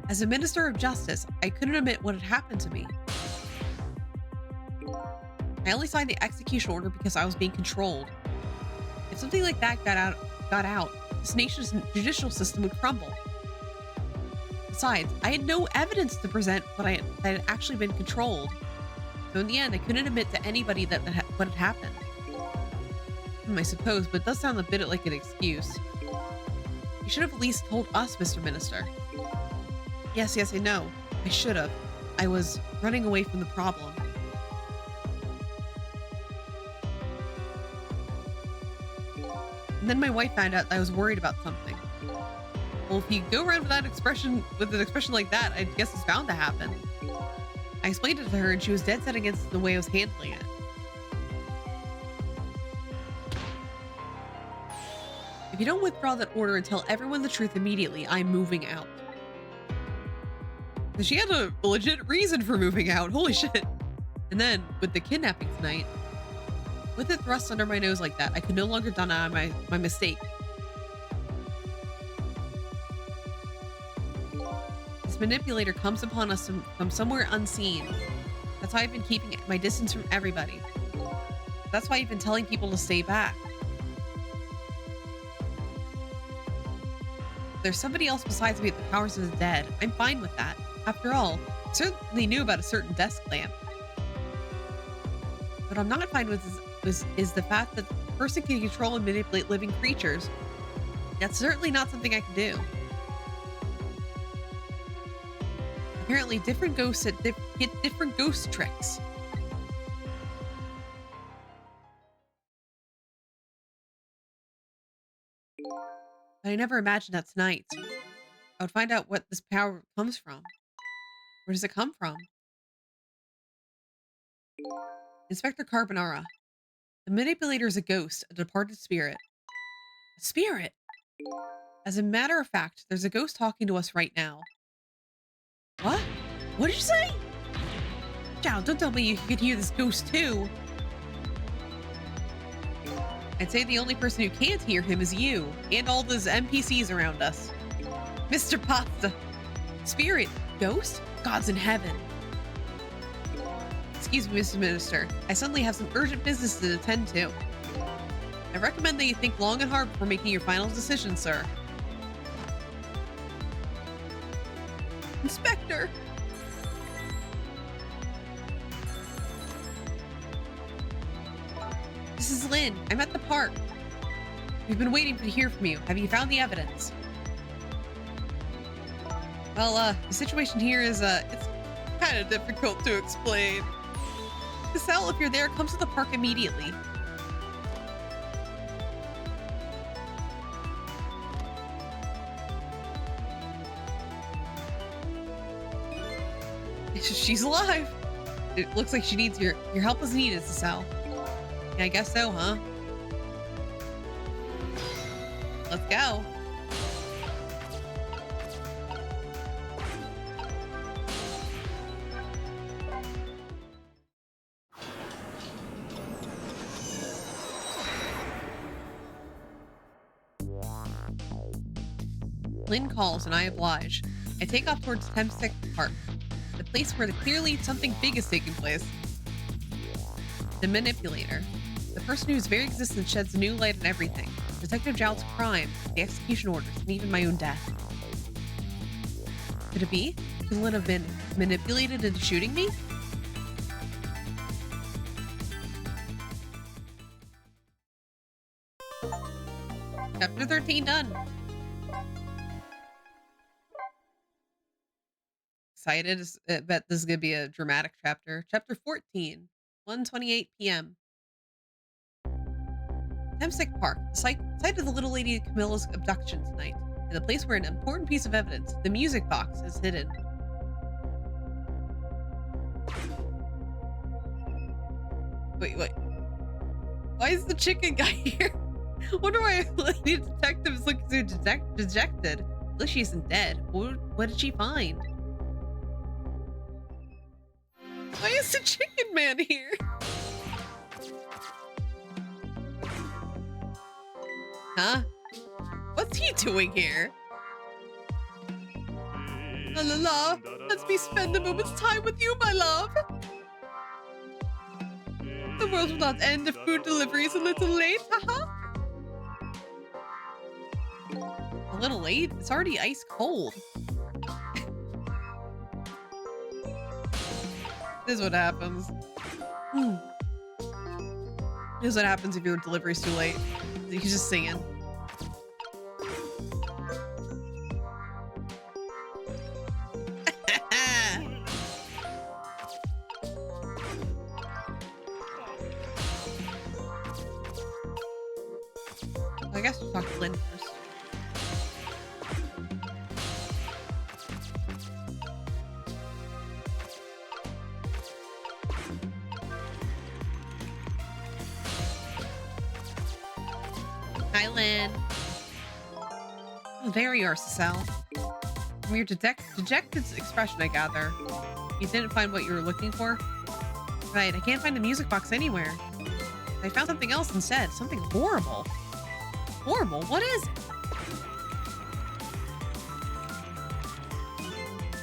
As a Minister of Justice, I couldn't admit what had happened to me. I only signed the execution order because I was being controlled. If something like that got out, this nation's judicial system would crumble. Besides, I had no evidence to present that I had actually been controlled. So in the end, I couldn't admit to anybody what had happened. I suppose, but it does sound a bit like an excuse. You should have at least told us, Mr. Minister. Yes, I know. I should have. I was running away from the problem. And then my wife found out that I was worried about something. Well, if you go around with an expression like that, I guess it's bound to happen. I explained it to her and she was dead set against the way I was handling it. If you don't withdraw that order and tell everyone the truth immediately, I'm moving out. She had a legit reason for moving out, holy shit. And then, with the kidnapping tonight, with it thrust under my nose like that, I could no longer deny my mistake. This manipulator comes upon us from somewhere unseen. That's why I've been keeping my distance from everybody. That's why I've been telling people to stay back. If there's somebody else besides me with the powers of the dead, I'm fine with that. After all, I certainly knew about a certain desk lamp. What I'm not fine with is the fact that the person can control and manipulate living creatures. That's certainly not something I can do. Apparently, different ghosts get different ghost tricks. But I never imagined that tonight I would find out what this power comes from. Where does it come from? Inspector Carbonara. The manipulator is a ghost, a departed spirit. A spirit? As a matter of fact, there's a ghost talking to us right now. What? What did you say? Zhao, don't tell me you could hear this ghost too. I'd say the only person who can't hear him is you, and all those NPCs around us. Mr. Pasta. Spirit? Ghost? Gods in heaven. Excuse me, Mr. Minister. I suddenly have some urgent business to attend to. I recommend that you think long and hard before making your final decision, sir. Inspector! This is Lynn. I'm at the park. We've been waiting to hear from you. Have you found the evidence? Well, the situation here is, it's kind of difficult to explain. Cassell, if you're there, come to the park immediately. She's alive. It looks like she needs your help is needed, Cecile. Yeah, I guess so, huh? Let's go. Lynn calls and I oblige. I take off towards Thames Park, the place where clearly something big is taking place. The manipulator. The person whose very existence sheds a new light on everything. Detective Jout's crime, the execution orders, and even my own death. Could it be? Could Lynn have been manipulated into shooting me? Chapter 13 done. Excited. I bet this is going to be a dramatic chapter. Chapter 14, 1:28 p.m. Thames Park, the site of the little lady Camilla's abduction tonight, and the place where an important piece of evidence, the music box, is hidden. Wait. Why is the chicken guy here? Wonder why a lady detective is looking so dejected. At least she isn't dead. What did she find? Why is the chicken man here? Huh? What's he doing here? La la la. Let me spend a moment's time with you, my love. The world will not end if food delivery is a little late, haha. A little late? It's already ice cold. This is what happens. This is what happens if your delivery's too late. He's just singing. I guess we'll talk to Lynn first. Hi, Lynn. Oh, there you are, Cecile. From your dejected expression, I gather. You didn't find what you were looking for? Right, I can't find the music box anywhere. I found something else instead. Something horrible. Horrible? What is it?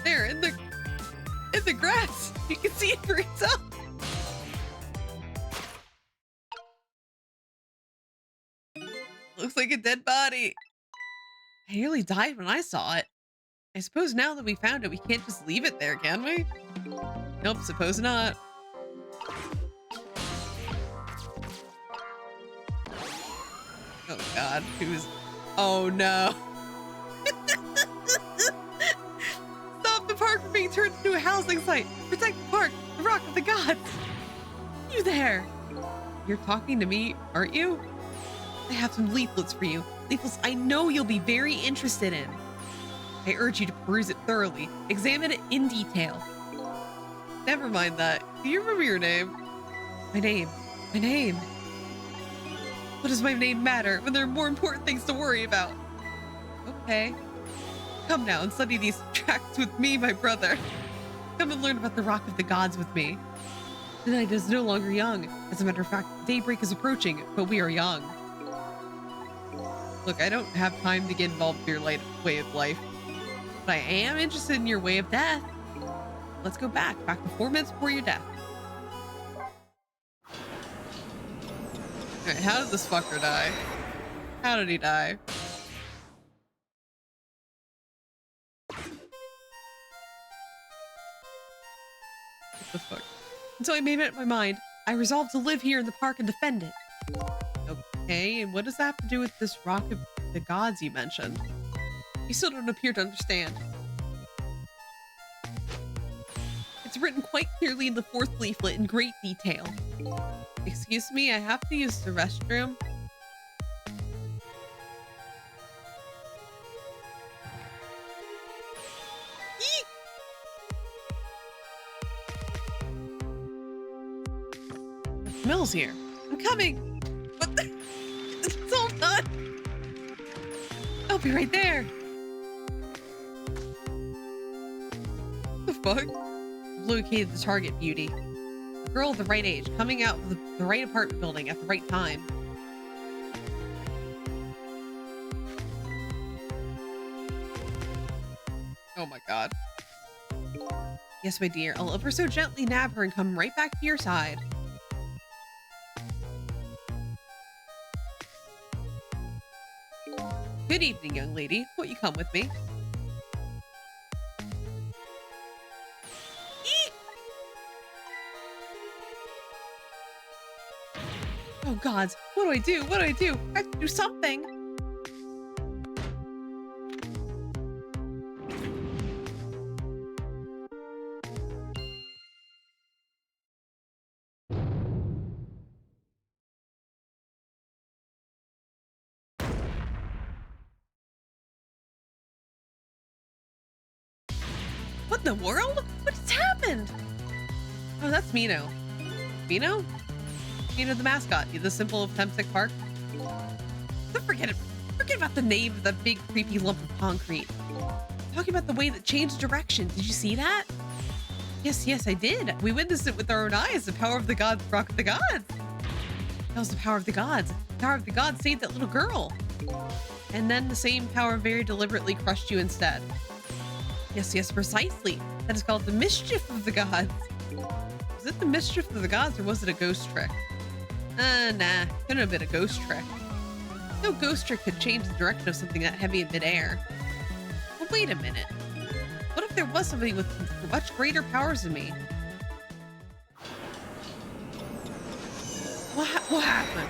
There, in the grass. You can see it for yourself. Looks like a dead body. I nearly died when I saw it. I suppose now that we found it, we can't just leave it there, can we? Nope, suppose not. Oh god, who's... Oh no. Stop the park from being turned into a housing site. Protect the park, the rock of the gods. You there. You're talking to me, aren't you? I have some leaflets for you. Leaflets I know you'll be very interested in. I urge you to peruse it thoroughly. Examine it in detail. Never mind that. Do you remember your name? My name. What does my name matter when there are more important things to worry about? Okay. Come now and study these tracts with me, my brother. Come and learn about the Rock of the Gods with me. The night is no longer young. As a matter of fact, daybreak is approaching, but we are young. Look, I don't have time to get involved in your way of life. But I am interested in your way of death. Let's go back to 4 minutes before your death. Alright, how did this fucker die? How did he die? What the fuck? Until I made up my mind, I resolved to live here in the park and defend it. Okay, and what does that have to do with this Rock of the Gods you mentioned? You still don't appear to understand. It's written quite clearly in the 4th leaflet in great detail. Excuse me, I have to use the restroom. Eek! Camilla's here. I'm coming. What the? It's all done. I'll be right there. What the fuck? I've located the target, beauty. A girl of the right age, coming out of the right apartment building at the right time. Oh my god. Yes, my dear. I'll ever so gently nab her and come right back to your side. Good evening, young lady. Won't you come with me? Eek! Oh gods, what do I do? What do I do? I have to do something. What in the world? What just happened? Oh, that's Mino. Mino? Mino the mascot, the symbol of Temsec Park. Don't forget it. Forget about the name of that big creepy lump of concrete. Talking about the way that changed direction. Did you see that? Yes, I did. We witnessed it with our own eyes. The power of the gods rocked the gods. That was the power of the gods. The power of the gods saved that little girl. And then the same power very deliberately crushed you instead. Yes, precisely. That is called the mischief of the gods. Was it the mischief of the gods or was it a ghost trick? Nah. Couldn't have been a ghost trick. No ghost trick could change the direction of something that heavy in midair. Well, wait a minute. What if there was somebody with much greater powers than me? What happened?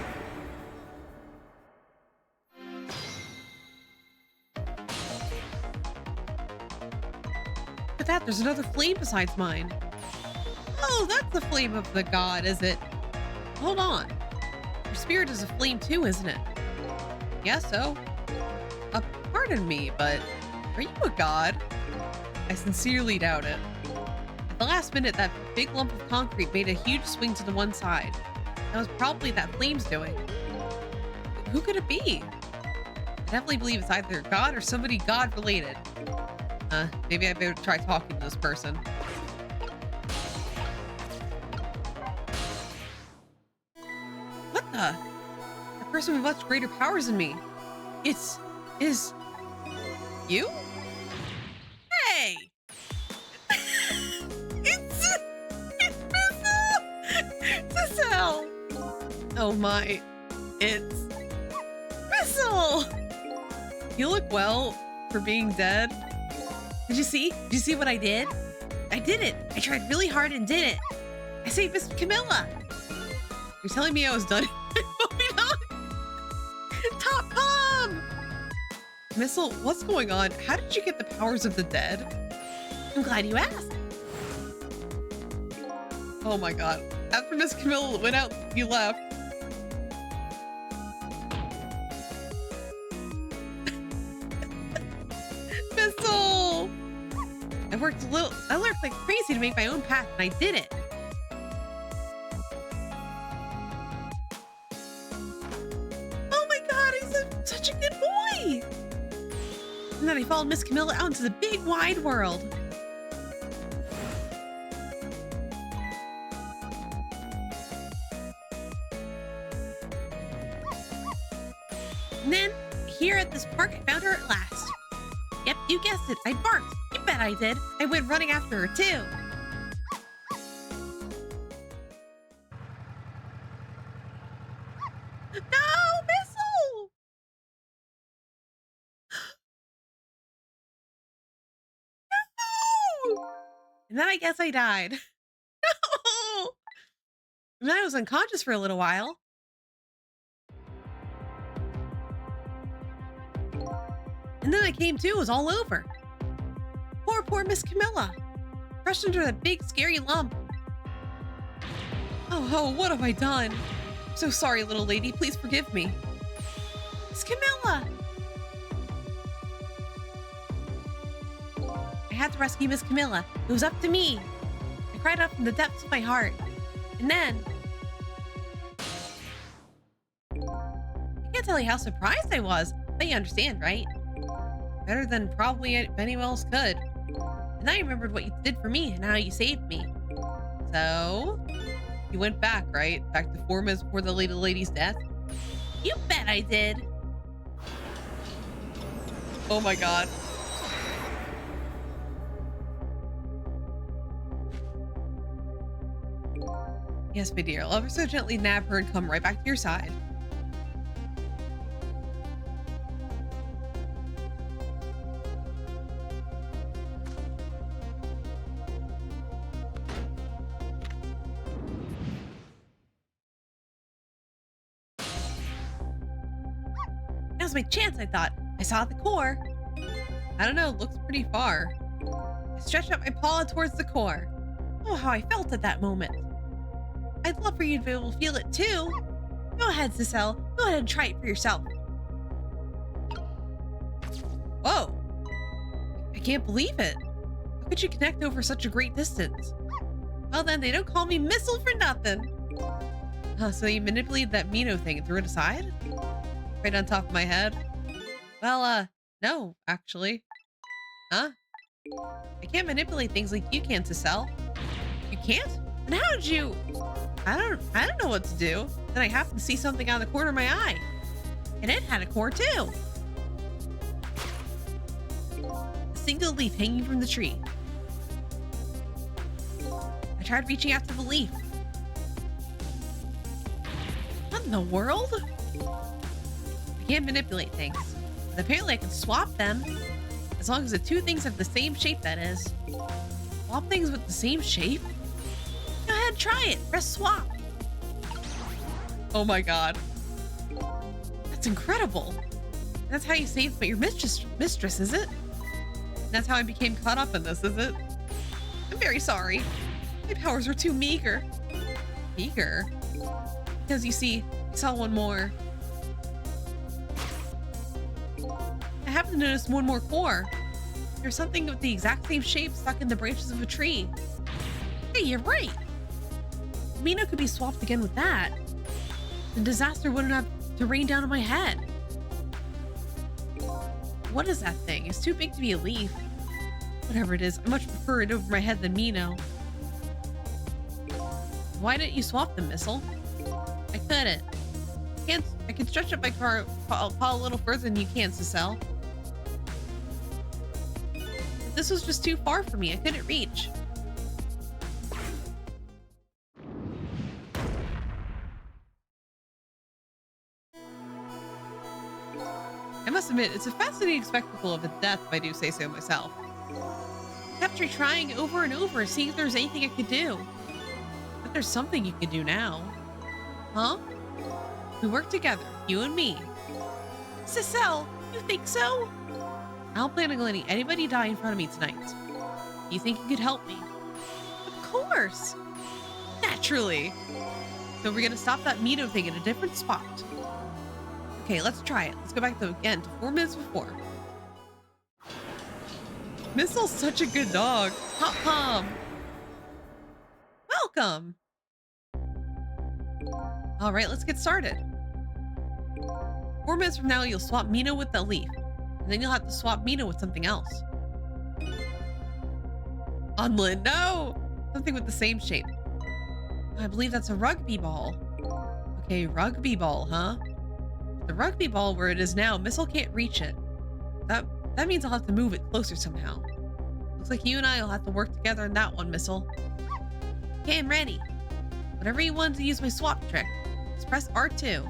Look at that, there's another flame besides mine. Oh, that's the flame of the god, is it? Hold on. Your spirit is a flame too, isn't it? Yes, so. Pardon me, but are you a god? I sincerely doubt it. At the last minute, that big lump of concrete made a huge swing to the one side. That was probably that flame's doing. Who could it be? I definitely believe it's either god or somebody god-related. Maybe I better try talking to this person. What the? A person with much greater powers than me. Is you? Hey! it's Thistle! Oh my, it's Thistle! You look well for being dead. Did you see? Did you see what I did? I did it. I tried really hard and did it. I saved Miss Camilla. You're telling me I was done? Top Palm! Missile, what's going on? How did you get the powers of the dead? I'm glad you asked. Oh my god. After Miss Camilla went out, you left. Missile! I worked like crazy to make my own path, and I did it. Oh my god, he's such a good boy! And then I followed Miss Camilla out into the big wide world. And then, here at this park, I found her at last. Yep, you guessed it. I barked. You bet I did. I went running after her, too. No, Missile! No! And then I guess I died. No! And then I was unconscious for a little while. And then I came to, it was all over. Poor Miss Camilla. Crushed under that big, scary lump. Oh, what have I done? I'm so sorry, little lady. Please forgive me. Miss Camilla! I had to rescue Miss Camilla. It was up to me. I cried out from the depths of my heart. And then Can't tell you how surprised I was, but you understand, right? Better than probably anyone else could. And I remembered what you did for me and how you saved me. So, you went back, right? Back to 4 minutes before the lady's death? You bet I did. Oh my god. Yes, my dear. I'll ever so gently nab her and come right back to your side. Now's my chance, I thought. I saw the core. I don't know, it looks pretty far. I stretched out my paw towards the core. Oh, how I felt at that moment. I'd love for you to be able to feel it too. Go ahead, Cicel. Go ahead and try it for yourself. Whoa. I can't believe it. How could you connect over such a great distance? Well then, they don't call me Missile for nothing. So you manipulated that Mino thing and threw it aside? Right on top of my head? Well, no, actually. Huh? I can't manipulate things like you can, Cicel. You can't? And how did you... I don't know what to do. Then I happened to see something out of the corner of my eye. And it had a core too. A single leaf hanging from the tree. I tried reaching out to the leaf. What in the world? I can't manipulate things. But apparently I can swap them. As long as the two things have the same shape, that is. Swap things with the same shape? Go ahead, try it. Press swap. Oh my god. That's incredible. That's how you saved your mistress, is it? That's how I became caught up in this, is it? I'm very sorry. My powers were too meager. Meager? Because you see, I saw one more. I happened to notice one more core. There's something with the exact same shape stuck in the branches of a tree. Hey, you're right. Mino could be swapped again with that. The disaster wouldn't have to rain down on my head. What is that thing? It's too big to be a leaf. Whatever it is, I much prefer it over my head than Mino. Why didn't you swap them, Missile? I couldn't. I can stretch up my paw a little further than you can, Cicel. This was just too far for me. I couldn't reach. I must admit, it's a fascinating spectacle of a death, if I do say so myself. I kept trying over and over, seeing if there's anything I could do. But there's something you can do now. Huh? We work together, you and me. Cicel, you think so? I don't plan on letting anybody die in front of me tonight. You think you could help me? Of course! Naturally! So we're gonna stop that Mino thing in a different spot. Okay, let's try it. Let's go back to 4 minutes before. Missile's such a good dog. Pom. Welcome. All right, let's get started. 4 minutes from now, you'll swap Mino with the leaf. And then you'll have to swap Mino with something else. Unlin, no! Something with the same shape. I believe that's a rugby ball. Okay, rugby ball, huh? The rugby ball where it is now, Missile can't reach it. That means I'll have to move it closer somehow. Looks like you and I will have to work together on that one, Missile. Okay, I'm ready. Whenever you want to use my swap trick, just press R2.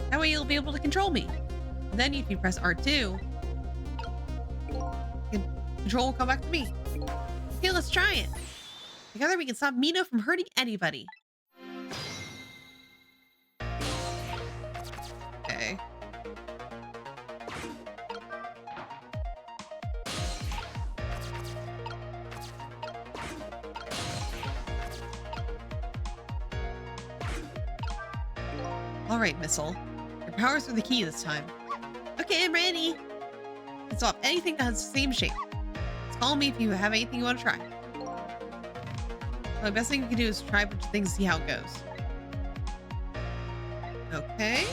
That way you'll be able to control me. And then if you press R2, control will come back to me. Okay, let's try it. Together we can stop Mino from hurting anybody. Okay. All right, Missile. Your powers are the key this time. Okay, I'm ready. You can swap anything that has the same shape. Just call me if you have anything you want to try. The best thing you can do is try a bunch of things and see how it goes. Okay.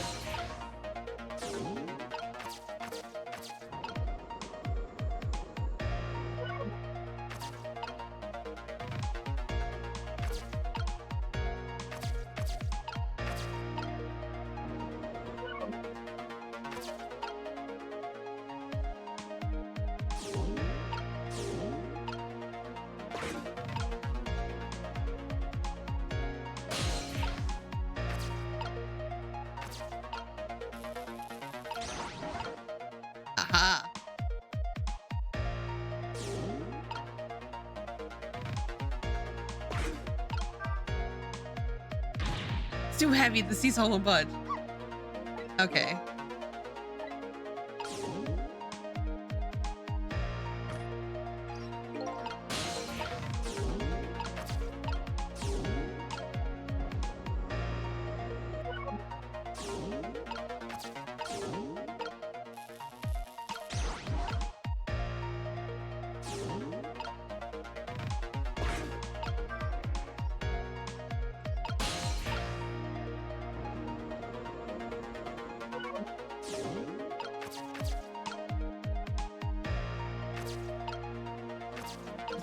Aha. It's too heavy. The seesaw won't budge. Okay.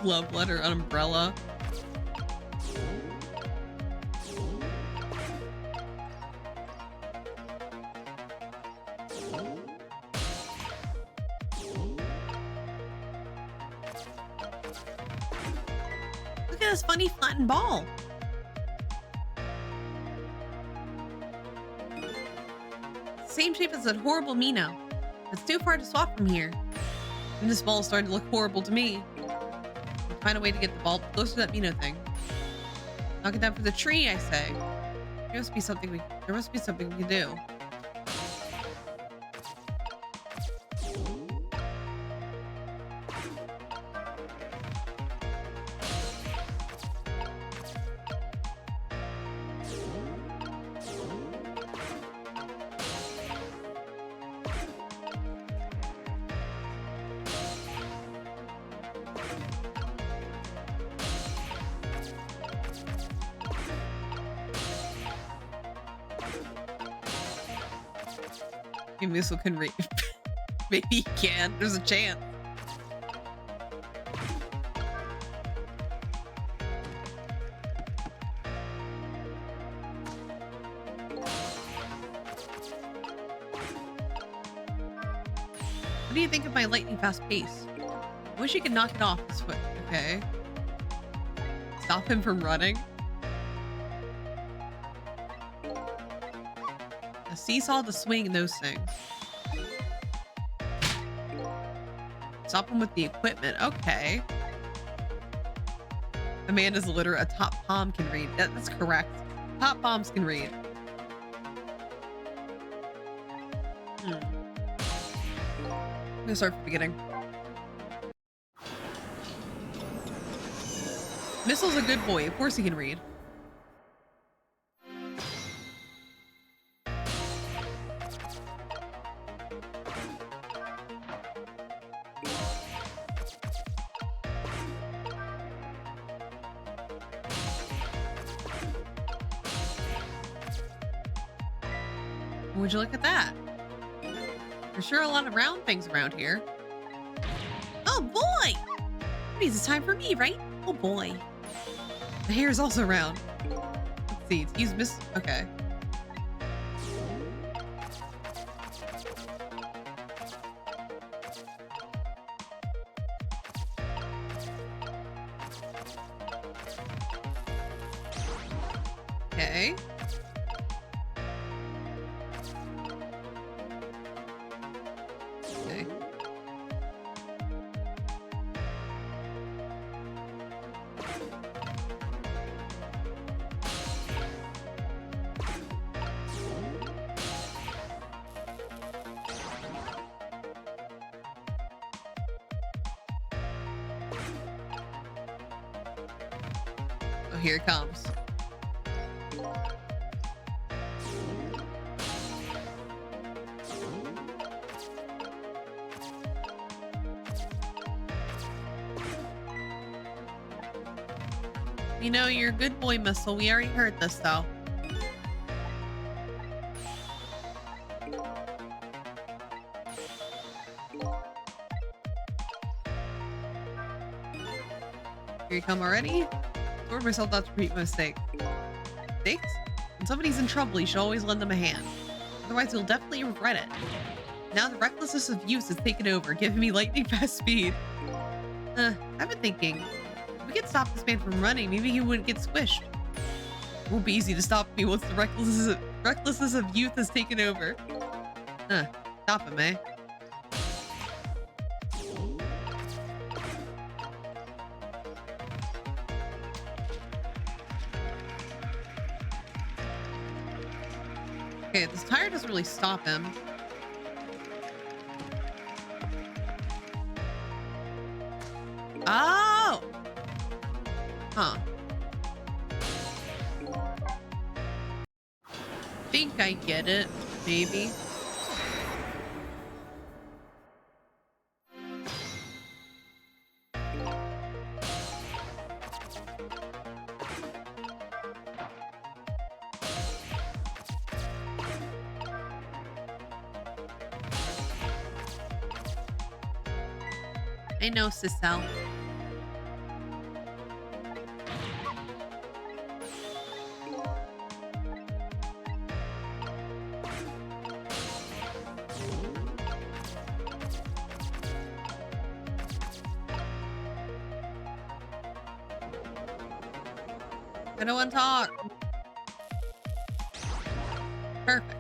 Love letter umbrella. Look at this funny flattened ball. Same shape as that horrible Mino. It's too far to swap from here. And this ball is starting to look horrible to me. Find a way to get the ball closer to that Mino thing. Knock it down for the tree, I say. There must be something we can do. Maybe Missile can read. Maybe he can. There's a chance. What do you think of my lightning fast pace? I wish you could knock it off this foot. Okay. Stop him from running. A seesaw, the swing, and those things. Stop him with the equipment. Okay. Amanda's litter. A top palm can read. That's correct. Top palms can read. I'm gonna start from the beginning. Missile's a good boy. Of course he can read. Would you look at that? There's sure a lot of round things around here. Oh boy! That means it's time for me, right? Oh boy. The hair is also round. Let's see. Use miss. Okay. Okay. Okay. Oh, here it comes. You know, you're a good boy, Missile. We already heard this, though. you come already? Told myself not to repeat my mistake. Mistakes? When somebody's in trouble, you should always lend them a hand. Otherwise, you'll definitely regret it. Now the recklessness of youth has taken over, giving me lightning fast speed. I've been thinking, if we could stop this man from running, maybe he wouldn't get squished. It won't be easy to stop me once the recklessness of youth has taken over. Stop him, eh? Okay, this tire doesn't really stop him. Oh! Huh. Think I get it, maybe. I know, Sissel. I don't want to talk. Perfect.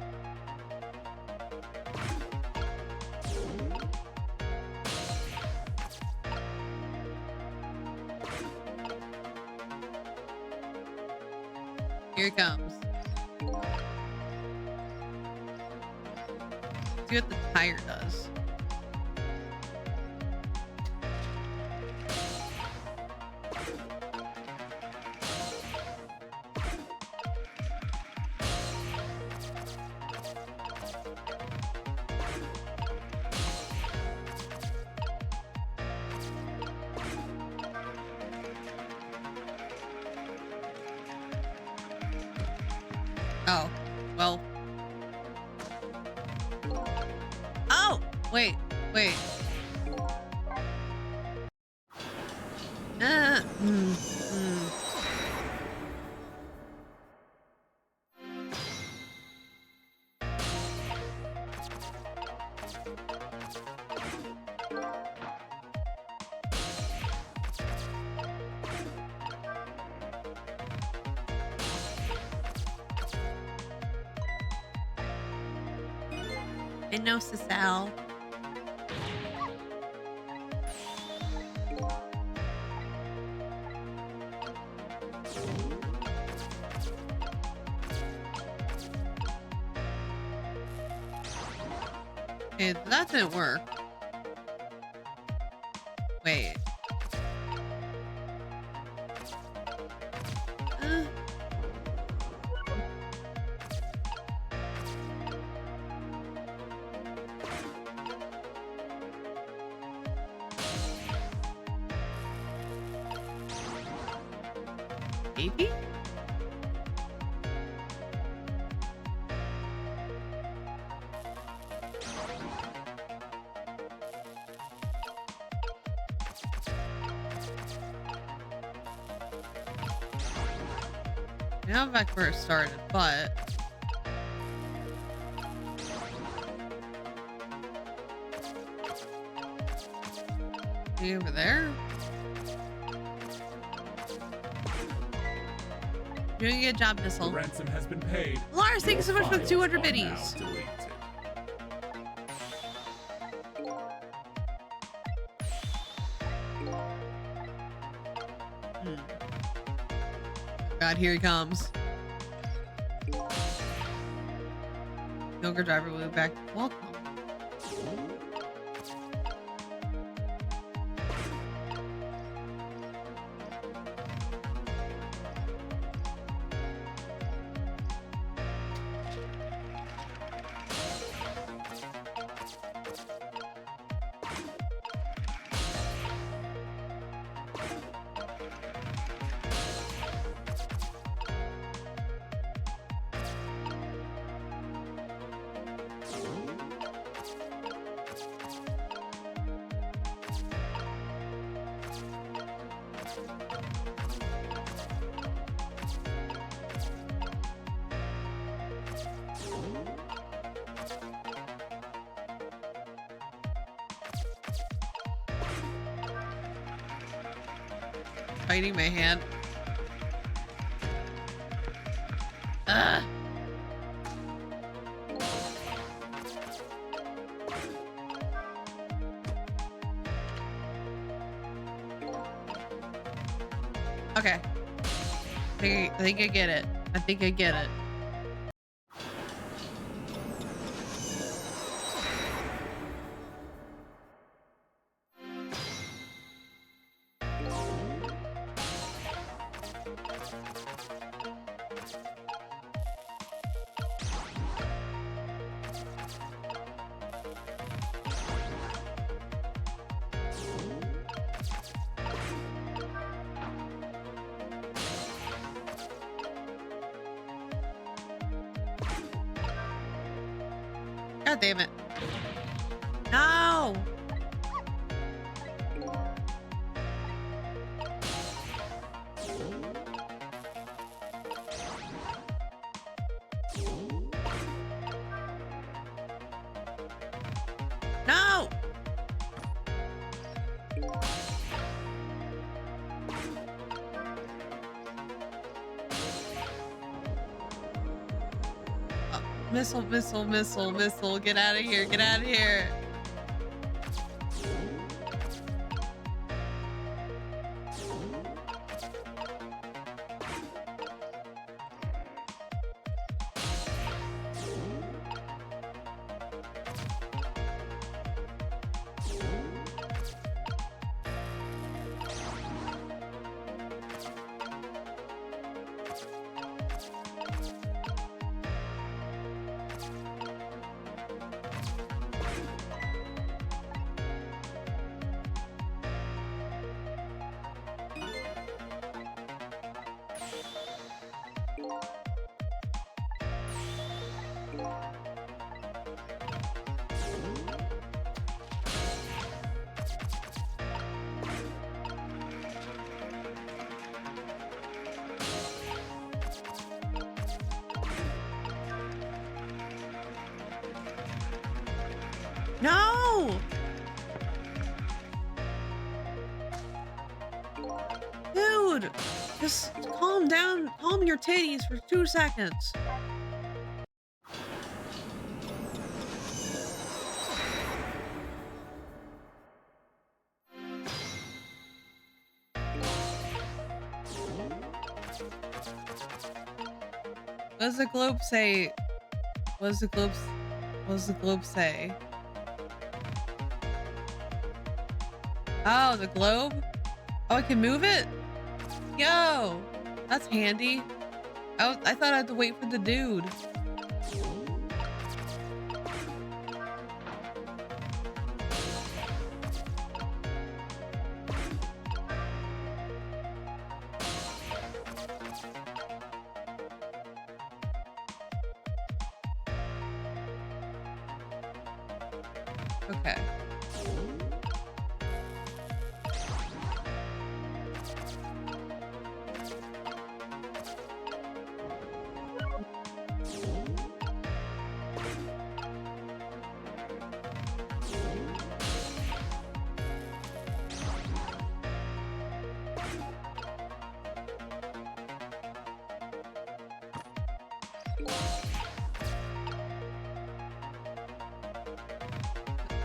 Here it comes. See what the tire does. Oh, well. Oh, wait. I know, Sissel. Okay, that didn't work. Wait. Maybe? Now I'm back where it started, but see over there? Doing a good job, Missile. The ransom has been paid. Lars, thank you so much for the 200 biddies. God, here he comes. Younger driver will be back. Welcome. biting my hand. Ugh. Okay. I think I get it. I think I get it. God damn it. No! No! Missile, missile, missile, missile. Get out of here. Get out of here. No! Dude, just calm down. Calm your titties for 2 seconds. What does the globe say? What does the globe say? Oh, the globe? Oh, I can move it? Yo, that's handy. I thought I had to wait for the dude. Okay.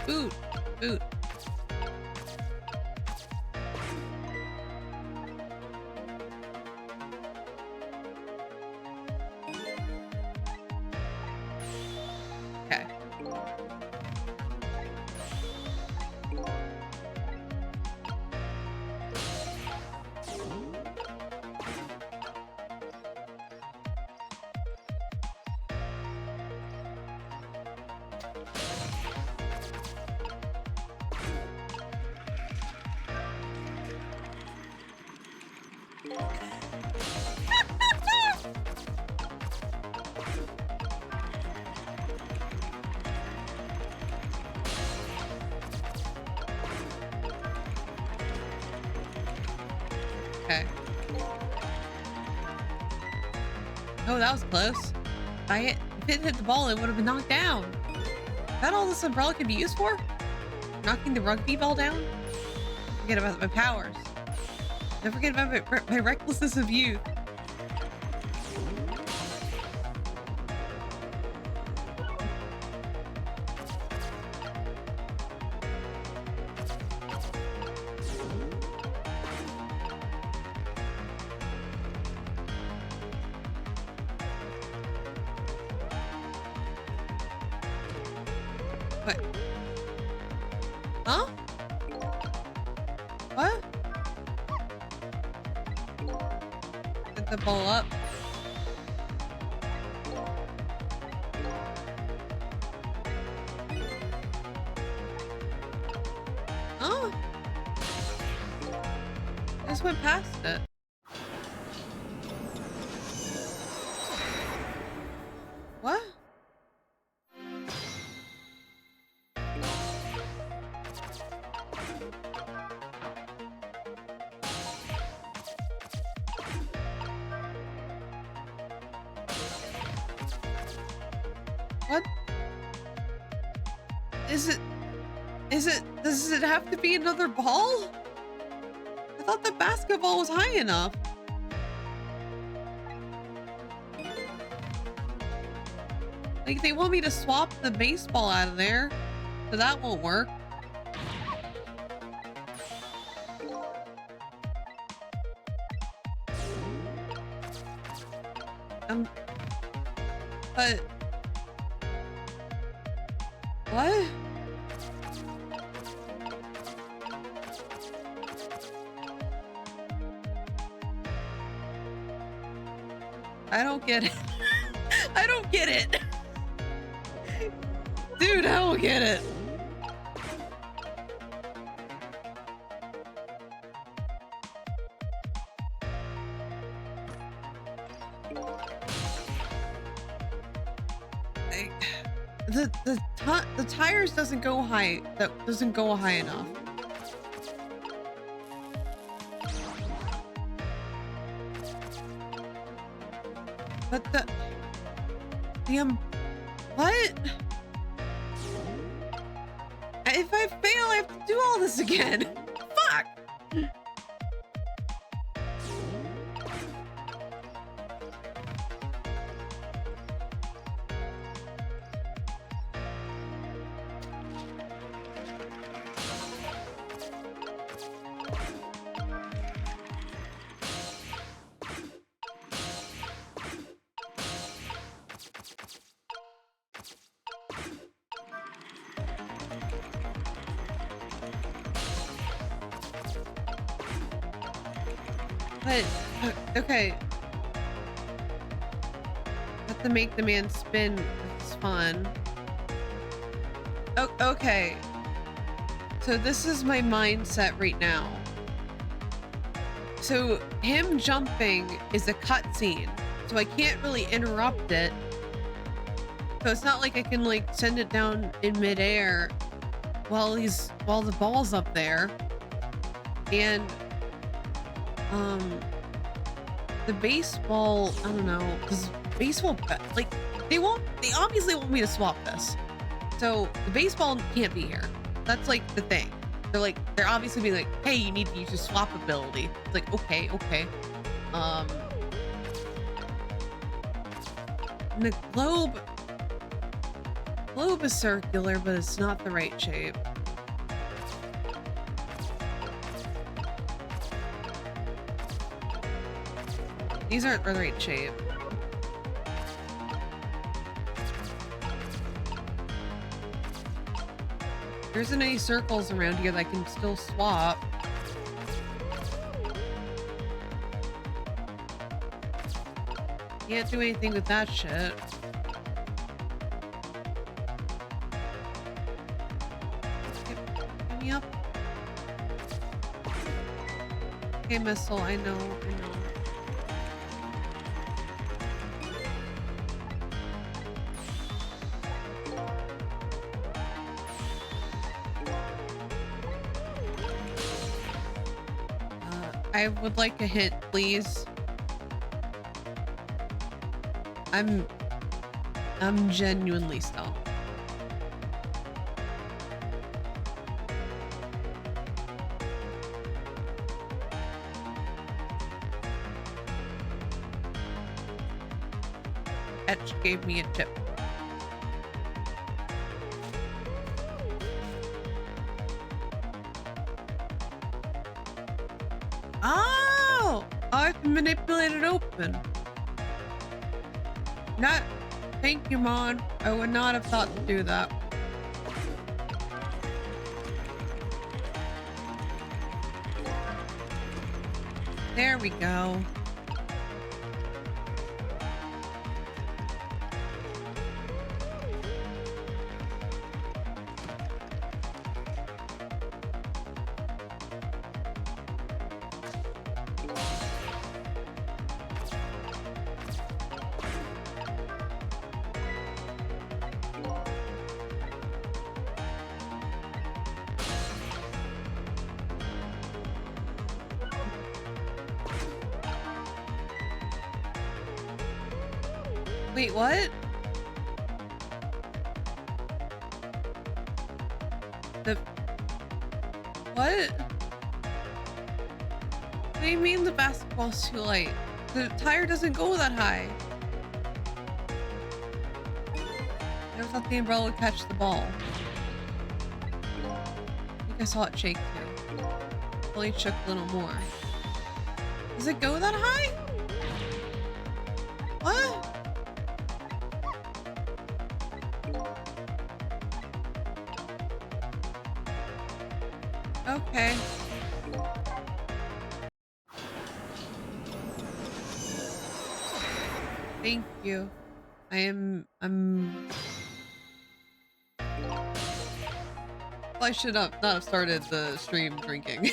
Boot, boot. Okay. Okay. Oh, that was close. If it hit the ball, it would have been knocked down. Is that all this umbrella can be used for? Knocking the rugby ball down? Forget about my powers. Don't forget about my recklessness of youth. What? Huh? What? Get the ball up. Oh. I just went past it. What? What? Does it have to be another ball? I thought the basketball was high enough. Like, they want me to swap the baseball out of there, so that won't work. But what? I don't get it. I don't get it. Dude, I don't get it. The tires doesn't go high. That doesn't go high enough. But what? If I fail, I have to do all this again. Fuck. But, okay. Have to make the man spin. It's fun. Oh, okay. So this is my mindset right now. So him jumping is a cutscene, so I can't really interrupt it. So it's not like I can like send it down in midair while the ball's up there. And the baseball, I don't know, because baseball, like they obviously want me to swap this. So the baseball can't be here. That's like the thing. They're obviously being like, hey, you need to use your swap ability. It's like, okay. And the globe is circular, but it's not the right shape. These aren't the right shape. There isn't any circles around here that I can still swap. Can't do anything with that shit. Get me up. Okay, missile, I know. I would like a hit, please. I'm genuinely stumped. Etch gave me a chip. Oh! I can manipulate it open. Not. Thank you, Mon. I would not have thought to do that. There we go. Wait, what? What? What do you mean the basketball's too light? The tire doesn't go that high. I never thought the umbrella would catch the ball. I think I saw it shake too. Only shook a little more. Does it go that high? What? Okay. Thank you. I'm well, I should not have started the stream drinking.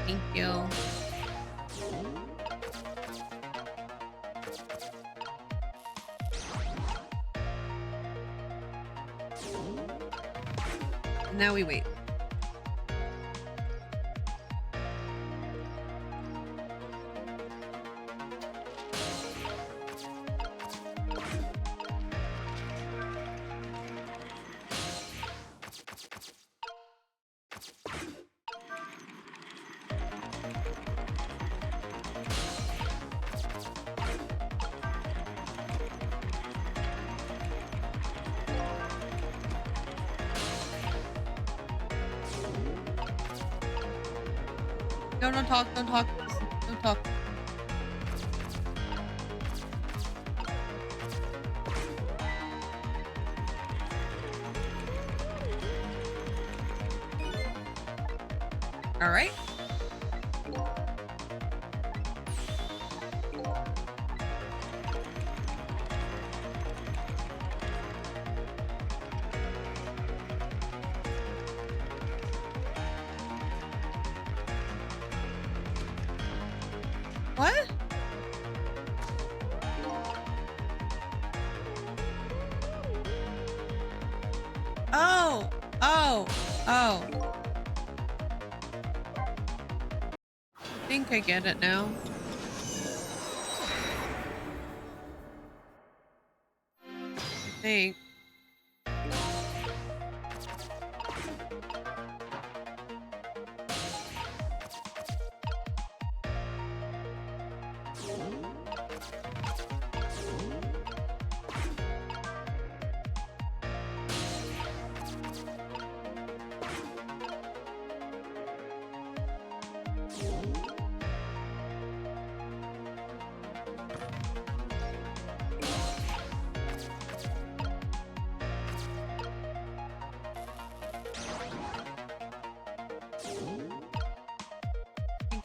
Thank you. Now we wait. No, don't talk, don't talk, don't talk. All right. What? Oh, oh, oh. I think I get it now. I think.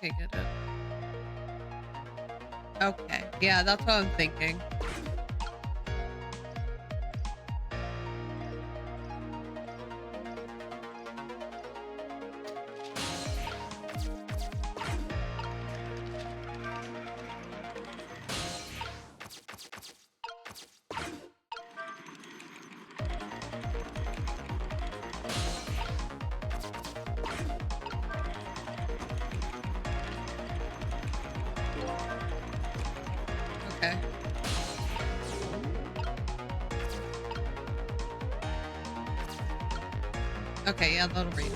I get it. Okay. Yeah, that's what I'm thinking. Okay. Okay, yeah, that'll read.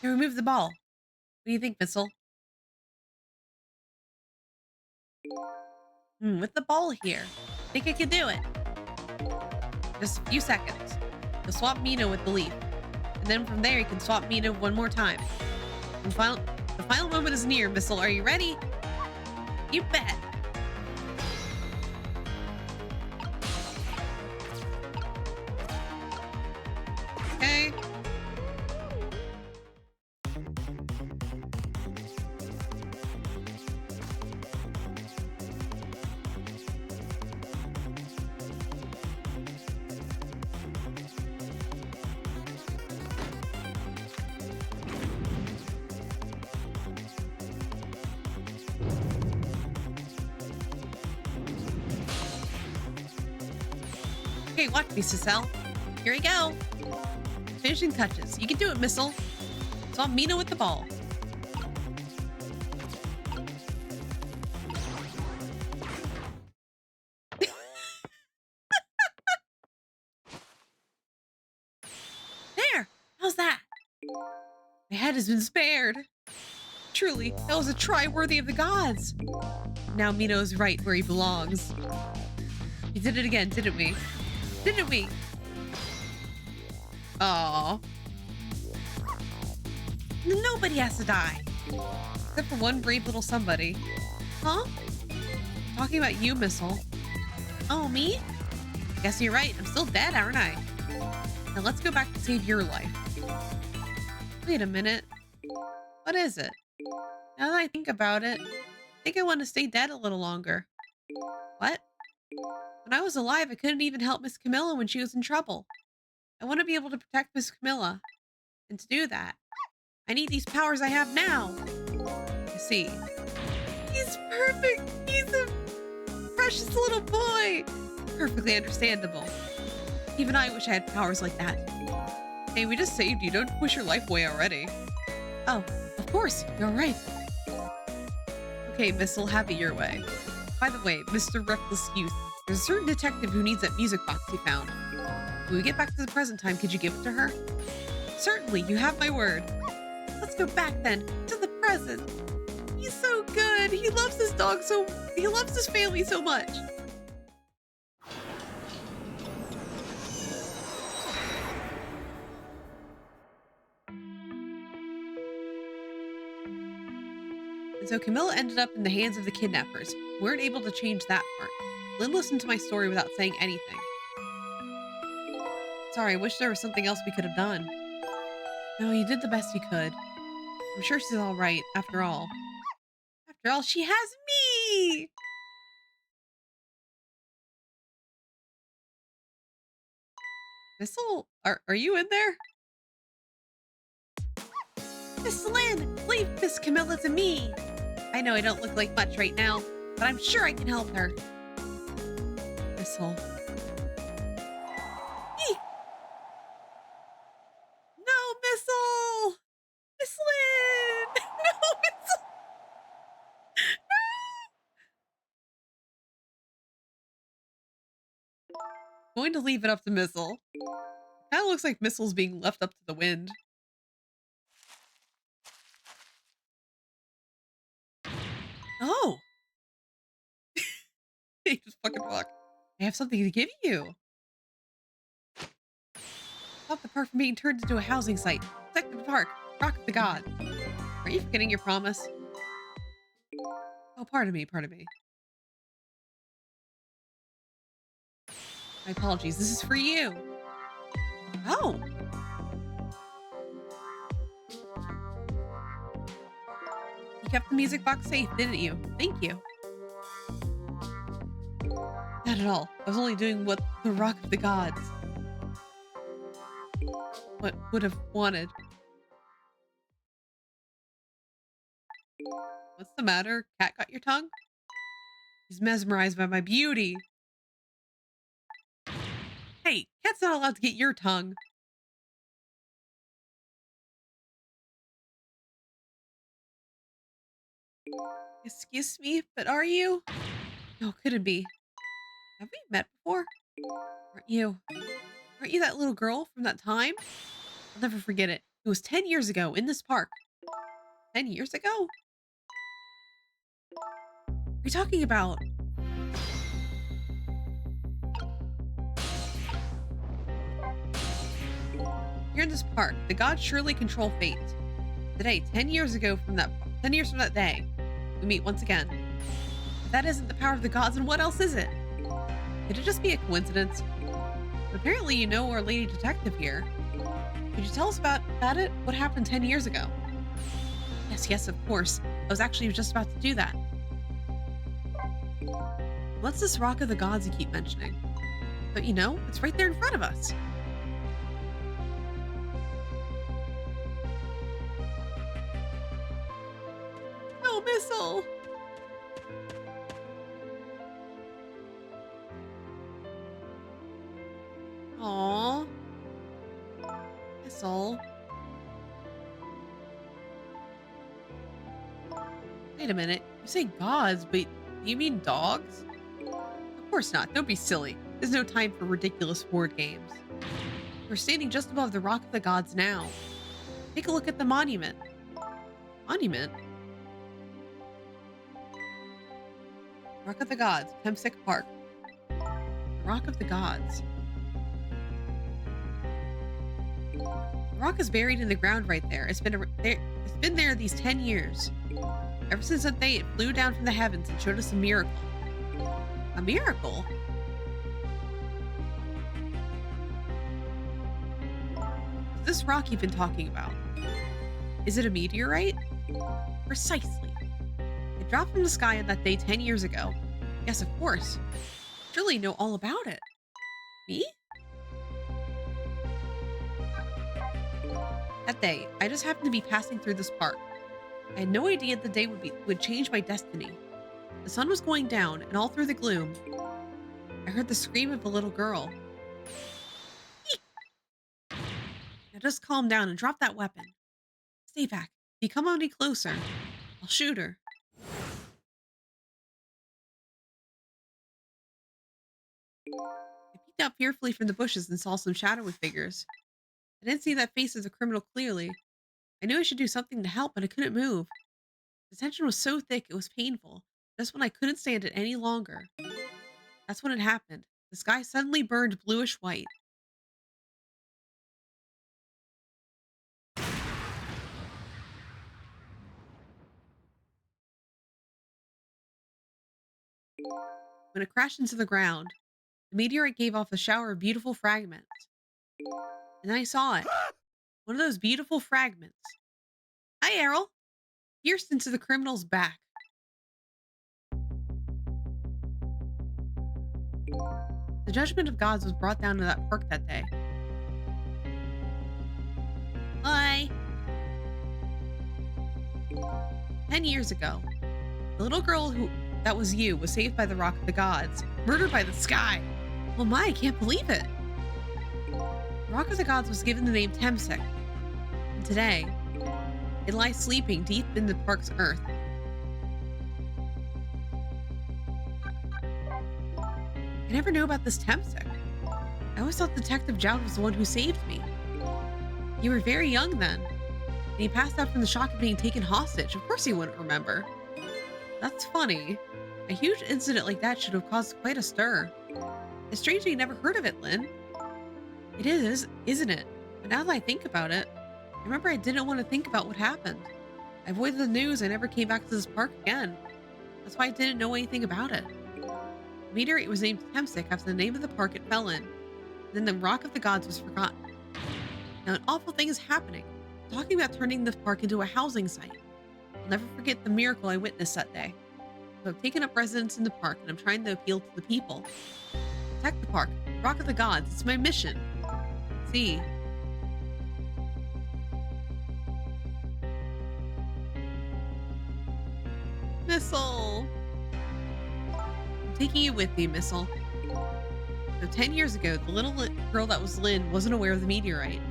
Hey, remove the ball. What do you think, Missile? With the ball here. Think I could do it? Just a few seconds. You'll swap Mina with the leaf. And then from there, you can swap Mina one more time. The final moment is near, Missile. Are you ready? You bet. Okay. Okay, watch me, Cecile. Here we go. Finishing touches. You can do it, Missile. Swap Mina with the ball. There! How's that? My head has been spared. Truly, that was a try worthy of the gods. Now Mino's right where he belongs. We did it again, didn't we? Didn't we? Aww. Nobody has to die. Except for one brave little somebody. Huh? Talking about you, Missile. Oh, me? Guess you're right. I'm still dead, aren't I? Now let's go back to save your life. Wait a minute. What is it? Now that I think about it, I think I want to stay dead a little longer. What? When I was alive, I couldn't even help Miss Camilla when she was in trouble. I want to be able to protect Miss Camilla. And to do that, I need these powers I have now. You see, he's perfect. He's a precious little boy. Perfectly understandable. Even I wish I had powers like that. Hey, we just saved you. Don't push your life away already. Oh, of course. You're right. Okay, Missile, have it your way. By the way, Mr. Reckless Youth, there's a certain detective who needs that music box he found. When we get back to the present time, could you give it to her? Certainly, you have my word. Let's go back then, to the present. He's so good. He loves his dog he loves his family so much. And so Camilla ended up in the hands of the kidnappers. We weren't able to change that part. Lynn listened to my story without saying anything. Sorry, I wish there was something else we could have done. No, you did the best you could. I'm sure she's all right, after all. After all, she has me! Missile, are you in there? Miss Lynn, leave Miss Camilla to me. I know I don't look like much right now, but I'm sure I can help her. Missile. Eek. No, Missile! Miss Lynn! No, Missile! No! Going to leave it up to Missile. Kind of looks like Missile's being left up to the wind. Oh! Hey, just fucking walk. I have something to give you. Stop the park from being turned into a housing site. Protect the park. Rock the god. Are you forgetting your promise? Oh, pardon me, pardon me. My apologies. This is for you. Oh. You kept the music box safe, didn't you? Thank you. Not at all. I was only doing what the Rock of the Gods would have wanted. What's the matter? Cat got your tongue? He's mesmerized by my beauty. Hey, cat's not allowed to get your tongue. Excuse me, but are you? No, couldn't be. Have we met before? Aren't you? Aren't you that little girl from that time? I'll never forget it. It was 10 years ago in this park. 10 years ago? What are you talking about? Here in this park, the gods surely control fate. Today, 10 years from that day, we meet once again. If that isn't the power of the gods, then what else is it? Could it just be a coincidence? But apparently you know our lady detective here. Could you tell us about it? What happened 10 years ago? Yes, of course. I was actually just about to do that. What's this Rock of the Gods you keep mentioning? But you know, it's right there in front of us. Oh, missile! Aww. Missile. Wait a minute. You say gods, but you mean dogs? Of course not. Don't be silly. There's no time for ridiculous board games. We're standing just above the Rock of the Gods now. Take a look at the monument. Monument? Rock of the Gods, Pemsic Park. The Rock of the Gods. The rock is buried in the ground right there. It's been there these 10 years. Ever since that day, it flew down from the heavens and showed us a miracle. A miracle? What's this rock you've been talking about? Is it a meteorite? Precisely. It dropped from the sky on that day 10 years ago. Yes, of course. Surely you know all about it. Me? That day, I just happened to be passing through this park. I had no idea the day would change my destiny. The sun was going down, and all through the gloom, I heard the scream of a little girl. Eek! Now just calm down and drop that weapon. Stay back. If you come any closer, I'll shoot her. I peeked out fearfully from the bushes and saw some shadowy figures. I didn't see that face of the criminal clearly. I knew I should do something to help, but I couldn't move. The tension was so thick it was painful, just when I couldn't stand it any longer. That's when it happened. The sky suddenly burned bluish white. When it crashed into the ground, the meteorite gave off a shower of beautiful fragments. And then I saw it. One of those beautiful fragments. Hi, Errol. Pierced into the criminal's back. The judgment of gods was brought down to that park that day. Hi. 10 years ago, the little girl that was you was saved by the Rock of the Gods, murdered by the sky. Oh my, I can't believe it. The Rock of the Gods was given the name Temsek, and today, it lies sleeping deep in the park's earth. I never knew about this Temsek. I always thought Detective Jowd was the one who saved me. You were very young then, and he passed out from the shock of being taken hostage. Of course he wouldn't remember. That's funny. A huge incident like that should have caused quite a stir. It's strange that you never heard of it, Lynn. It is, isn't it? But now that I think about it, I remember I didn't want to think about what happened. I avoided the news. I never came back to this park again. That's why I didn't know anything about it. The meteorite was named Temsek after the name of the park it fell in. Then the Rock of the Gods was forgotten. Now an awful thing is happening. Talking about turning this park into a housing site. never forget the miracle I witnessed that day. So I've taken up residence in the park and I'm trying to appeal to the people. Protect the park. Rock of the Gods. It's my mission. See. Missile. I'm taking you with me, Missile. So 10 years ago, the little girl that was Lynn wasn't aware of the meteorite.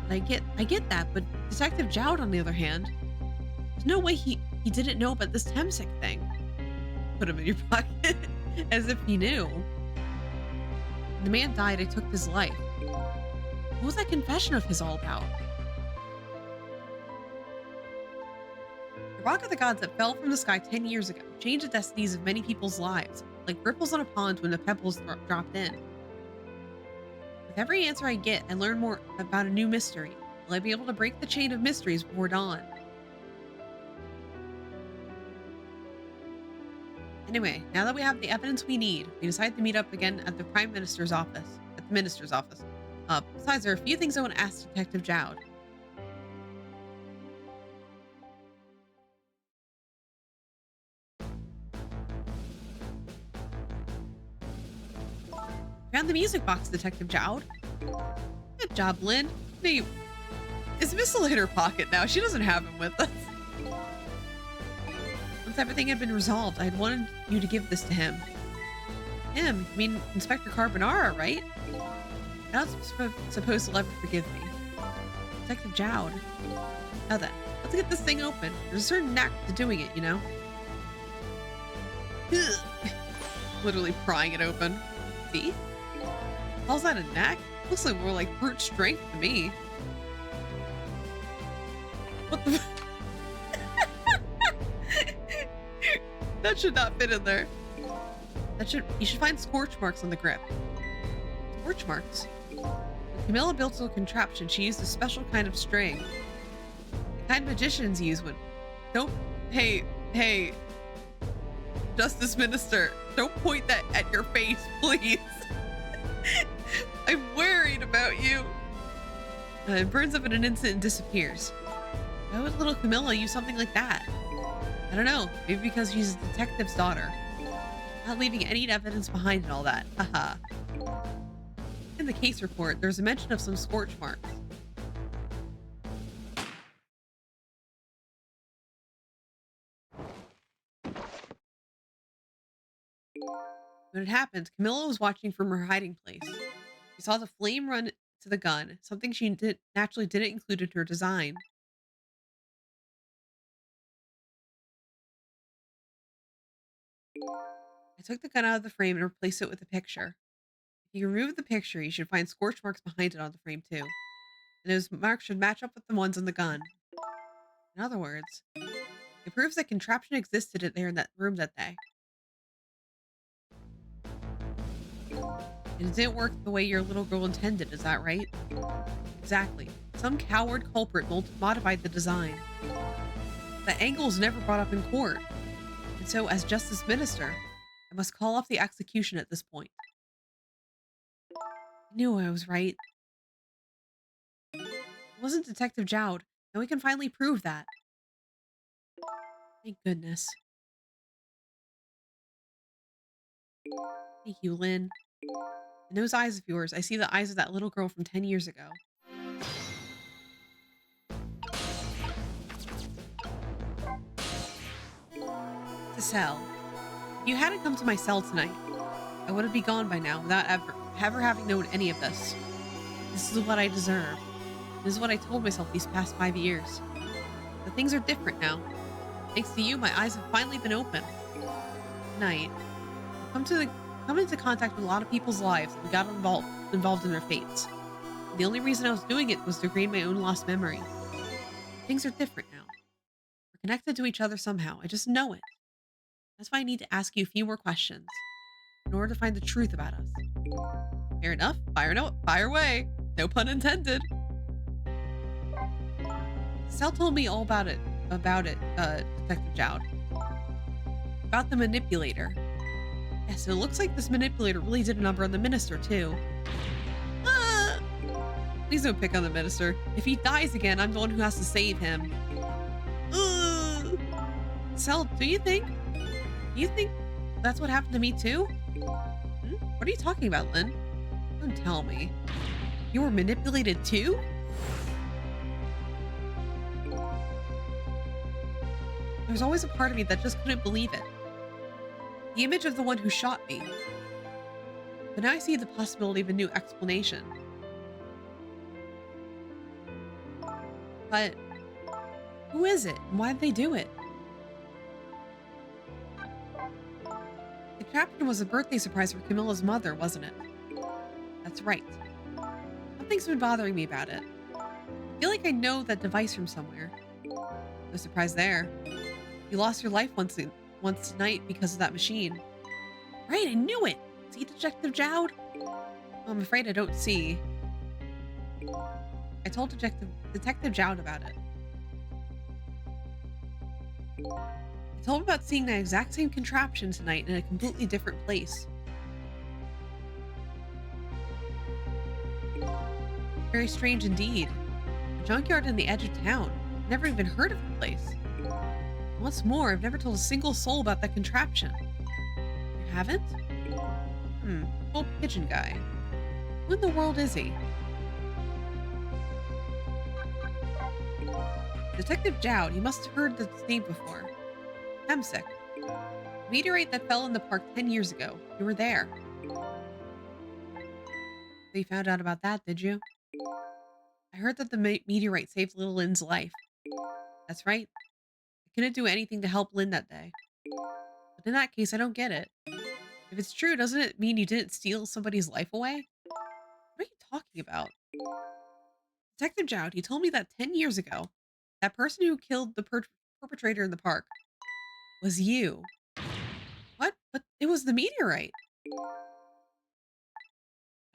I get that, but Detective Jowd, on the other hand, there's no way he didn't know about this Temsec thing. Put him in your pocket, as if he knew. When the man died, I took his life. What was that confession of his all about? The rock of the gods that fell from the sky 10 years ago changed the destinies of many people's lives, like ripples on a pond when the pebbles dropped in. With every answer I get, I learn more about a new mystery. Will I be able to break the chain of mysteries before dawn? Anyway, now that we have the evidence we need, we decide to meet up again at the Prime Minister's office. Besides, there are a few things I want to ask Detective Jowd. Found the music box, Detective Jowd. Good job, Lynn. Wait, is Missile in her pocket now? She doesn't have him with us. Once everything had been resolved, I had wanted you to give this to him. Him? You mean Inspector Carbonara, right? Not supposed to ever forgive me. Detective Jowd. Now then, let's get this thing open. There's a certain knack to doing it, you know? Literally prying it open. See? How's that a knack? Looks like more like brute strength to me. What the? That should not fit in there. You should find scorch marks on the grip. Scorch marks? When Camilla built a contraption, she used a special kind of string. The kind magicians use when... Hey, Justice Minister, don't point that at your face, please. I'm worried about you. It burns up in an instant and disappears. Why would little Camilla use something like that? I don't know. Maybe because she's a detective's daughter. Not leaving any evidence behind and all that. Haha. In the case report, there's a mention of some scorch marks. When it happened, Camilla was watching from her hiding place. She saw the flame run to the gun, something she naturally didn't include in her design. I took the gun out of the frame and replaced it with a picture. If you remove the picture, you should find scorch marks behind it on the frame too. And those marks should match up with the ones on the gun. In other words, it proves that contraption existed there in that room that day. And it didn't work the way your little girl intended, is that right? Exactly. Some coward culprit modified the design. The angle was never brought up in court. And so, as Justice Minister, I must call off the execution at this point. I knew I was right. It wasn't Detective Jowd. Now we can finally prove that. Thank goodness. Thank you, Lynn. In those eyes of yours, I see the eyes of that little girl from 10 years ago. To cell. If you hadn't come to my cell tonight, I would have been gone by now without ever having known any of this. This is what I deserve. This is what I told myself these past 5 years. But things are different now. Thanks to you, my eyes have finally been opened. Tonight, I've come into contact with a lot of people's lives and got involved in their fates. And the only reason I was doing it was to gain my own lost memory. Things are different now. We're connected to each other somehow. I just know it. That's why I need to ask you a few more questions in order to find the truth about us. Fair enough. Fire away. No pun intended. Cell told me all about it, Detective Jowd. About the manipulator. Yes, it looks like this manipulator really did a number on the minister, too. Ah! Please don't pick on the minister. If he dies again, I'm the one who has to save him. cell, do you think? You think that's what happened to me too? Hmm? What are you talking about, Lynn? Don't tell me. You were manipulated too? There's always a part of me that just couldn't believe it. The image of the one who shot me. But now I see the possibility of a new explanation. But who is it, and why did they do it? The captain was a birthday surprise for Camilla's mother, wasn't it? That's right. Something's been bothering me about it. I feel like I know that device from somewhere. No surprise there. You lost your life once tonight because of that machine. Right, I knew it! See, Detective Jowd? I'm afraid I don't see. I told Detective Jowd about it. I told him about seeing that exact same contraption tonight in a completely different place. Very strange indeed. A junkyard in the edge of town. Never even heard of the place. And what's more, I've never told a single soul about that contraption. You haven't? Old pigeon guy. Who in the world is he? Detective Jowd, you must have heard this name before. Hemsick. A meteorite that fell in the park 10 years ago. You were there. So you found out about that, did you? I heard that the meteorite saved little Lynn's life. That's right. I couldn't do anything to help Lynn that day. But in that case, I don't get it. If it's true, doesn't it mean you didn't steal somebody's life away? What are you talking about? Detective Jowd, you told me that 10 years ago, that person who killed the perpetrator in the park was you. What? But it was the meteorite.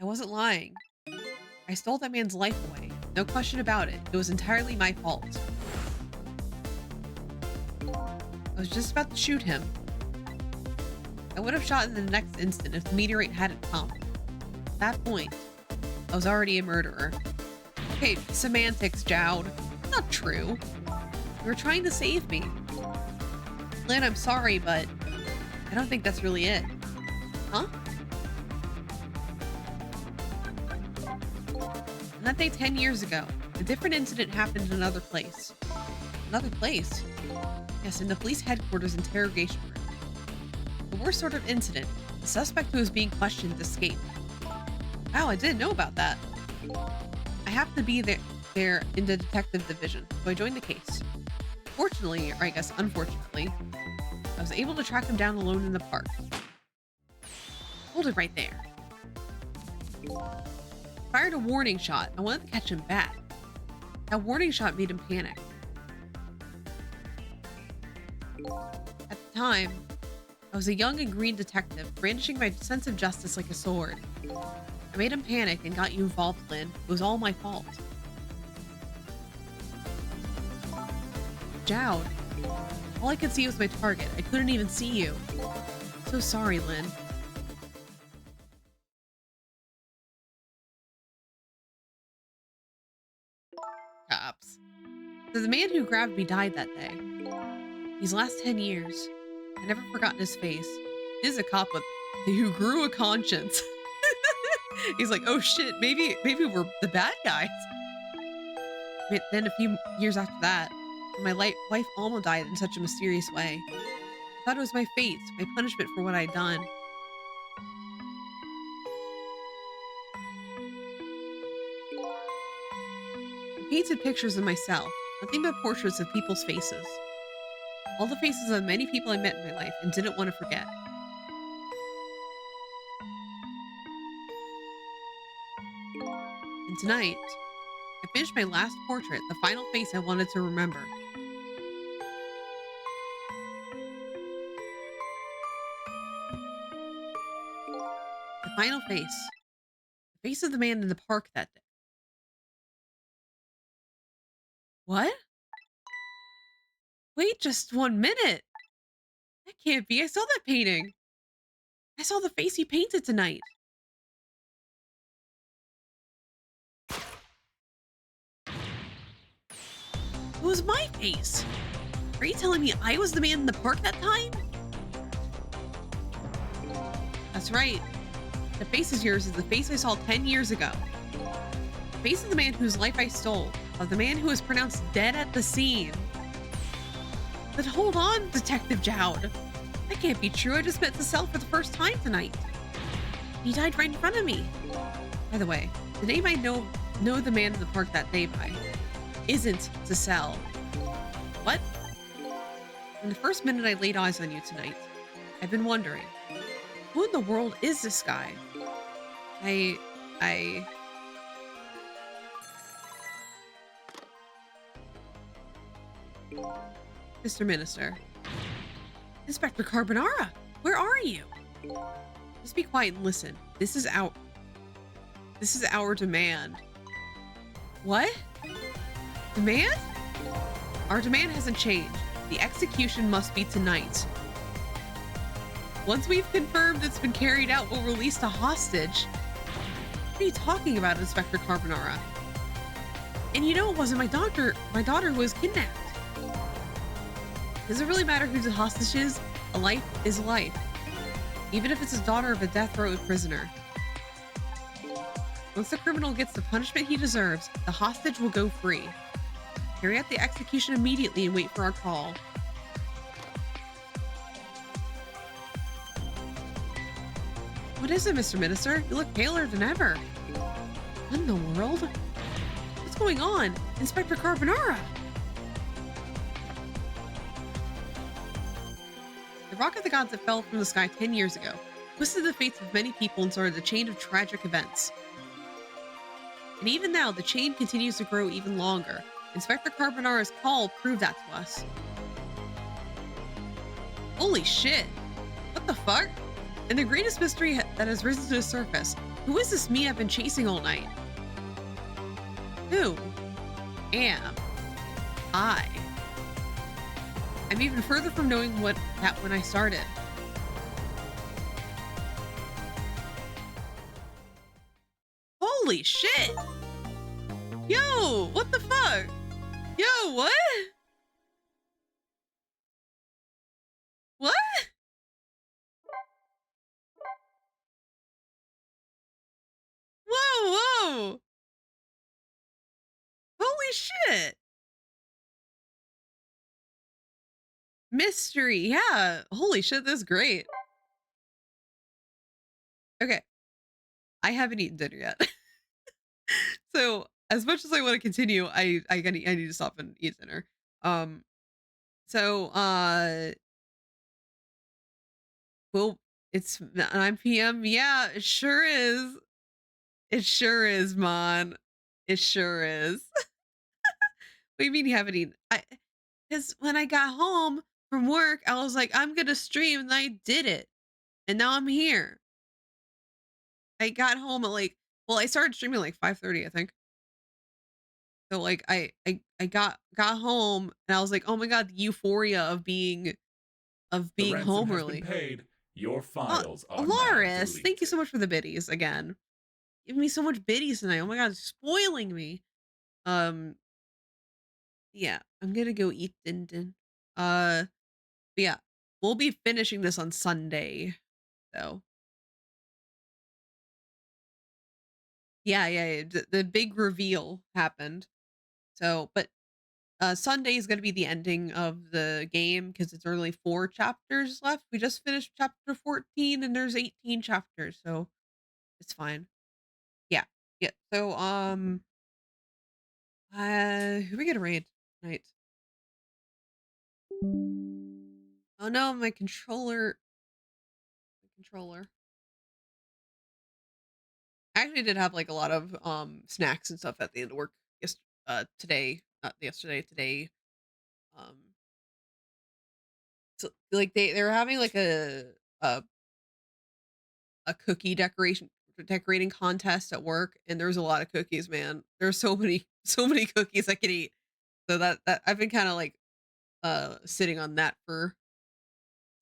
I wasn't lying. I stole that man's life away. No question about it. It was entirely my fault. I was just about to shoot him. I would have shot in the next instant if the meteorite hadn't come. At that point, I was already a murderer. Okay, semantics, Jowd. Not true. You were trying to save me. Lynn, I'm sorry, but I don't think that's really it. Huh? And that day 10 years ago, a different incident happened in another place. Another place? Yes, in the police headquarters interrogation room. The worst sort of incident. The suspect who was being questioned escaped. Wow, I didn't know about that. I happened to be there in the detective division, so I joined the case. Fortunately, or I guess unfortunately, I was able to track him down alone in the park. Hold it right there. Fired a warning shot. I wanted to catch him bad. That warning shot made him panic. At the time, I was a young and green detective, brandishing my sense of justice like a sword. I made him panic and got you involved, Lynn. It was all my fault. Jowd. All I could see was my target. I couldn't even see you. So sorry, Lynn. Cops. So the man who grabbed me died that day. These last 10 years, I never forgotten his face. He's a cop who grew a conscience. He's like, oh shit, maybe we're the bad guys. But then a few years after that, my wife Alma died in such a mysterious way. I thought it was my fate, my punishment for what I'd done. I painted pictures of myself, nothing but portraits of people's faces. All the faces of many people I met in my life and didn't want to forget. And tonight, I finished my last portrait, the final face I wanted to remember. The final face. The face of the man in the park that day. What? Wait just 1 minute. That can't be. I saw that painting. I saw the face he painted tonight. It was my face. Are you telling me I was the man in the park that time? That's right. The face is yours is the face I saw 10 years ago. The face of the man whose life I stole. Of the man who was pronounced dead at the scene. But hold on, Detective Jowd. That can't be true. I just met Cecile for the first time tonight. He died right in front of me. By the way, the name I know the man in the park that day by isn't Cecile. What? From the first minute I laid eyes on you tonight, I've been wondering, who in the world is this guy? I... Mr. Minister. Inspector Carbonara, where are you? Just be quiet and listen. This is our demand. What? Demand? Our demand hasn't changed. The execution must be tonight. Once we've confirmed it's been carried out, we'll release the hostage. What are you talking about, Inspector Carbonara? And you know it wasn't my daughter who was kidnapped. Does it really matter who the hostage is? A life is a life. Even if it's the daughter of a death row prisoner. Once the criminal gets the punishment he deserves, the hostage will go free. Carry out the execution immediately and wait for our call. What is it, Mr. Minister? You look paler than ever. What in the world? What's going on? Inspector Carbonara! The rock of the gods that fell from the sky 10 years ago twisted the fates of many people and started a chain of tragic events. And even now, the chain continues to grow even longer. Inspector Carbonara's call proved that to us. Holy shit! What the fuck? And the greatest mystery that has risen to the surface. Who is this me I've been chasing all night? Who am I? I'm even further from knowing when I started. Holy shit! Yo, what the fuck? Yo, what? What? Whoa, whoa! Holy shit! Mystery, yeah. Holy shit, that's great. Okay, I haven't eaten dinner yet. So as much as I want to continue, I need to stop and eat dinner. Um, so well, it's 9 p.m. Yeah, it sure is. It sure is, man. It sure is. What do you mean you haven't eaten? Because when I got home from work, I was like, I'm gonna stream, and I did it, and now I'm here. I got home at I started streaming like 5:30, I think. So like I got home and I was like, oh my god, the euphoria of The being ransom home has been early. paid. Your files are now Alaris, thank you so deleted. much for the biddies again. Giving me so much biddies tonight. Oh my god, spoiling me. Um, yeah, I'm gonna go eat din din. But yeah, we'll be finishing this on Sunday. So yeah. The big reveal happened. So, but Sunday is going to be the ending of the game because it's only 4 chapters left. We just finished chapter 14 and there's 18 chapters, so it's fine. Yeah. Yeah. So who we gonna raid tonight? Oh no, my controller. I actually did have like a lot of snacks and stuff at the end of work today. Not yesterday, today. Um so like they were having like a a cookie decorating contest at work, and there was a lot of cookies, man. There's so many so many cookies I could eat. So that I've been kind of like sitting on that for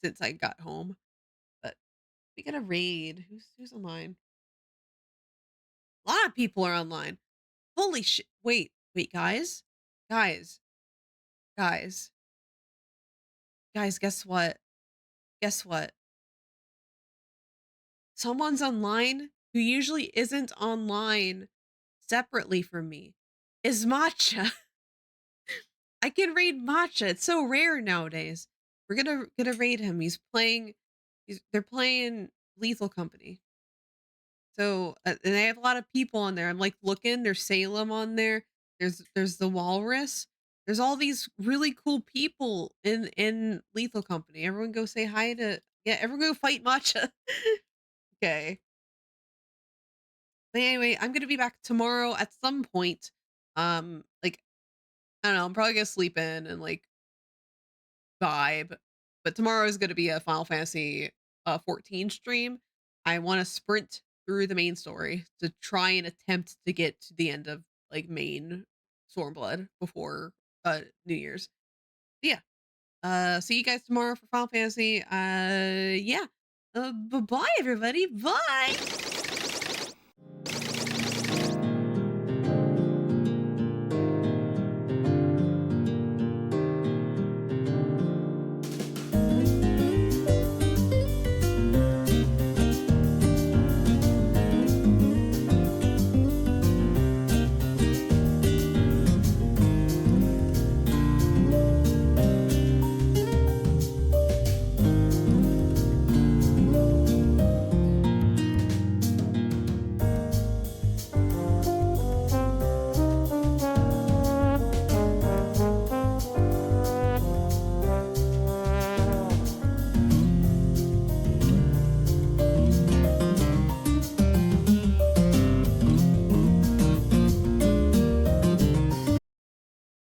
since I got home. But we got a raid. Who's online? A lot of people are online. Holy shit. Wait, guys. Guys. Guys. Guys, guess what? Guess what? Someone's online who usually isn't online separately from me is Matcha. I can raid Matcha. It's so rare nowadays. We're gonna raid him. They're playing Lethal Company. So and they have a lot of people on there. I'm like looking. There's Salem on there. There's the Walrus. There's all these really cool people in Lethal Company. Everyone go say hi to yeah. Everyone go fight Matcha. Okay. But anyway, I'm gonna be back tomorrow at some point. Like I don't know. I'm probably gonna sleep in and like vibe. But tomorrow is gonna be a Final Fantasy 14 stream. I want to sprint through the main story to try and attempt to get to the end of like main Stormblood before New Year's. But yeah. See you guys tomorrow for Final Fantasy. Yeah. Bye bye everybody. Bye.